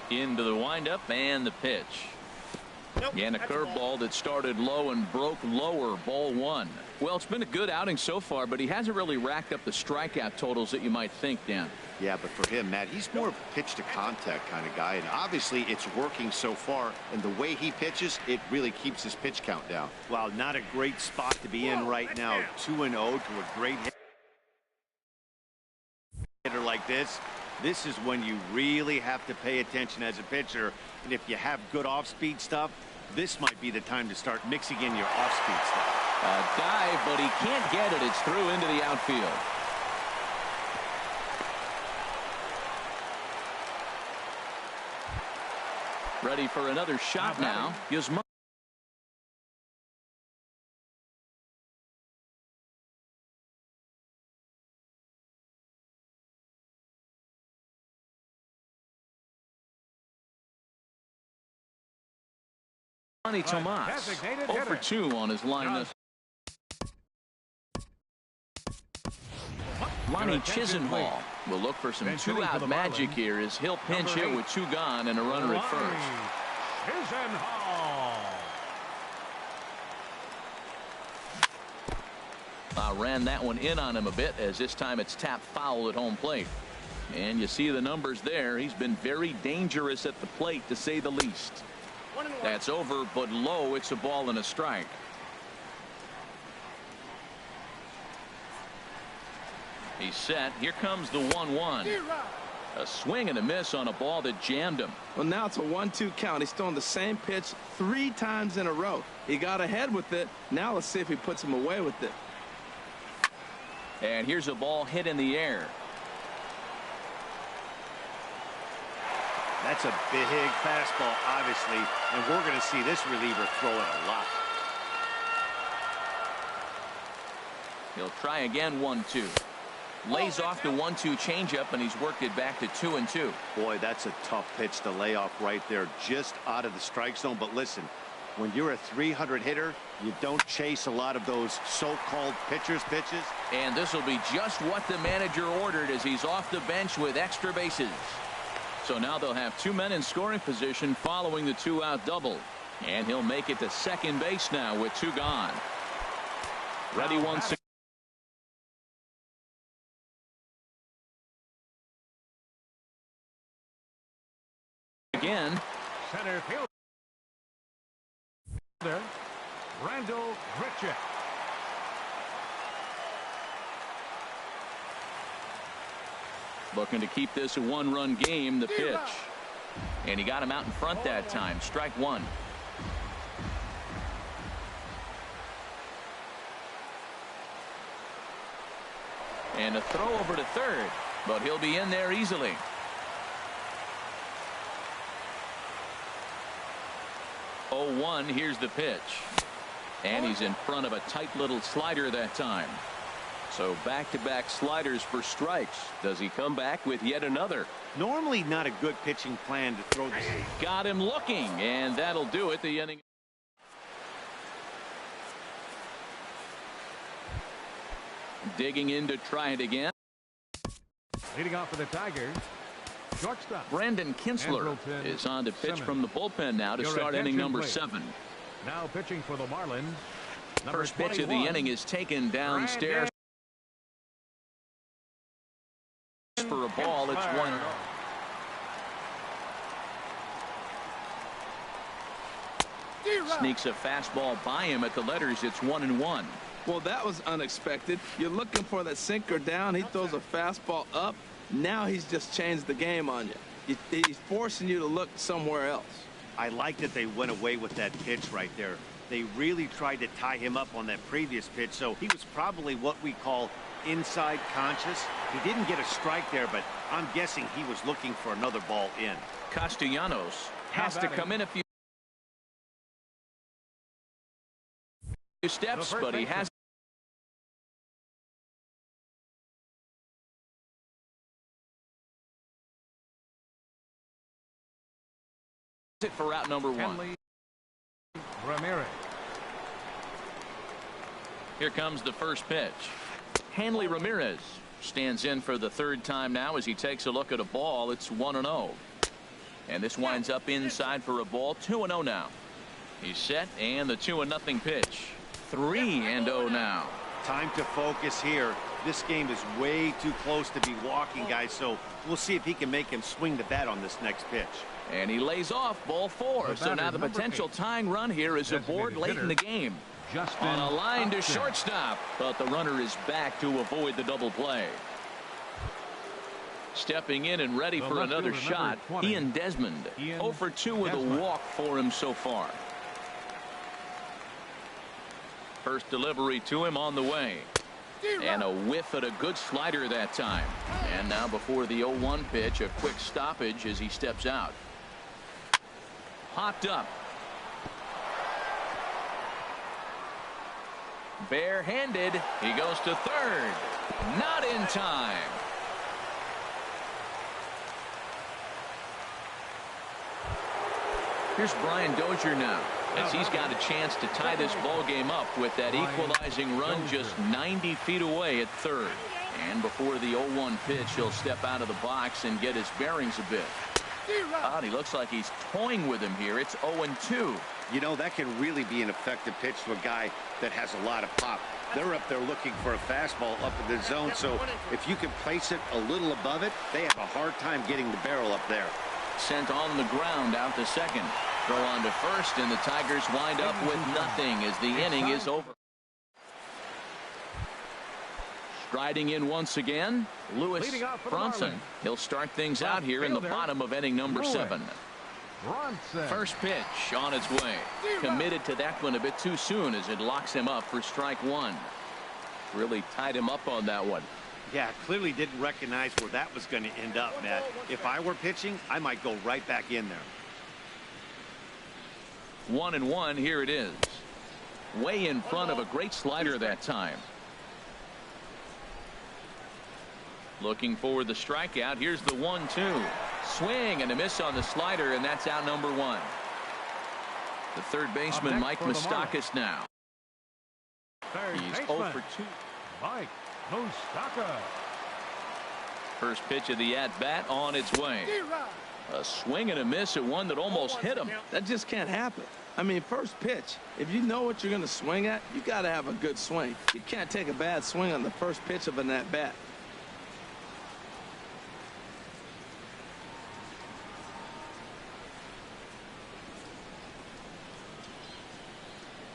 Into the windup and the pitch. And a curveball that started low and broke lower, ball 1. Well, it's been a good outing so far, but he hasn't really racked up the strikeout totals that you might think, Dan. Yeah, but for him, Matt, he's more of a pitch to contact kind of guy, and obviously it's working so far, and the way he pitches, it really keeps his pitch count down. Wow, not a great spot to be in right now. 2-0 to a great hitter like this. This is when you really have to pay attention as a pitcher, and if you have good off-speed stuff, this might be the time to start mixing in your off-speed stuff. A dive, but he can't get it. It's through into the outfield. Ready for another shot now. Yasmani. Tomas 0 for 2 on his line. Lonnie Chisenhall will look for some 2-out magic here as he'll pinch hit with 2 gone and a runner at first. Ran that one in on him a bit as this time it's tapped foul at home plate. And you see the numbers there. He's been very dangerous at the plate, to say the least. That's over, but low. It's a ball and a strike. He's set. Here comes the 1-1. A swing and a miss on a ball that jammed him. Well, now it's a 1-2 count. He's throwing the same pitch 3 times in a row. He got ahead with it. Now let's see if he puts him away with it. And here's a ball hit in the air. That's a big fastball, obviously, and we're going to see this reliever throw it a lot. He'll try again. 1-2. Lays off the 1-2 changeup, and he's worked it back to 2-2. Boy, that's a tough pitch to lay off right there, just out of the strike zone. But listen, when you're a 300 hitter, you don't chase a lot of those so-called pitchers' pitches. And this will be just what the manager ordered as he's off the bench with extra bases. So now they'll have 2 men in scoring position following the 2-out double. And he'll make it to second base now with 2 gone. Ready once again. Center fielder Randall Grichuk. Looking to keep this a 1-run game. The pitch. And he got him out in front that time. Strike 1. And a throw over to third. But he'll be in there easily. Oh, 1. Here's the pitch. And he's in front of a tight little slider that time. So back-to-back sliders for strikes. Does he come back with yet another? Normally not a good pitching plan to throw this. Got him looking, and that'll do it. The inning. Digging in to try it again. Leading off for the Tigers, shortstop Brandon Kinsler is on to pitch from the bullpen now to start inning number 7. Now pitching for the Marlins. First pitch of the inning is taken downstairs for a ball. It's 1-0. Sneaks a fastball by him at the letters. It's 1-1. Well, that was unexpected. You're looking for that sinker down. He throws a fastball up. Now he's just changed the game on you. He's forcing you to look somewhere else. I like that they went away with that pitch right there. They really tried to tie him up on that previous pitch, so he was probably what we call inside conscious. He didn't get a strike there, but I'm guessing he was looking for another ball in. Castellanos has to come in a few steps, but he has it for route number 1. Ramirez. Here comes the first pitch. Hanley Ramirez stands in for the 3rd time now as he takes a look at a ball. It's 1-0. And this winds up inside for a ball. 2-0 now. He's set, and the 2-0 pitch. 3-0 now. Time to focus here. This game is way too close to be walking, guys, so we'll see if he can make him swing the bat on this next pitch. And he lays off ball 4. So now the potential tying run here is aboard late in the game. On a line to shortstop, but the runner is back to avoid the double play. Stepping in and ready for another shot, Ian Desmond. 0 for 2 with a walk for him so far. First delivery to him on the way. And a whiff at a good slider that time. And now before the 0-1 pitch, a quick stoppage as he steps out. Hopped up. Barehanded. He goes to 3rd. Not in time. Here's Brian Dozier now, as he's got a chance to tie this ball game up with that equalizing run just 90 feet away at 3rd. And before the 0-1 pitch, he'll step out of the box and get his bearings a bit. He looks like he's toying with him here. It's 0-2. You know, that can really be an effective pitch to a guy that has a lot of pop. They're up there looking for a fastball up in the zone, so if you can place it a little above it, they have a hard time getting the barrel up there. Sent on the ground out to 2nd. Throw on to 1st, and the Tigers wind up with nothing as the inning is over. Striding in once again, Lewis Bronson. He'll start things out here in the bottom of inning number 7. First pitch on its way. Committed to that one a bit too soon as it locks him up for strike 1. Really tied him up on that one. Yeah, clearly didn't recognize where that was going to end up, Matt. If I were pitching, I might go right back in there. 1-1. Here it is. Way in front of a great slider that time. Looking for the strikeout. Here's the 1-2. Swing and a miss on the slider, and that's out number 1. The third baseman, Mike Moustakas, now. He's 0 for 2. Mike Moustakas. First pitch of the at-bat on its way. A swing and a miss at one that almost hit him. That just can't happen. I mean, first pitch, if you know what you're going to swing at, you got to have a good swing. You can't take a bad swing on the first pitch of an at-bat.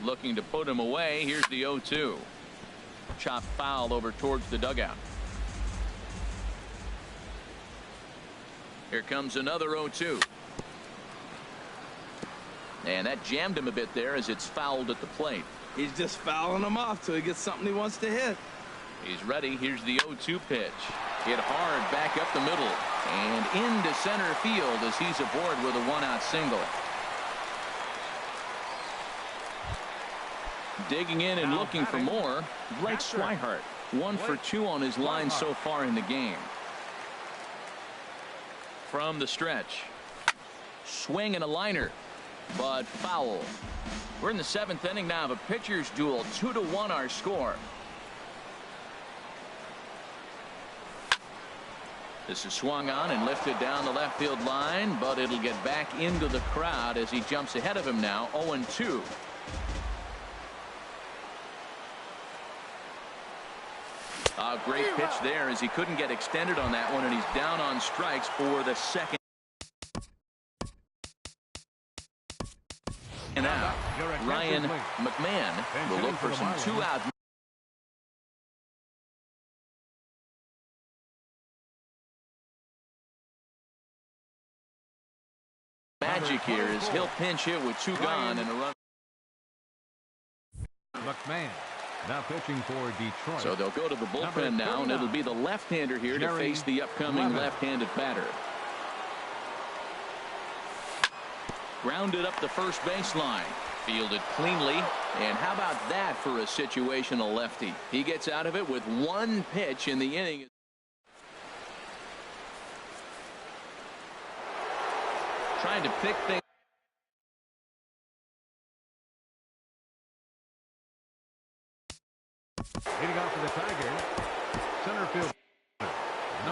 Looking to put him away. Here's the 0-2. Chopped foul over towards the dugout. Here comes another 0-2. And that jammed him a bit there as it's fouled at the plate. He's just fouling him off till he gets something he wants to hit. He's ready. Here's the 0-2 pitch. Hit hard back up the middle and into center field as he's aboard with a one-out single. Digging in and looking for more, Blake Swihart. 1 for 2 on his line so far in the game. From the stretch. Swing and a liner, but foul. We're in the 7th inning now of a pitcher's duel. 2-1 our score. This is swung on and lifted down the left field line, but it'll get back into the crowd as he jumps ahead of him now. 0-2. A great pitch there as he couldn't get extended on that one, and he's down on strikes for the second. And now Ryan McMahon will look for some 2-out. Magic here is he'll pinch hit with 2 gone and a run. McMahon now pitching for Detroit. So they'll go to the bullpen now, and it'll be the left-hander here to face the upcoming left-handed batter. Grounded up the first baseline. Fielded cleanly. And how about that for a situational lefty? He gets out of it with 1 pitch in the inning. Trying to pick things. Hitting off to the Tigers. Center field.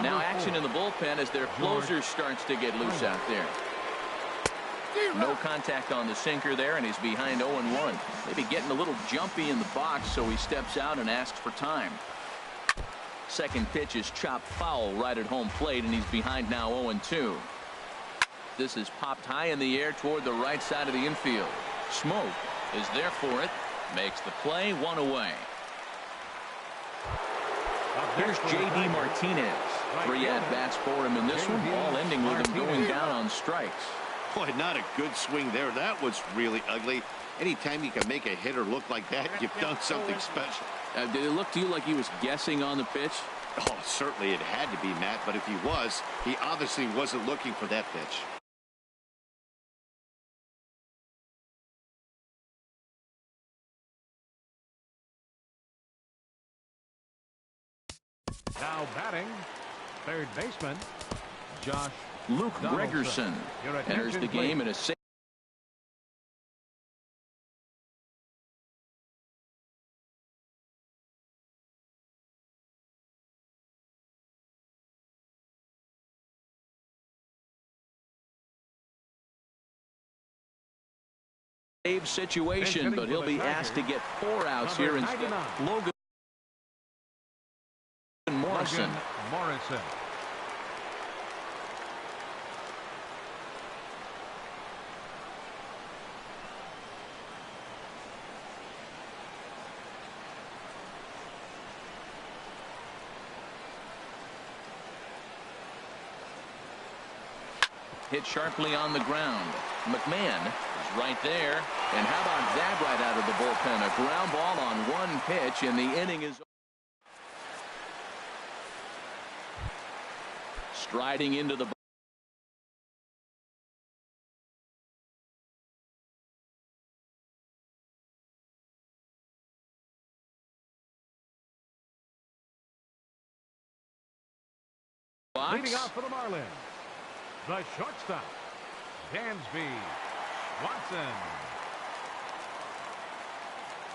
Now action in the bullpen as their closer starts to get loose out there. No contact on the sinker there, and he's behind 0-1. Maybe getting a little jumpy in the box, so he steps out and asks for time. Second pitch is chopped foul right at home plate, and he's behind now 0-2. This is popped high in the air toward the right side of the infield. Smoke is there for it. Makes the play, 1 away. Here's J.D. Martinez. 3 at-bats for him in this one, all ending with him going down on strikes. Boy, not a good swing there. That was really ugly. Anytime you can make a hitter look like that, you've done something special. Did it look to you like he was guessing on the pitch? Oh, certainly it had to be, Matt, but if he was, he obviously wasn't looking for that pitch. Now batting, third baseman, Josh Luke Gregerson enters the game in a save. Save situation, but he'll be asked to get 4 outs here instead. Logan Morrison. Hit sharply on the ground. McMahon is right there. And how about that right out of the bullpen? A ground ball on 1 pitch, and the inning is striding into the box. Leading off for the Marlins, the shortstop, Dansby Swanson.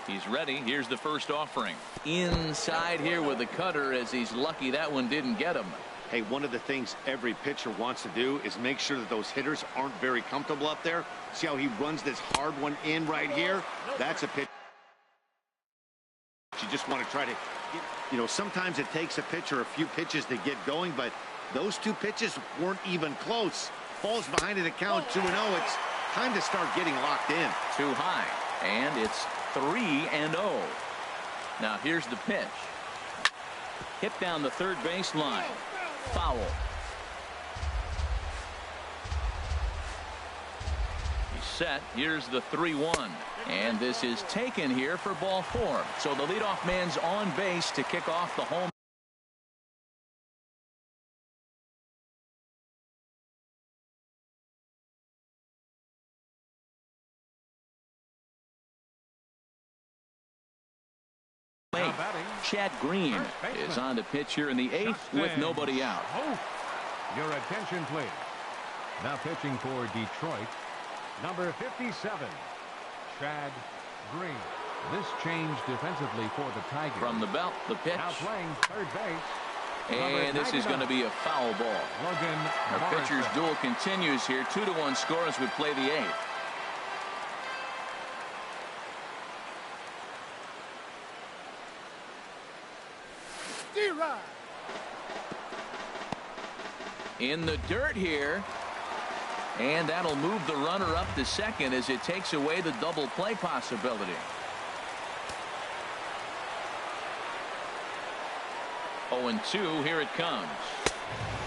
He's ready. Here's the first offering. Inside here with the cutter, as he's lucky that one didn't get him. Hey, one of the things every pitcher wants to do is make sure that those hitters aren't very comfortable up there. See how he runs this hard one in right here? That's a pitch. You just want to try to get, you know, sometimes it takes a pitcher a few pitches to get going, but those 2 pitches weren't even close. Falls behind in the count 2-0. It's time to start getting locked in. Too high, and it's 3-0. Now here's the pitch. Hit down the third baseline. Foul. He's set. Here's the 3-1. And this is taken here for ball 4. So the leadoff man's on base to kick off the home. Now batting, Chad Green first baseman. is on the pitch here in the 8th with Justin nobody out. Hope. Your attention, please. Now pitching for Detroit, number 57, Chad Green. This change defensively for the Tigers. From the belt, the pitch. Now playing third base. And this is going to be a foul ball. Logan The pitcher's Morrison. duel continues here. 2-1 score as we play the 8th. D-Rod. In the dirt here. And that'll move the runner up to second as it takes away the double play possibility. 0-2, here it comes.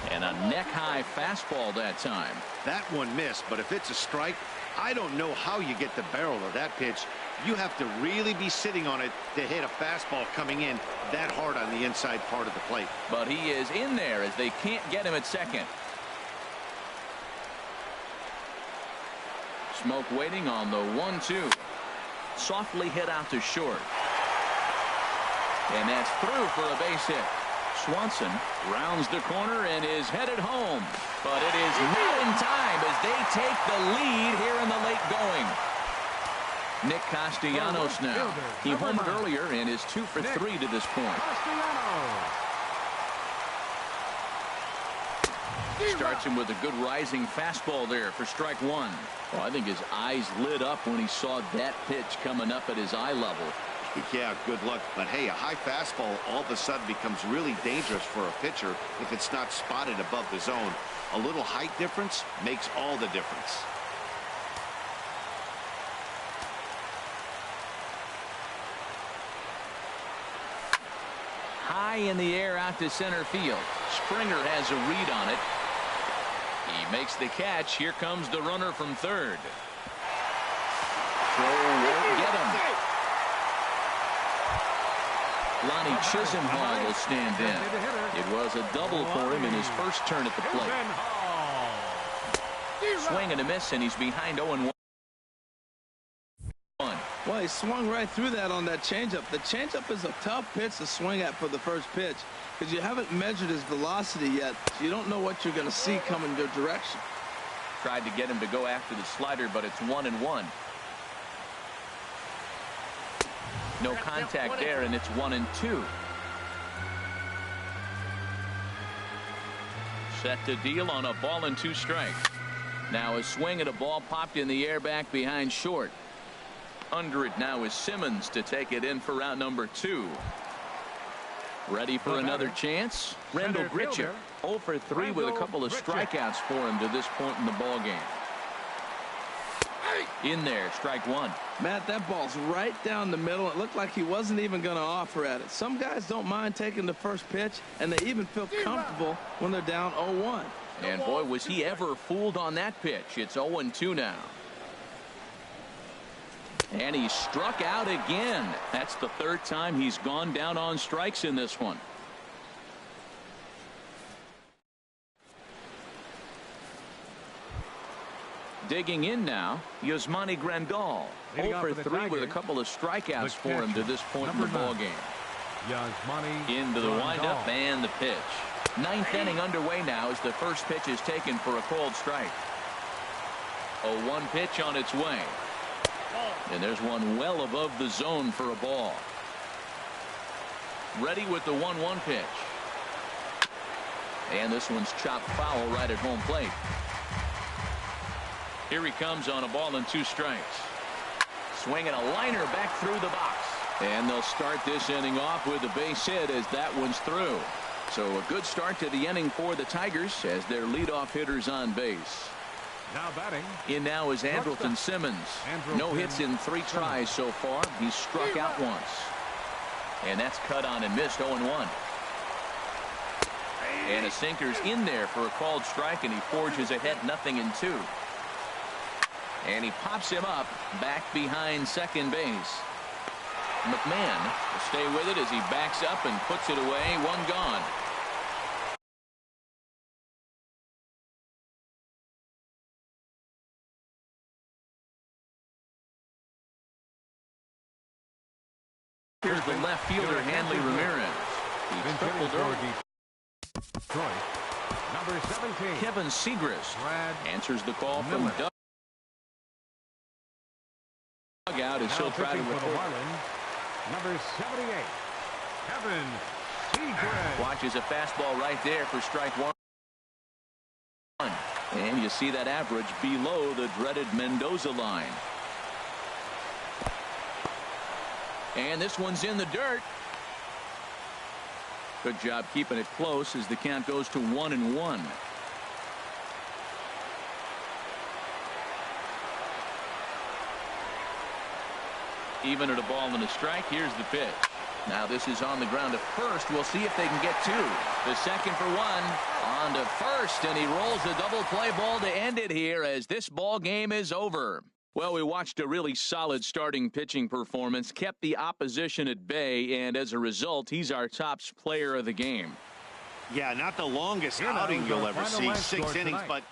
And a neck-high fastball that time. That one missed, but if it's a strike, I don't know how you get the barrel of that pitch. You have to really be sitting on it to hit a fastball coming in that hard on the inside part of the plate. But he is in there as they can't get him at second. Smoke waiting on the 1-2. Softly hit out to short. And that's through for a base hit. Swanson rounds the corner and is headed home. But it is not in time as they take the lead here in the late going. Nick Castellanos now. He homered earlier and is 2 for 3 to this point. Starts him with a good rising fastball there for strike one. Well, I think his eyes lit up when he saw that pitch coming up at his eye level. Yeah, good luck. But hey, a high fastball all of a sudden becomes really dangerous for a pitcher if it's not spotted above the zone. A little height difference makes all the difference. High in the air out to center field. Springer has a read on it. He makes the catch. Here comes the runner from third. Throw won't get him. Lonnie Chisenhall will stand in. It was a double for him in his first turn at the plate. Swing and a miss, and he's behind 0-1. Well, he swung right through that on that changeup. The changeup is a tough pitch to swing at for the first pitch because you haven't measured his velocity yet. So you don't know what you're going to see coming your direction. Tried to get him to go after the slider, but it's 1-1. No contact there, and it's 1-2. Set to deal on a ball and 2 strikes. Now a swing at a ball popped in the air back behind short. Under it now is Simmons to take it in for round number 2. Ready for another chance? Randall Grichuk 0 for 3 with a couple of strikeouts for him to this point in the ball game. In there, strike one. Matt, that ball's right down the middle. It looked like he wasn't even going to offer at it. Some guys don't mind taking the first pitch, and they even feel comfortable when they're down 0-1. And boy, was he ever fooled on that pitch. It's 0-2 now. And he struck out again. That's the 3rd time he's gone down on strikes in this one. Digging in now, Yasmani Grandal. 0 for 3 with a couple of strikeouts for him to this point in the ball game. Into the windup and the pitch. 9th inning underway now as the first pitch is taken for a called strike. A 1 pitch on its way. And there's one well above the zone for a ball. Ready with the 1-1 pitch. And this one's chopped foul right at home plate. Here he comes on a ball and 2 strikes. Swinging a liner back through the box. And they'll start this inning off with a base hit as that one's through. So a good start to the inning for the Tigers as their leadoff hitter's on base. Now batting. In now is Andrelton Simmons. No hits in 3 tries so far. He's struck out once. And that's cut on and missed 0-1. And a sinker's in there for a called strike, and he forges ahead 0-2. And he pops him up back behind second base. McMahon will stay with it as he backs up and puts it away. 1 gone. Here's the left fielder, Hanley Ramirez. He tripled over. Detroit, number 17. Kevin Segrist answers the call from dugout as he'll try to report. Number 78, Kevin Segrist. Watches a fastball right there for strike one. And you see that average below the dreaded Mendoza line. And this one's in the dirt. Good job keeping it close as the count goes to 1-1. Even at a ball and a strike. Here's the pitch. Now this is on the ground to first. We'll see if they can get two. The second for one. On to first, and he rolls the double play ball to end it here as this ball game is over. Well, we watched a really solid starting pitching performance, kept the opposition at bay, and as a result, he's our top player of the game. Yeah, not the longest outing you'll ever see. 6 innings, but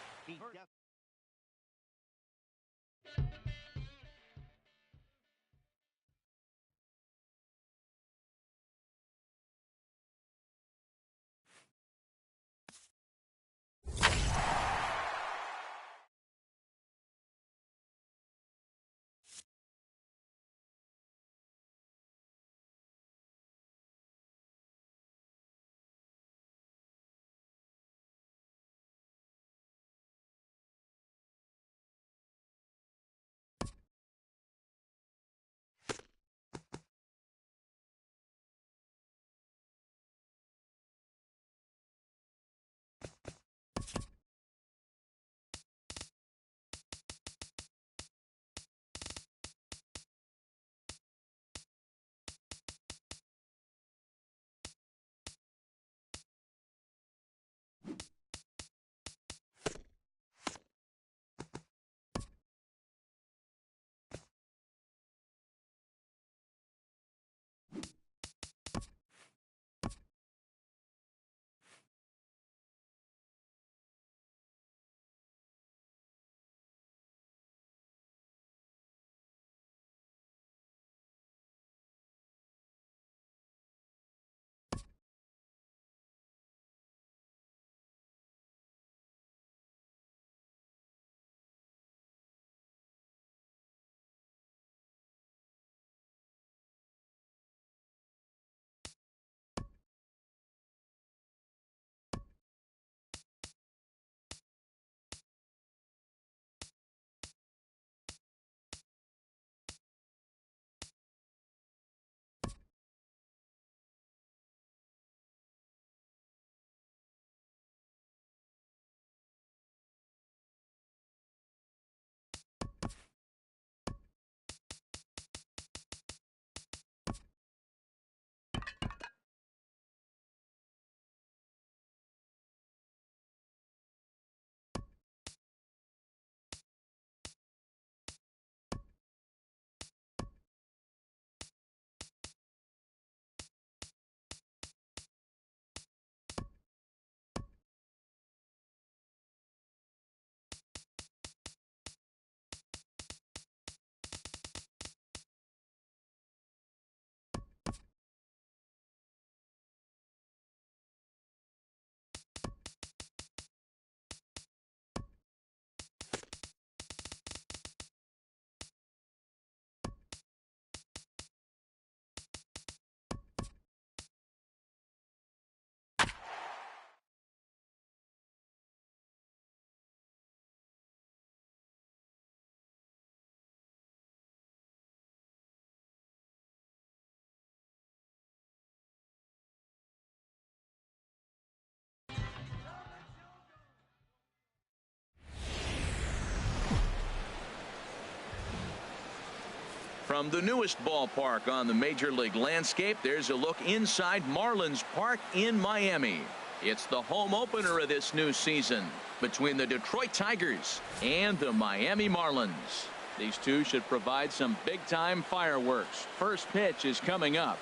from the newest ballpark on the Major League landscape, there's a look inside Marlins Park in Miami. It's the home opener of this new season between the Detroit Tigers and the Miami Marlins. These two should provide some big-time fireworks. First pitch is coming up.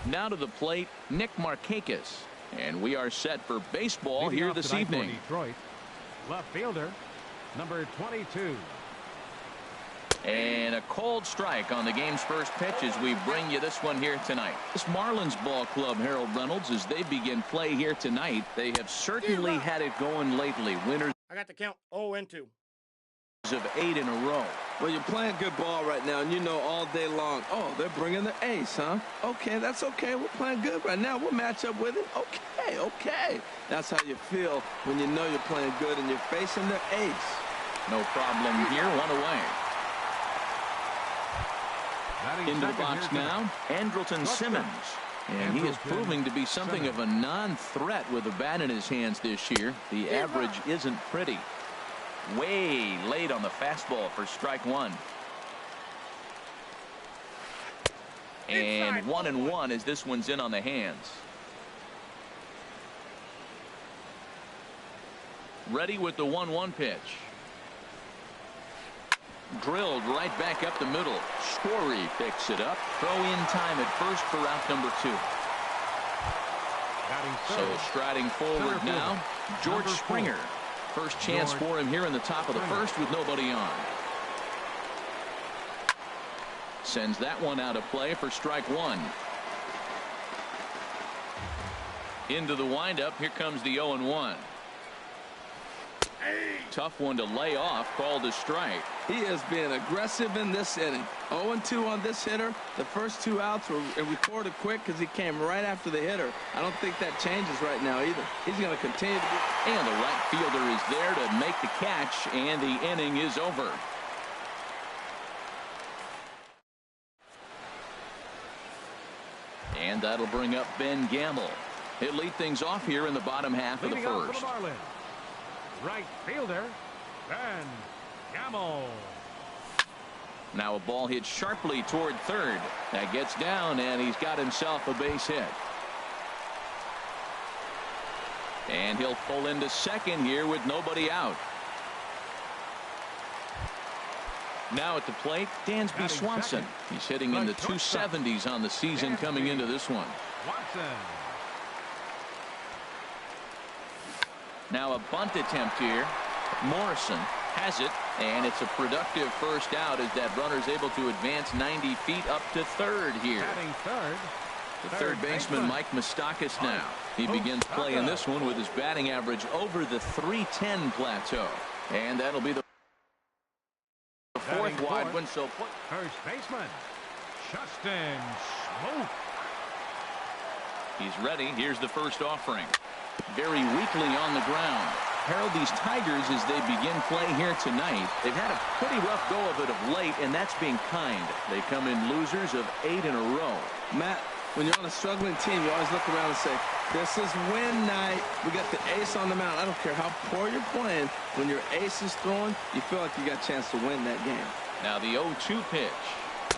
Now to the plate, Nick Markakis. And we are set for baseball here this evening. Detroit, left fielder, Number 22. And a cold strike on the game's first pitch as we bring you this one here tonight. This Marlins ball club, Harold Reynolds, as they begin play here tonight, they have certainly had it going lately. Winners I got the count 0-2. of 8 in a row. Well, you're playing good ball right now, and you know all day long, oh, they're bringing the ace, huh? Okay, that's okay. We're playing good right now. We'll match up with it. Okay, okay. That's how you feel when you know you're playing good and you're facing the ace. No problem here. One away. Into the box now, Andrelton Simmons. And he is proving to be something of a non-threat with a bat in his hands this year. The average isn't pretty. Way late on the fastball for strike one. And 1-1 as this one's in on the hands. Ready with the 1-1 pitch. Drilled right back up the middle. Story picks it up. Throw in time at first for out number 2. So striding forward now, George Springer. First chance for him here in the top of the first with nobody on. Sends that one out of play for strike one. Into the windup. Here comes the 0-1. Tough one to lay off, called a strike. He is being aggressive in this inning. 0-2 on this hitter. The first 2 outs were recorded quick because he came right after the hitter. I don't think that changes right now either. He's going to continue to be. And the right fielder is there to make the catch, and the inning is over. And that'll bring up Ben Gamble. He'll lead things off here in the bottom half of the first. Right fielder, Ben Gamble. Now a ball hit sharply toward third. That gets down, and he's got himself a base hit. And he'll pull into second here with nobody out. Now at the plate, Dansby Swanson. He's hitting in the 270s on the season coming into this one. Now a bunt attempt here. Morrison has it, and it's a productive first out as that runner's able to advance 90 feet up to third here. The third baseman, Mike Moustakas, now. He begins playing this one with his batting average over the .310 plateau. And that'll be the fourth wide one. So first baseman, Justin Smoke. He's ready. Here's the first offering. Very weakly on the ground. Harold, these Tigers, as they begin play here tonight, they've had a pretty rough go of it of late, and that's being kind. They come in losers of 8 in a row. Matt, when you're on a struggling team, you always look around and say, this is win night. We got the ace on the mound. I don't care how poor you're playing. When your ace is throwing, you feel like you got a chance to win that game. Now the 0-2 pitch.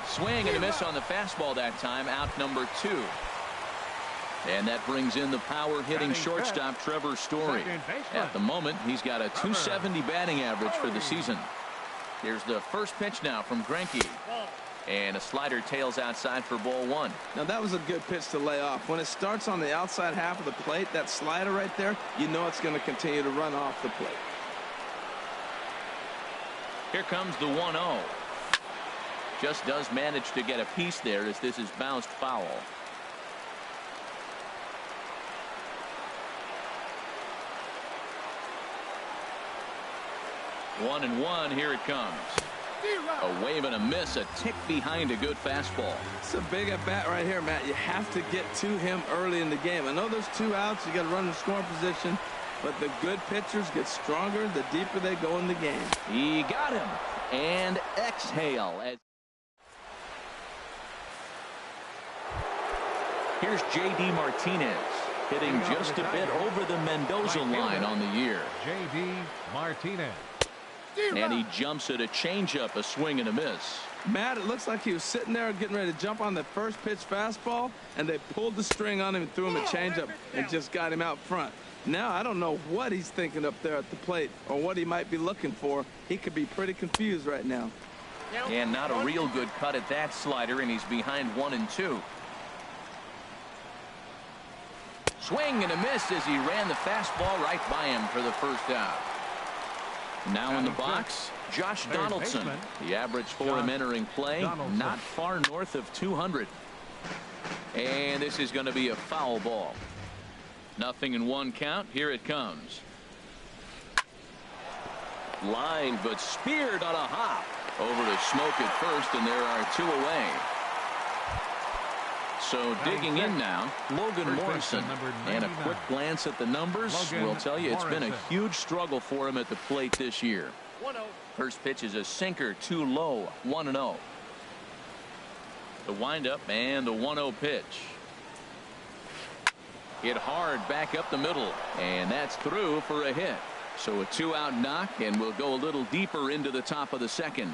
Swing and a miss on the fastball that time. Out number 2. And that brings in the power-hitting shortstop Trevor Story. At the moment, he's got a .270 batting average for the season. Here's the first pitch now from Greinke. And a slider tails outside for ball one. Now, that was a good pitch to lay off. When it starts on the outside half of the plate, that slider right there, you know it's going to continue to run off the plate. Here comes the 1-0. Just does manage to get a piece there as this is bounced foul. 1-1. Here it comes. A wave and a miss, a tick behind a good fastball. It's a big at bat right here, Matt. You have to get to him early in the game. I know there's 2 outs. You got to run in scoring position, but the good pitchers get stronger the deeper they go in the game. He got him. And exhale. Here's J.D. Martinez hitting just a bit over the Mendoza line on the year. J.D. Martinez. And he jumps at a changeup, a swing and a miss. Matt, it looks like he was sitting there getting ready to jump on the first pitch fastball, and they pulled the string on him and threw him a changeup and just got him out front. Now, I don't know what he's thinking up there at the plate or what he might be looking for. He could be pretty confused right now. And not a real good cut at that slider, and he's behind 1-2. Swing and a miss as he ran the fastball right by him for the first out. Now in the box, Josh Donaldson. The average for him entering play, not far north of 200. And this is going to be a foul ball. 0-1 count. Here it comes. Line, but speared on a hop. Over to Smoke at first, and there are 2 away. So digging in now, Logan Morrison. And a quick glance at the numbers will tell you it's been a huge struggle for him at the plate this year. 1-0. First pitch is a sinker, too low, 1-0. The windup and the 1-0 pitch. Hit hard back up the middle, and that's through for a hit. So a 2-out knock, and we'll go a little deeper into the top of the second.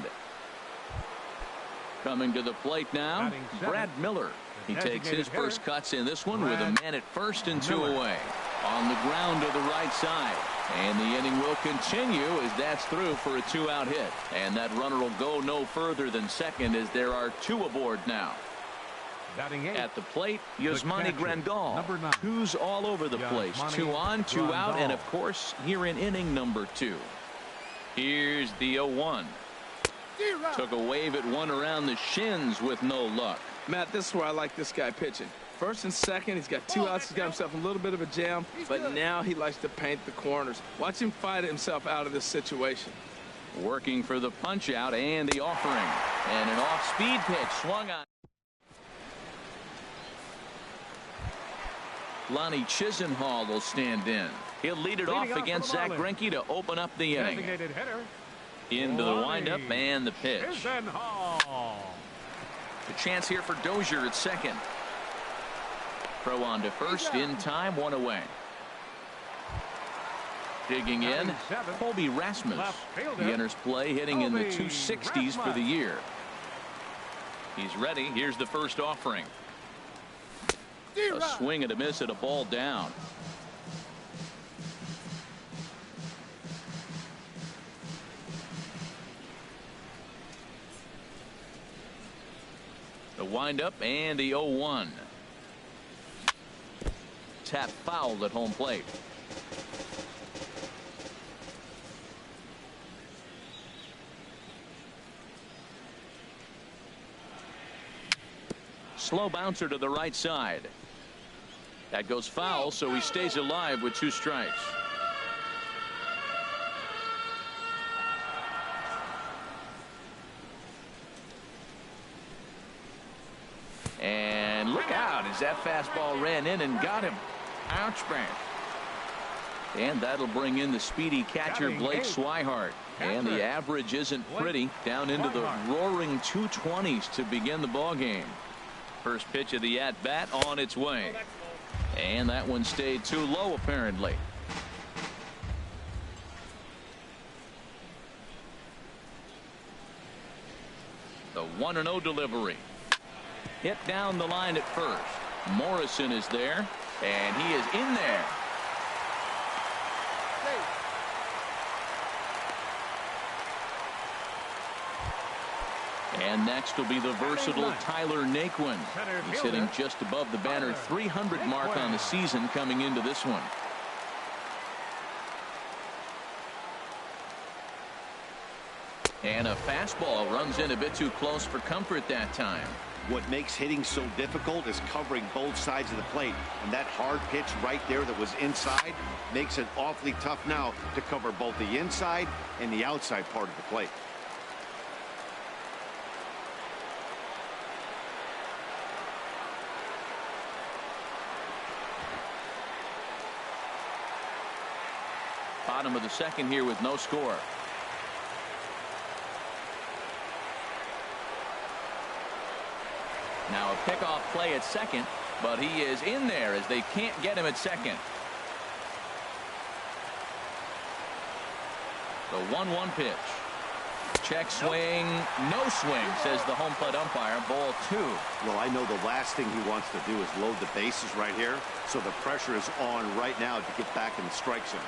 Coming to the plate now, Brad Miller. He takes his first cuts in this one with a man at first and 2 away. On the ground to the right side. And the inning will continue as that's through for a 2-out hit. And that runner will go no further than second as there are 2 aboard now. At the plate, Yasmani Grandal. 2's all over the place. 2 on, 2 out, and of course, here in inning number 2. Here's the 0-1. Took a wave at one around the shins with no luck. Matt, this is where I like this guy pitching. First and second, he's got 2 outs. He's got himself a little bit of a jam, but now he likes to paint the corners. Watch him fight himself out of this situation. Working for the punch out and the offering. And an off-speed pitch swung on. Lonnie Chisenhall will stand in. He'll lead it off against Zach Greinke to open up the inning. Into the windup and the pitch. The chance here for Dozier at second. Throw on to first in time, 1 away. Digging in, Colby Rasmus. He enters play hitting in the 260s for the year. He's ready. Here's the first offering. A swing and a miss at a ball down. The windup and the 0-1. Tap fouled at home plate. Slow bouncer to the right side. That goes foul, so he stays alive with 2 strikes. And look out as that fastball ran in and got him. Ouch bang. And that'll bring in the speedy catcher Blake Swihart. And the average isn't pretty, down into the roaring 220s to begin the ball game. First pitch of the at-bat on its way. And that one stayed too low apparently. The 1-0 delivery. Hit down the line at first. Morrison is there, and he is in there. And next will be the versatile Tyler Naquin. He's hitting just above the banner 300 mark on the season coming into this one. And a fastball runs in a bit too close for comfort that time. What makes hitting so difficult is covering both sides of the plate. And that hard pitch right there that was inside makes it awfully tough now to cover both the inside and the outside part of the plate. Bottom of the second here with no score. Now a pickoff play at second, but he is in there as they can't get him at second. The 1-1 pitch. Check swing, no swing, says the home plate umpire. Ball 2. Well, I know the last thing he wants to do is load the bases right here, so the pressure is on right now to get back in the strike zone.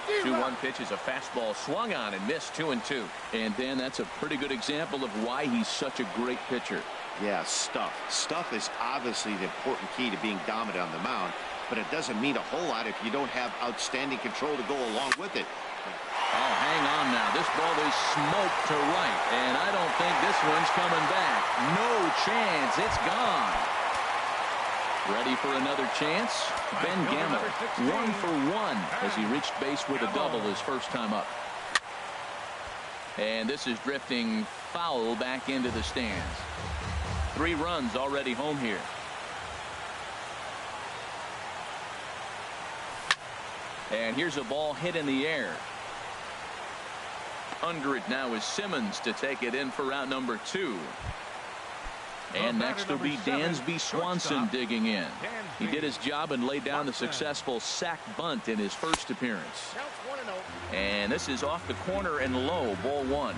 The 2-1 pitch is a fastball swung on and missed 2-2. And Dan, that's a pretty good example of why he's such a great pitcher. Yeah, stuff is obviously the important key to being dominant on the mound. but it doesn't mean a whole lot if you don't have outstanding control to go along with it. Oh, hang on now. This ball is smoked to right, and I don't think this one's coming back. No chance. It's gone. Ready for another chance? Ben Gamble, 1 for 1 as he reached base with a double his first time up. And this is drifting foul back into the stands. 3 runs already home here. And here's a ball hit in the air. Under it now is Simmons to take it in for out number 2. And next will be Dansby Swanson digging in. He did his job and laid down the successful sac bunt in his first appearance. And this is off the corner and low, ball 1.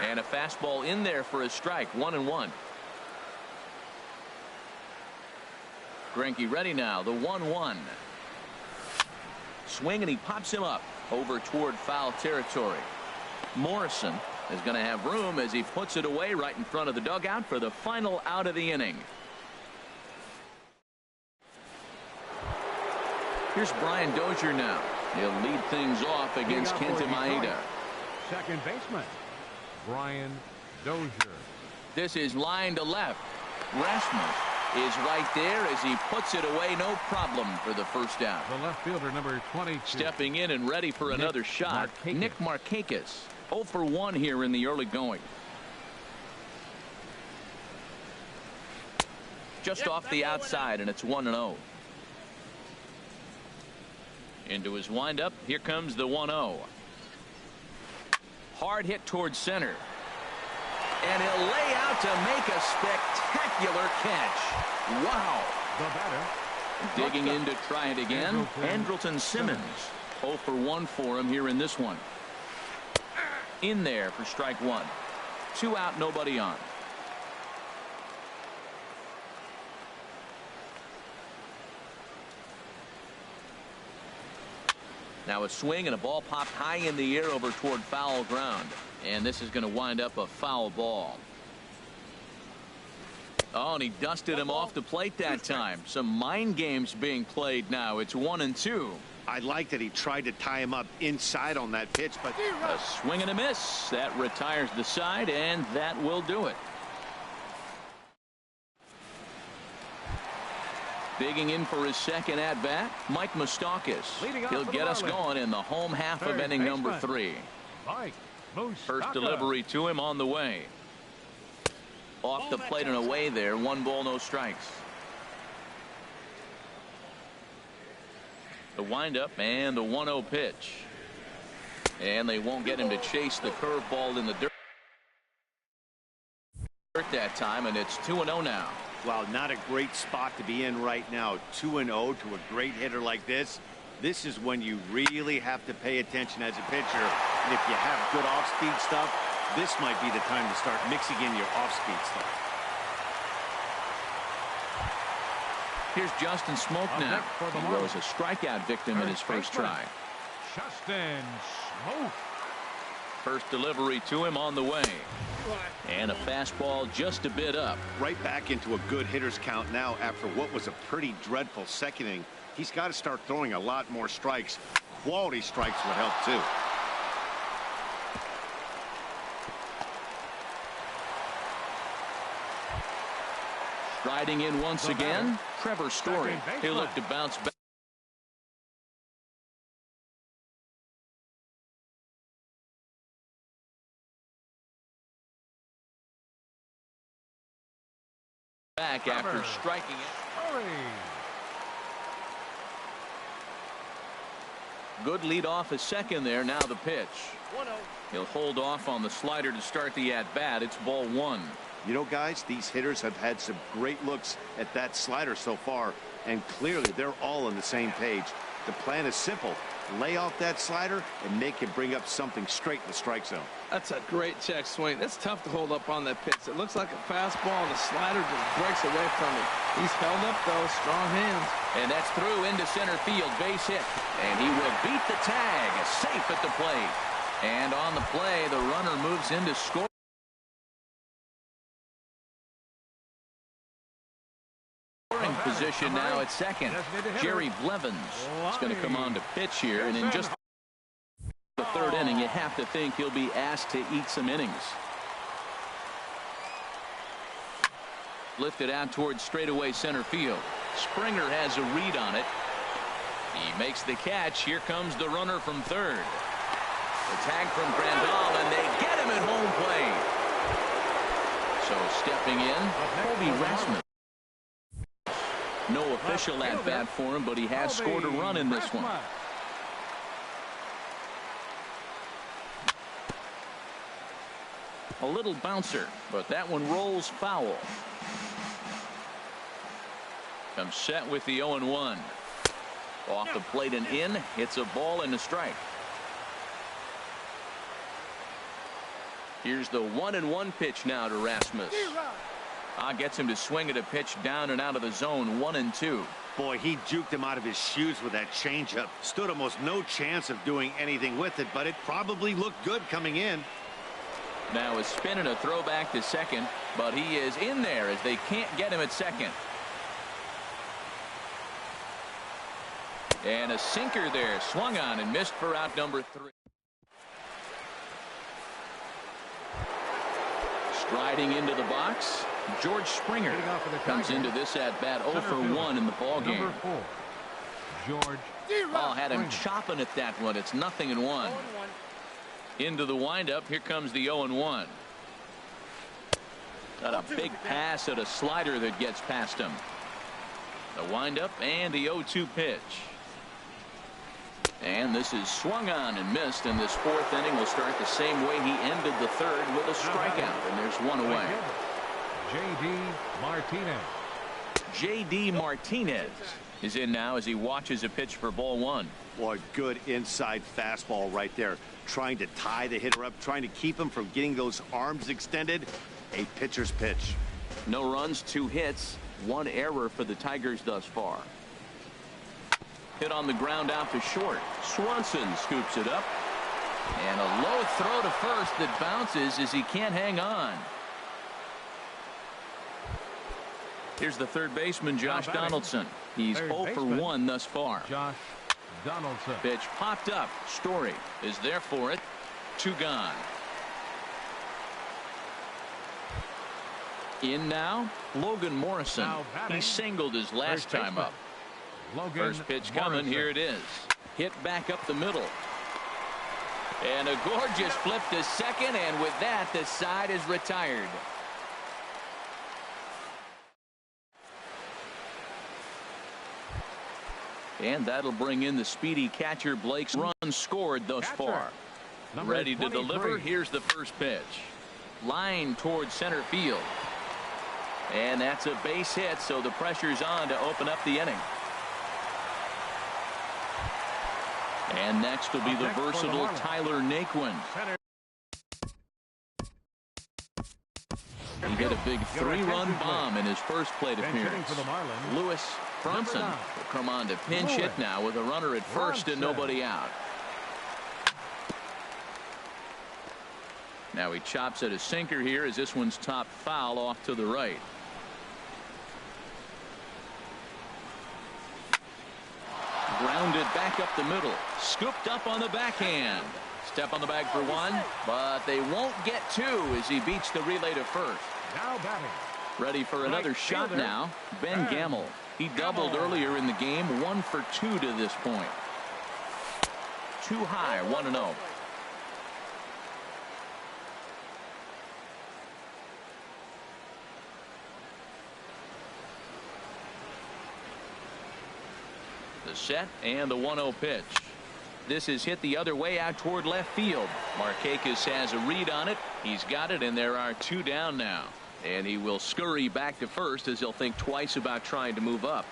And a fastball in there for a strike, 1-1. Greinke ready now, the 1-1. Swing, and he pops him up over toward foul territory. Morrison is going to have room as he puts it away right in front of the dugout for the final out of the inning. Here's Brian Dozier now. He'll lead things off against Kenta Maeda. Second baseman, Brian Dozier. This is line to left. Rasmus is right there as he puts it away, no problem for the first out. The left fielder, number 22. Stepping in and ready for another shot, Nick Markakis. 0 for 1 here in the early going. Just off the outside, and it's 1-0. Into his windup, here comes the 1-0. Hard hit towards center. And he'll lay out to make a spectacular catch. Wow. The batter. Digging in to try it again. Andrelton Simmons. 0 for 1 for him here in this one. In there for strike 1. 2 out, nobody on. Now a swing and a ball popped high in the air over toward foul ground. And this is going to wind up a foul ball. Oh, and he dusted him off the plate that time. Some mind games being played now. It's 1-2. I like that he tried to tie him up inside on that pitch, but a swing and a miss. That retires the side, and that will do it. Digging in for his second at-bat, Mike Moustakas. He'll get us going in the home half of inning number 3. First delivery to him on the way. Off the plate and away there. 1 ball, no strikes. The windup and the 1-0 pitch. And they won't get him to chase the curveball in the dirt that time, and it's 2-0 now. Wow, not a great spot to be in right now. 2-0 to a great hitter like this. This is when you really have to pay attention as a pitcher. And if you have good off-speed stuff, this might be the time to start mixing in your off-speed stuff. Here's Justin Smoke now. He was a strikeout victim in his first try. Justin Smoke. First delivery to him on the way. And a fastball just a bit up. Right back into a good hitter's count now after what was a pretty dreadful second inning. He's got to start throwing a lot more strikes. Quality strikes would help too. Striding in once again, Trevor Story. He'll look to bounce back after striking it. Good lead off a second there. Now the pitch. He'll hold off on the slider to start the at-bat. It's ball 1. You know, guys, these hitters have had some great looks at that slider so far, and clearly they're all on the same page. The plan is simple. Lay off that slider and make it bring up something straight in the strike zone. That's a great check swing. That's tough to hold up on that pitch. It looks like a fastball, and the slider just breaks away from it. He's held up, though. Strong hands. And that's through into center field. Base hit. And he will beat the tag. Safe at the plate. And on the play, the runner moves in to score. position now at second. Jerry Blevins is going to come on to pitch here, and in just the third inning, you have to think he'll be asked to eat some innings. Lifted out towards straightaway center field. Springer has a read on it. He makes the catch. Here comes the runner from third. The tag from Grandal, and they get him at home plate. So stepping in, Colby Rasmus. No official at bat for him, but he has scored a run in this one. A little bouncer, but that one rolls foul. Comes set with the 0-1. Off the plate and in. It's a ball and a strike. Here's the 1-1 pitch now to Rasmus. Gets him to swing at a pitch down and out of the zone. 1-2. Boy, he juked him out of his shoes with that changeup. Stood almost no chance of doing anything with it, but it probably looked good coming in. Now a spin and a throwback to second, but he is in there as they can't get him at second. And a sinker there, swung on and missed for out number 3. Striding into the box, George Springer comes into this at bat 0 for 1 in the ball game. George. Had him chopping at that one. It's 0-1. Into the windup. Here comes the 0-1. Got a big pass at a slider that gets past him. The windup and the 0-2 pitch. And this is swung on and missed, and this fourth inning will start the same way he ended the third with a strikeout, and there's one away. J.D. Martinez. J.D. Martinez is in now as he watches a pitch for ball 1. Boy, good inside fastball right there. Trying to tie the hitter up, trying to keep him from getting those arms extended. A pitcher's pitch. No runs, 2 hits, 1 error for the Tigers thus far. Hit on the ground out to short. Swanson scoops it up. And a low throw to first that bounces as he can't hang on. Here's the third baseman, Josh Donaldson. He's 0 for 1 thus far. Josh Donaldson. Pitch popped up. Story is there for it. 2 gone. In now, Logan Morrison. He singled his last time up. First pitch coming. Here it is. Hit back up the middle. And a gorgeous flip to second, and with that, the side is retired. And that'll bring in the speedy catcher. Blake's run scored thus far. Ready to deliver. Here's the first pitch. Line towards center field. And that's a base hit, so the pressure's on to open up the inning. And next will be the versatile Tyler Naquin. He hit a big 3-run bomb in his first plate appearance. Lewis Bronson will come on to pinch hit now with a runner at first and nobody out. Now he chops at a sinker here as this one's top foul off to the right. Grounded back up the middle. Scooped up on the backhand. Step on the bag for 1, but they won't get 2 as he beats the relay to first. Now batting. Ready for another shot now. Ben Gamble. He doubled earlier in the game. 1 for 2 to this point. Too high. 1-0. The set and the 1-0 pitch. This is hit the other way out toward left field. Markakis has a read on it. He's got it, and there are 2 down now. And he will scurry back to first as he'll think twice about trying to move up.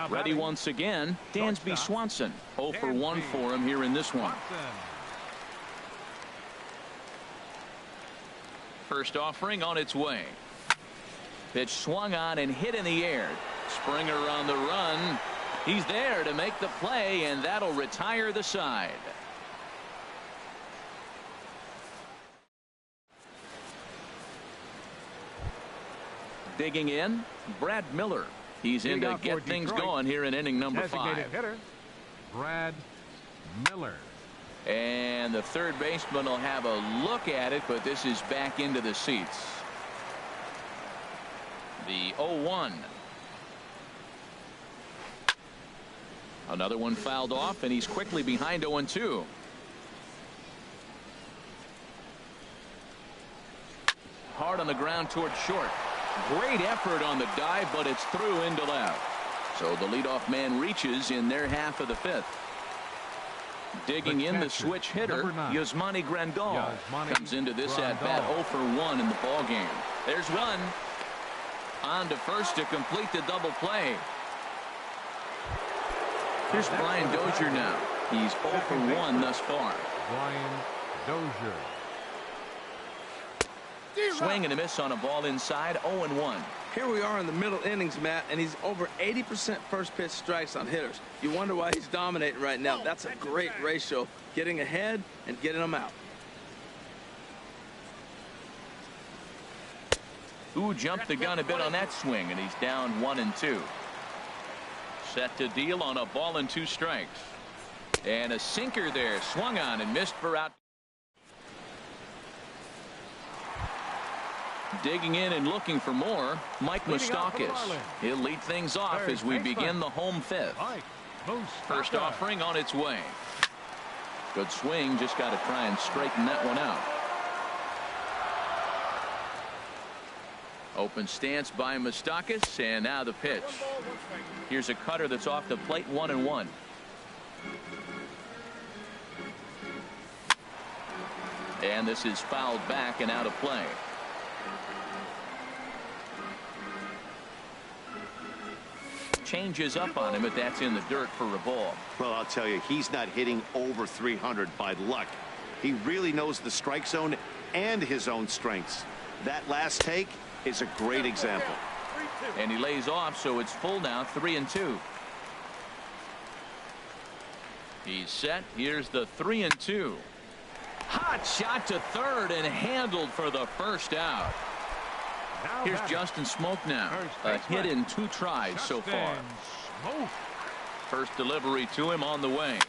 Ready once again, Dansby Swanson. 0 for 1 for him here in this one. First offering on its way. Pitch swung on and hit in the air. Springer on the run. He's there to make the play, and that'll retire the side. Digging in, Brad Miller. He's in to get things going here in inning number 5. Hitter, Brad Miller. And the third baseman will have a look at it, but this is back into the seats. The 0-1. Another one fouled off, and he's quickly behind 0-2. Hard on the ground toward short. Great effort on the dive, but it's through into left. So the leadoff man reaches in their half of the 5th. Digging in the switch hitter, Yasmani Grandal comes into this at-bat 0 for 1 in the ballgame. There's one. On to first to complete the double play. Here's Brian Dozier now. He's 0 for 1 thus far. Brian Dozier. Swing and a miss on a ball inside, 0-1. Here we are in the middle innings, Matt, and he's over 80% first pitch strikes on hitters. You wonder why he's dominating right now. That's a great ratio, getting ahead and getting them out. Ooh, jumped the gun a bit on that swing, and he's down 1-2. Set to deal on a ball and 2 strikes. And a sinker there, swung on and missed for out. Digging in and looking for more, Mike Moustakas. He'll lead things off as we begin the home 5th. First offering on its way. Good swing, just got to try and straighten that one out. Open stance by Moustakas, and now the pitch. Here's a cutter that's off the plate, 1-1. And this is fouled back and out of play. Changes up on him, but that's in the dirt for a ball. Well, I'll tell you, he's not hitting over 300 by luck. He really knows the strike zone and his own strengths. That last take is a great example. And he lays off, so it's full now, 3-2. He's set. Here's the 3-2. Hot shot to third and handled for the first out. Here's Justin Smoke now. A hit in 2 tries so far. First delivery to him on the way.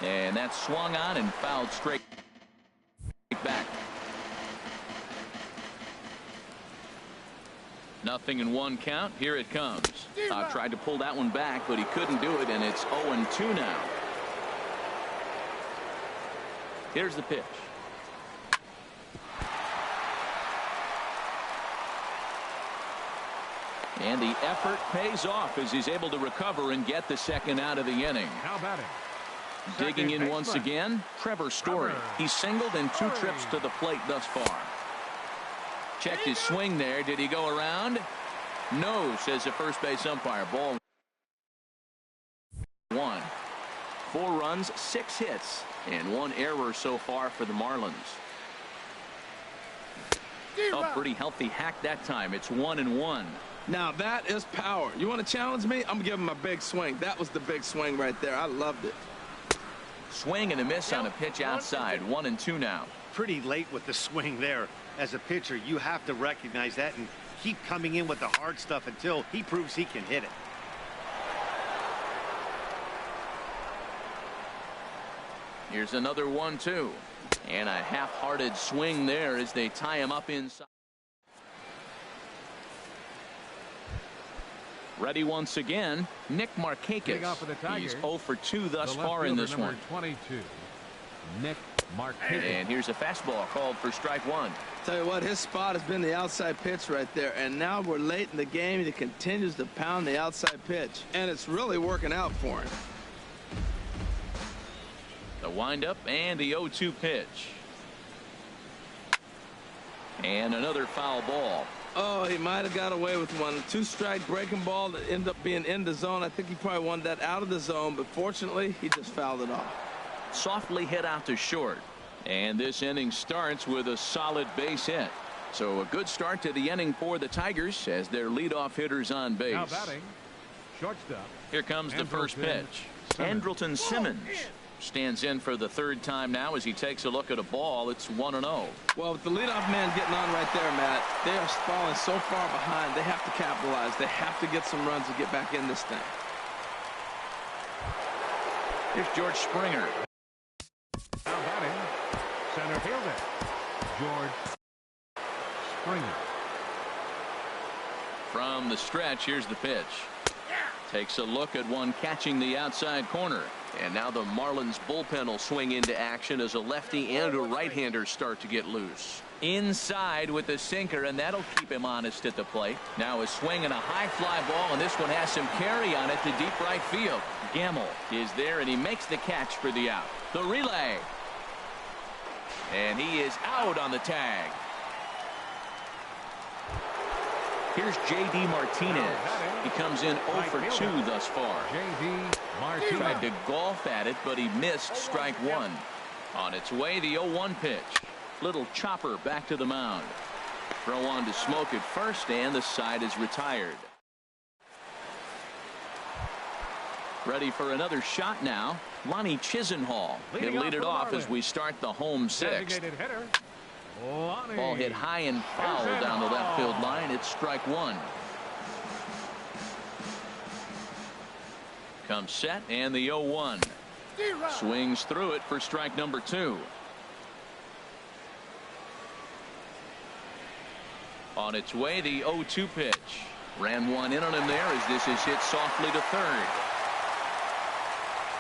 And that's swung on and fouled straight back. 0-1 count. Here it comes. Tried to pull that one back, but he couldn't do it, and it's 0-2 now. Here's the pitch. And the effort pays off as he's able to recover and get the second out of the inning. Now batting. Digging in once again, Trevor Story. He's singled in 2 trips to the plate thus far. Checked his swing there. Did he go around? No, says the first base umpire. Ball 1. 4 runs, 6 hits, and 1 error so far for the Marlins. A pretty healthy hack that time. It's 1-1. Now that is power. You want to challenge me? I'm giving him a big swing. That was the big swing right there. I loved it. Swing and a miss on a pitch outside. 1-2 now. Pretty late with the swing there. As a pitcher, you have to recognize that and keep coming in with the hard stuff until he proves he can hit it. Here's another 1-2. And a half-hearted swing there as they tie him up inside. Ready once again, Nick Markakis. He's 0 for 2 thus far in this one. 22, Nick Markakis. And here's a fastball called for strike 1. Tell you what, his spot has been the outside pitch right there, and now we're late in the game and he continues to pound the outside pitch, and it's really working out for him. The windup and the 0-2 pitch. And another foul ball. Oh, he might have got away with one. 2-strike breaking ball that ended up being in the zone. I think he probably wanted that out of the zone, but fortunately, he just fouled it off. Softly hit out to short. And this inning starts with a solid base hit. So a good start to the inning for the Tigers as their leadoff hitters on base. Now batting, shortstop. Here comes the first pitch. Andrelton Simmons. stands in for the third time now as he takes a look at a ball. It's 1-0. Well, with the leadoff man getting on right there, Matt, they are falling so far behind. They have to capitalize. They have to get some runs to get back in this thing. Here's George Springer. Now batting, center fielder, George Springer. From the stretch, here's the pitch. Takes a look at one catching the outside corner. And now the Marlins bullpen will swing into action as a lefty and a right-hander start to get loose. Inside with the sinker, and that'll keep him honest at the plate. Now a swing and a high fly ball, and this one has some carry on it to deep right field. Gamble is there, and he makes the catch for the out. The relay. And he is out on the tag. Here's J.D. Martinez. He comes in 0 for 2 thus far. J.D. Martinez. Tried to golf at it, but he missed strike one. On its way, the 0-1 pitch. Little chopper back to the mound. Throw on to Smoke at first, and the side is retired. Ready for another shot now. Lonnie Chisenhall. He'll lead it off as we start the home sixth. Ball hit high and foul down the left field line. It's strike one. Comes set, and the 0-1. Swings through it for strike number 2. On its way, the 0-2 pitch. Ran one in on him there as this is hit softly to third.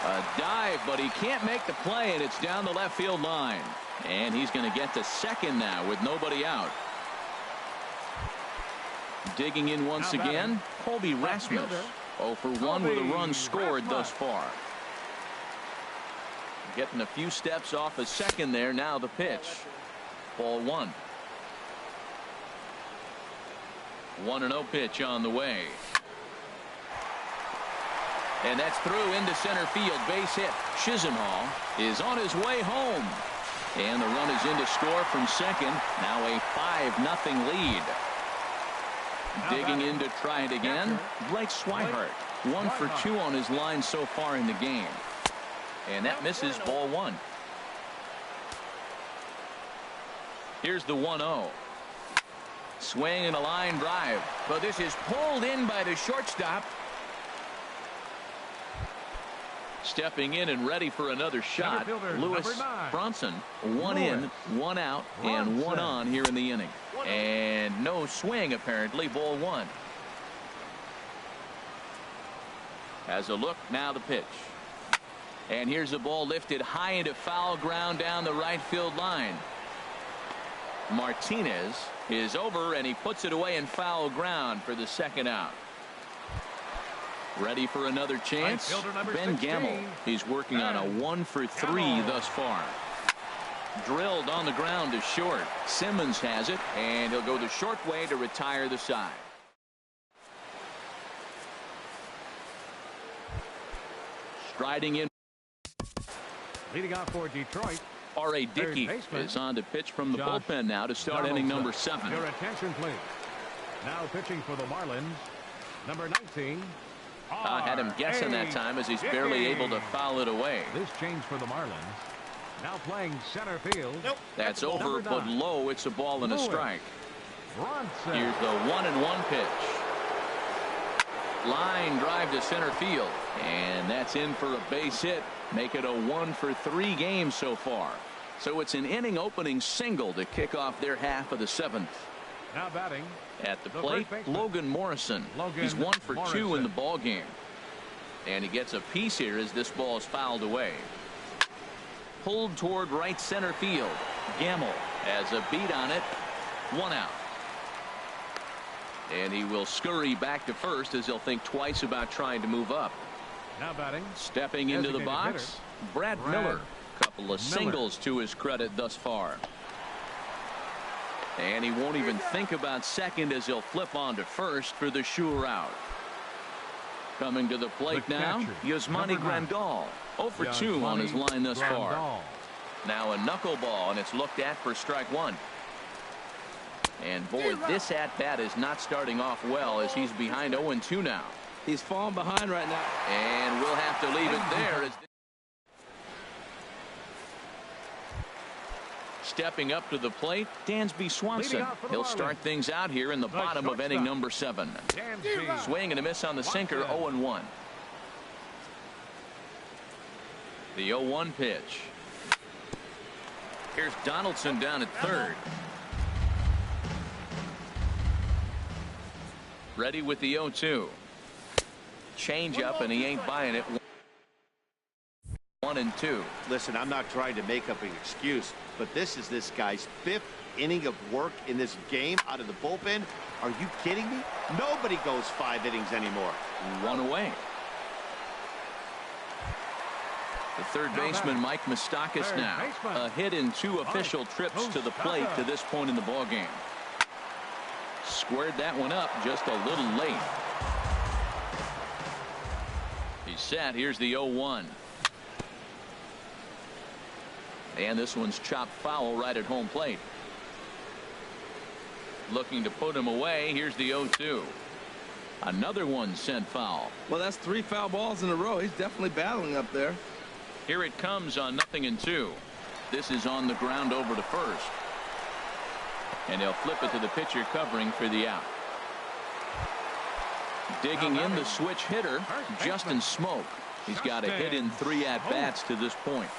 A dive, but he can't make the play, and it's down the left field line. And he's going to get to second now with nobody out. Digging in once again, Colby Rasmus. 0 for 1 with a run scored thus far. Getting a few steps off a second there. Now the pitch. Ball 1. 1-0 pitch on the way. And that's through into center field. Base hit. Chisenhall is on his way home. And the run is in to score from second. Now a 5-0 lead. Digging in to try it again. Blake Swihart. 1 for 2 on his line so far in the game. And that misses. Ball 1. Here's the 1-0. Swing and a line drive. But this is pulled in by the shortstop. Stepping in and ready for another shot. Lewis Bronson. 1 in, 1 out, and 1 on here in the inning. And no swing apparently. Ball 1. Has a look. Now the pitch. And here's the ball lifted high into foul ground down the right field line. Martinez is over, and he puts it away in foul ground for the second out. Ready for another chance. Ben Gamble. He's working on a 1 for 3 thus far. Drilled on the ground to short. Simmons has it, and he'll go the short way to retire the side. Striding in. Leading off for Detroit. R.A. Dickey is on to pitch from the bullpen now to start inning number 7. Your attention, please. Now pitching for the Marlins, number 19. I had him guessing that time as he's barely able to foul it away. This change for the Marlins. Now playing center field. That's over, but low. It's a ball and a strike. Here's the 1-1 pitch. Line drive to center field, and that's in for a base hit. Make it a 1 for 3 game so far. So it's an inning opening single to kick off their half of the 7th. Now batting at the plate, Logan Morrison. He's 1 for 2 in the ball game, and he gets a piece here as this ball is fouled away. Pulled toward right center field. Gamble has a beat on it. 1 out. And he will scurry back to first as he'll think twice about trying to move up. Now batting. Stepping into the box, Brad Miller. Couple of singles to his credit thus far. And he won't even think about second as he'll flip on to first for the sure out. Coming to the plate now, Yasmani Grandal. 0 for 2 on his line thus far. Now a knuckleball, and it's looked at for strike 1. And boy, this at-bat is not starting off well as he's behind 0-2 now. He's falling behind right now. And we'll have to leave it there. stepping up to the plate, Dansby Swanson. He'll start things out here in the bottom of inning number 7. Swing and a miss on the sinker, 0-1. The 0-1 pitch. Here's Donaldson down at third. Ready with the 0-2. Change up, and he ain't buying it. 1-2. Listen, I'm not trying to make up an excuse, but this is this guy's 5th inning of work in this game out of the bullpen. Are you kidding me? Nobody goes 5 innings anymore. 1 away. The third baseman, Mike Moustakas, now. A hit in 2 official trips to the plate to this point in the ballgame. Squared that one up just a little late. He's set. Here's the 0-1. And this one's chopped foul right at home plate. Looking to put him away. Here's the 0-2. Another one sent foul. Well, that's 3 foul balls in a row. He's definitely battling up there. Here it comes on 0-2. This is on the ground over to first. And they'll flip it to the pitcher covering for the out. Digging in the switch hitter, Justin Smoke. He's got a hit in 3 at-bats to this point.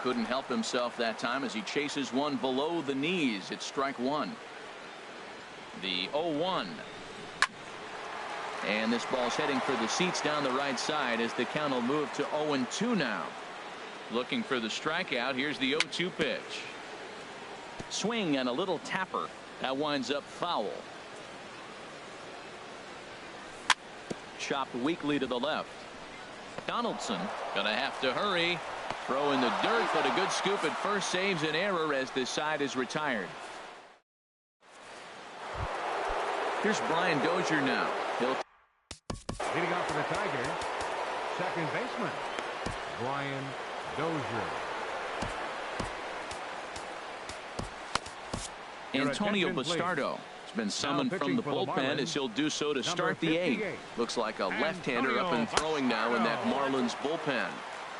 Couldn't help himself that time as he chases one below the knees. It's strike 1. The 0-1. And this ball's heading for the seats down the right side as the count will move to 0-2 now. Looking for the strikeout. Here's the 0-2 pitch. Swing and a little tapper. That winds up foul. Chopped weakly to the left. Donaldson gonna have to hurry. Throw in the dirt, but a good scoop at first saves an error as this side is retired. Here's Brian Dozier now. He'll Leading off for the Tigers, second baseman, Brian Dozier. Antonio Bastardo has been summoned from the bullpen as he'll do so to start the 8th. Looks like a left-hander up and throwing now in that Marlins bullpen.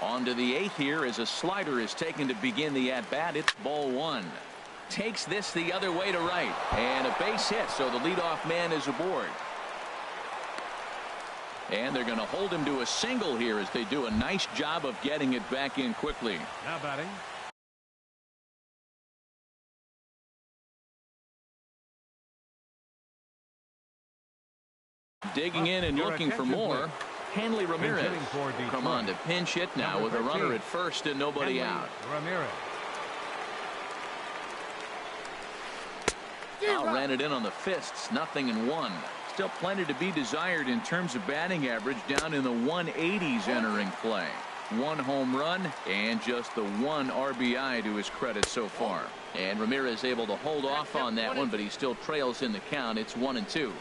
On to the 8th here as a slider is taken to begin the at-bat. It's ball 1. Takes this the other way to right. And a base hit, so the leadoff man is aboard. And they're going to hold him to a single here as they do a nice job of getting it back in quickly. Now batting, digging in and looking for more. Hanley Ramirez come on to pinch hit now with a runner at first and nobody out. Ramirez. Ran it in on the fists. 0-1. Still plenty to be desired in terms of batting average, down in the 180s entering play. 1 home run and just the 1 RBI to his credit so far. And Ramirez able to hold off on that one, but he still trails in the count. It's 1-2.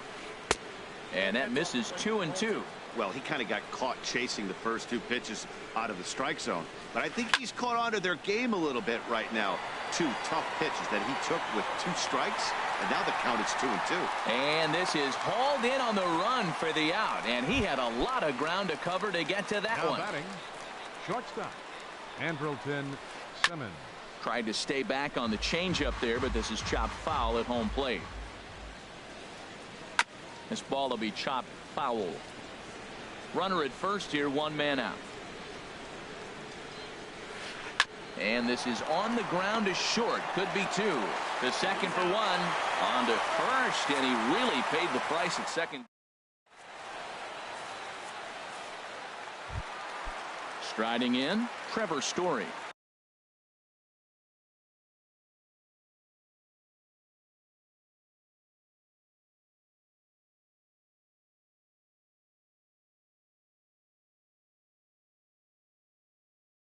And that misses 2-2. Well, he kind of got caught chasing the first 2 pitches out of the strike zone. But I think he's caught on to their game a little bit right now. 2 tough pitches that he took with 2 strikes. And now the count is 2-2. And this is hauled in on the run for the out. And he had a lot of ground to cover to get to that one. Batting, shortstop, Andrelton Simmons. Tried to stay back on the changeup there, but this is chopped foul at home plate. This ball will be chopped foul. Runner at first here, 1 man out. And this is on the ground to short. Could be 2. The second for 1. On to first, and he really paid the price at second. Striding in, Trevor Story.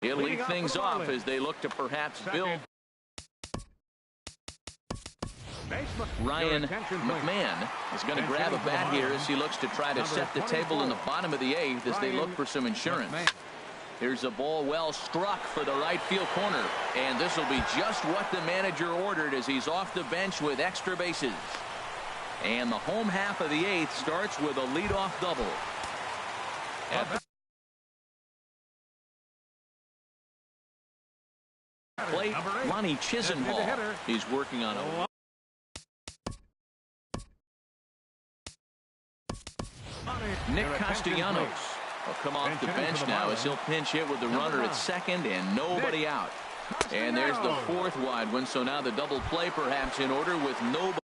He'll lead things off as they look to perhaps build. Ryan McMahon is going to grab a bat here as he looks to try to set the table in the bottom of the 8th as they look for some insurance. Here's a ball well struck for the right field corner, and this will be just what the manager ordered as he's off the bench with extra bases. And the home half of the 8th starts with a leadoff double. plate, Lonnie Chisenhall. He's working on a... Nick Castellanos will come off the bench now as he'll pinch hit with the runner at second and nobody out. And there's the fourth wide one, so now the double play perhaps in order with nobody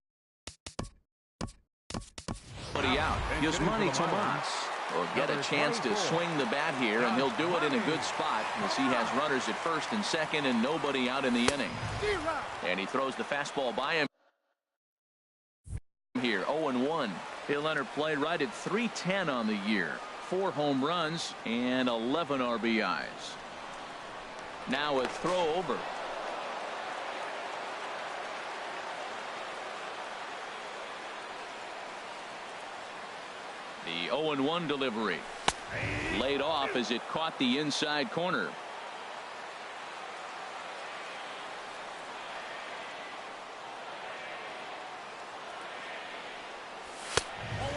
out. Yasmani Tomas will get a chance to swing the bat here, and he'll do it in a good spot as he has runners at first and second and nobody out in the inning. And he throws the fastball by him here, 0-1. He'll enter play right at .310 on the year. 4 home runs and 11 RBIs. Now a throw over. The 0-1 delivery. Laid off as it caught the inside corner.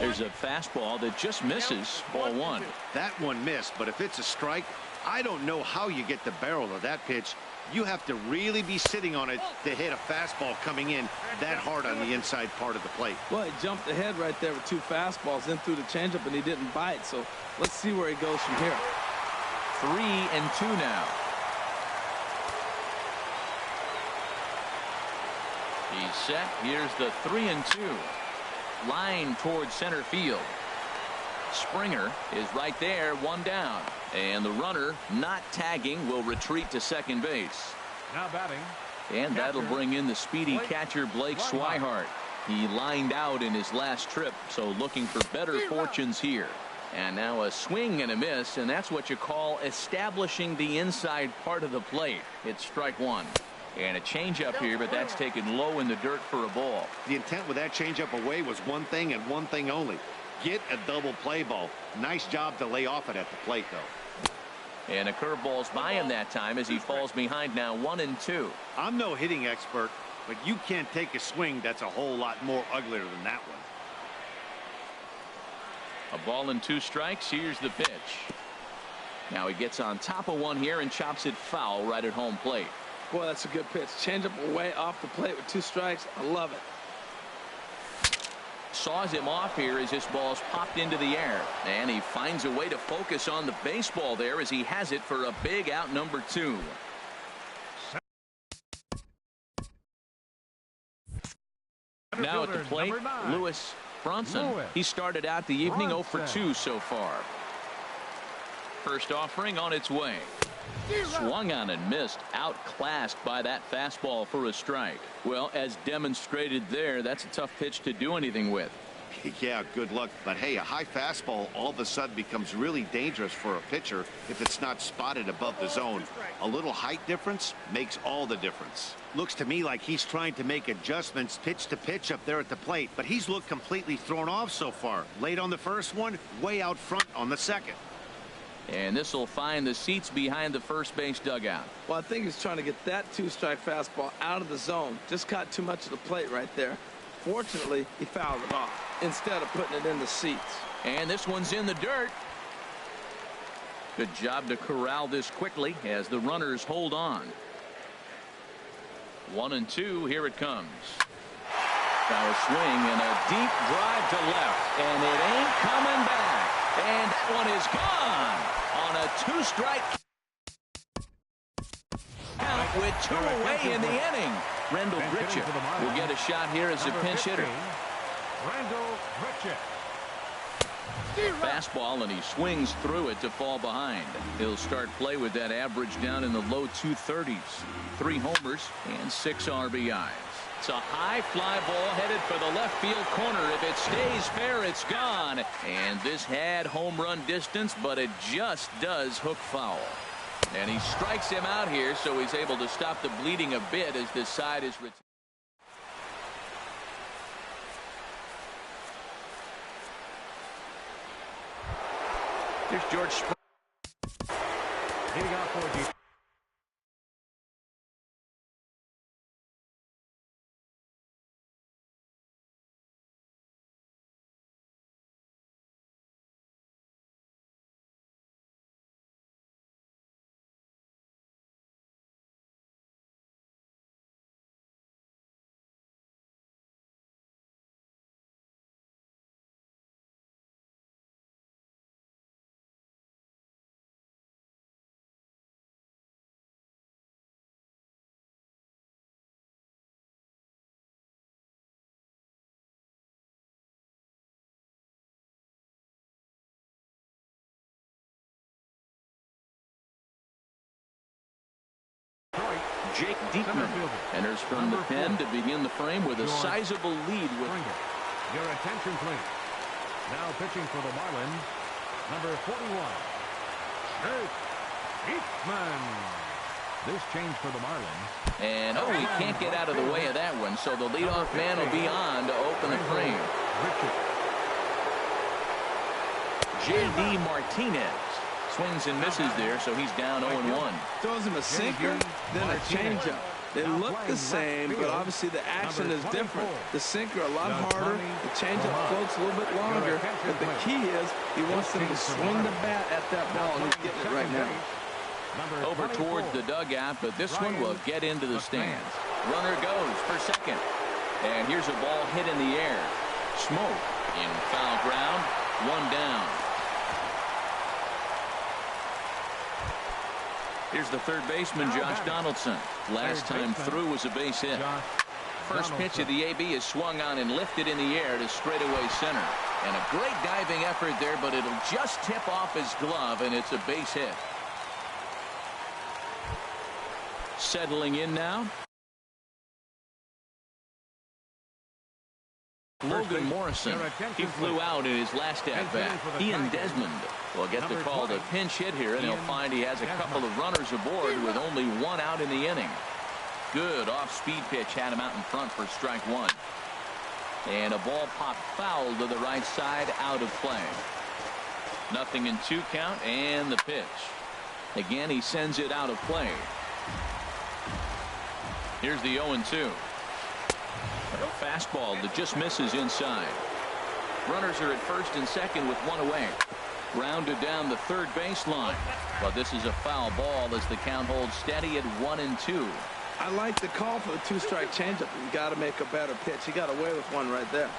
There's a fastball that just misses. Ball 1. That one missed, but if it's a strike, I don't know how you get the barrel of that pitch. You have to really be sitting on it to hit a fastball coming in that hard on the inside part of the plate. Well, he jumped ahead right there with 2 fastballs, then threw the changeup, and he didn't bite. So let's see where he goes from here. 3-2 now. He's set. Here's the 3-2. Line towards center field. Springer is right there, 1 down. And the runner, not tagging, will retreat to second base. Now batting. And that'll bring in the speedy catcher Blake Swihart. He lined out in his last trip, so looking for better fortunes here. And now a swing and a miss, and that's what you call establishing the inside part of the plate. It's strike 1. And a changeup here, but that's taken low in the dirt for a ball. The intent with that changeup away was one thing and one thing only. Get a double play ball. Nice job to lay off it at the plate, though. And a curveball's by him that time as he falls behind now 1-2. I'm no hitting expert, but you can't take a swing that's a whole lot more uglier than that one. A ball and 2 strikes. Here's the pitch. Now he gets on top of one here and chops it foul right at home plate. Boy, that's a good pitch. Changeup away off the plate with 2 strikes. I love it. Saws him off here as this ball's popped into the air. And he finds a way to focus on the baseball there as he has it for a big out number 2. Now at the plate, Lewis Bronson. He started out the evening 0 for 2 so far. First offering on its way. Swung on and missed, outclassed by that fastball for a strike. Well, as demonstrated there, that's a tough pitch to do anything with. Yeah, good luck. But hey, a high fastball all of a sudden becomes really dangerous for a pitcher if it's not spotted above the zone. A little height difference makes all the difference. Looks to me like he's trying to make adjustments pitch to pitch up there at the plate, but he's looked completely thrown off so far. Late on the first one, way out front on the second. And this will find the seats behind the first base dugout. Well, I think he's trying to get that 2-strike fastball out of the zone. Just caught too much of the plate right there. Fortunately, he fouled it off instead of putting it in the seats. And this one's in the dirt. Good job to corral this quickly as the runners hold on. 1-2. Here it comes. Now a swing and a deep drive to left. And it ain't coming back. And that one is gone on a 2-strike count with 2 away in the inning. Rendell Gritchett will get a shot here as a pinch hitter. Rendell Gritchett. Fastball, and he swings through it to fall behind. He'll start play with that average down in the low 230s. 3 homers and 6 RBIs. It's a high fly ball headed for the left field corner. If it stays fair, it's gone. And this had home run distance, but it just does hook foul. And he strikes him out here, so he's able to stop the bleeding a bit as this side is retired. Here's George Springer. Hitting out for Jake Diekman enters from the pen to begin the frame with a sizable lead. With your attention, please. Now pitching for the Marlins, number 41, Jake Diekman. This change for the Marlins. And he can't get out of the way of that one, so the leadoff man will be on to open the frame. J.D. Martinez swings and misses there, so he's down 0-1. Throws him a sinker, then a changeup. They look the same, but obviously the action is different. The sinker a lot harder, the changeup floats a little bit longer, but the key is he wants them to swing the bat at that ball, and he's getting it right now. Over towards the dugout, but this one will get into the stands. Runner goes for second. And here's a ball hit in the air. Smoke in foul ground. One down. Here's the third baseman, Josh Donaldson. Last time through was a base hit. First pitch of the AB is swung on and lifted in the air to straightaway center. And a great diving effort there, but it'll just tip off his glove, and it's a base hit. Settling in now, Logan Morrison. He flew out in his last at-bat. Ian Desmond will get the call to pinch hit here, and he'll find he has a couple of runners aboard with only one out in the inning. Good off-speed pitch had him out in front for strike one. And a ball popped foul to the right side, out of play. 0-2 count, and the pitch. Again, he sends it out of play. Here's the 0-2. A fastball that just misses inside. Runners are at first and second with one away. Grounded down the third baseline. But this is a foul ball as the count holds steady at 1-2. I like the call for the two-strike changeup. You got to make a better pitch. He got away with one right there.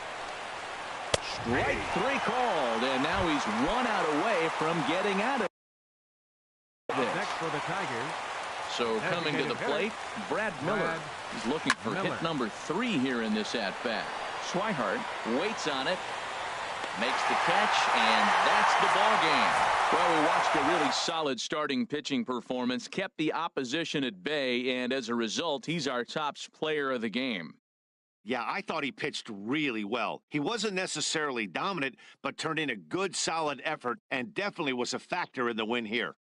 Strike three called, and now he's 1 out away from getting out of this. Next for the Tigers. So coming to the plate, Brad Miller. He's looking for hit number 3 here in this at-bat. Swihart waits on it, makes the catch, and that's the ball game. Well, we watched a really solid starting pitching performance, kept the opposition at bay, and as a result, he's our top player of the game. Yeah, I thought he pitched really well. He wasn't necessarily dominant, but turned in a good, solid effort and definitely was a factor in the win here.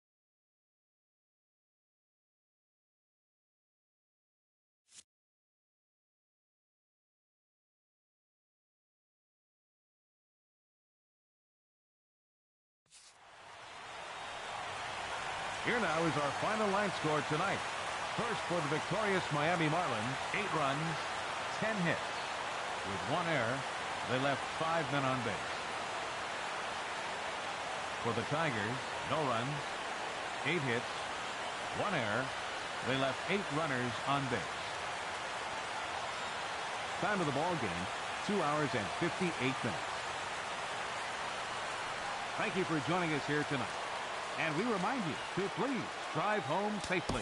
Here now is our final line score tonight. First for the victorious Miami Marlins, 8 runs, 10 hits. With 1 error, they left 5 men on base. For the Tigers, no runs, 8 hits, 1 error. They left 8 runners on base. Time of the ball game, 2 hours and 58 minutes. Thank you for joining us here tonight. And we remind you to please drive home safely.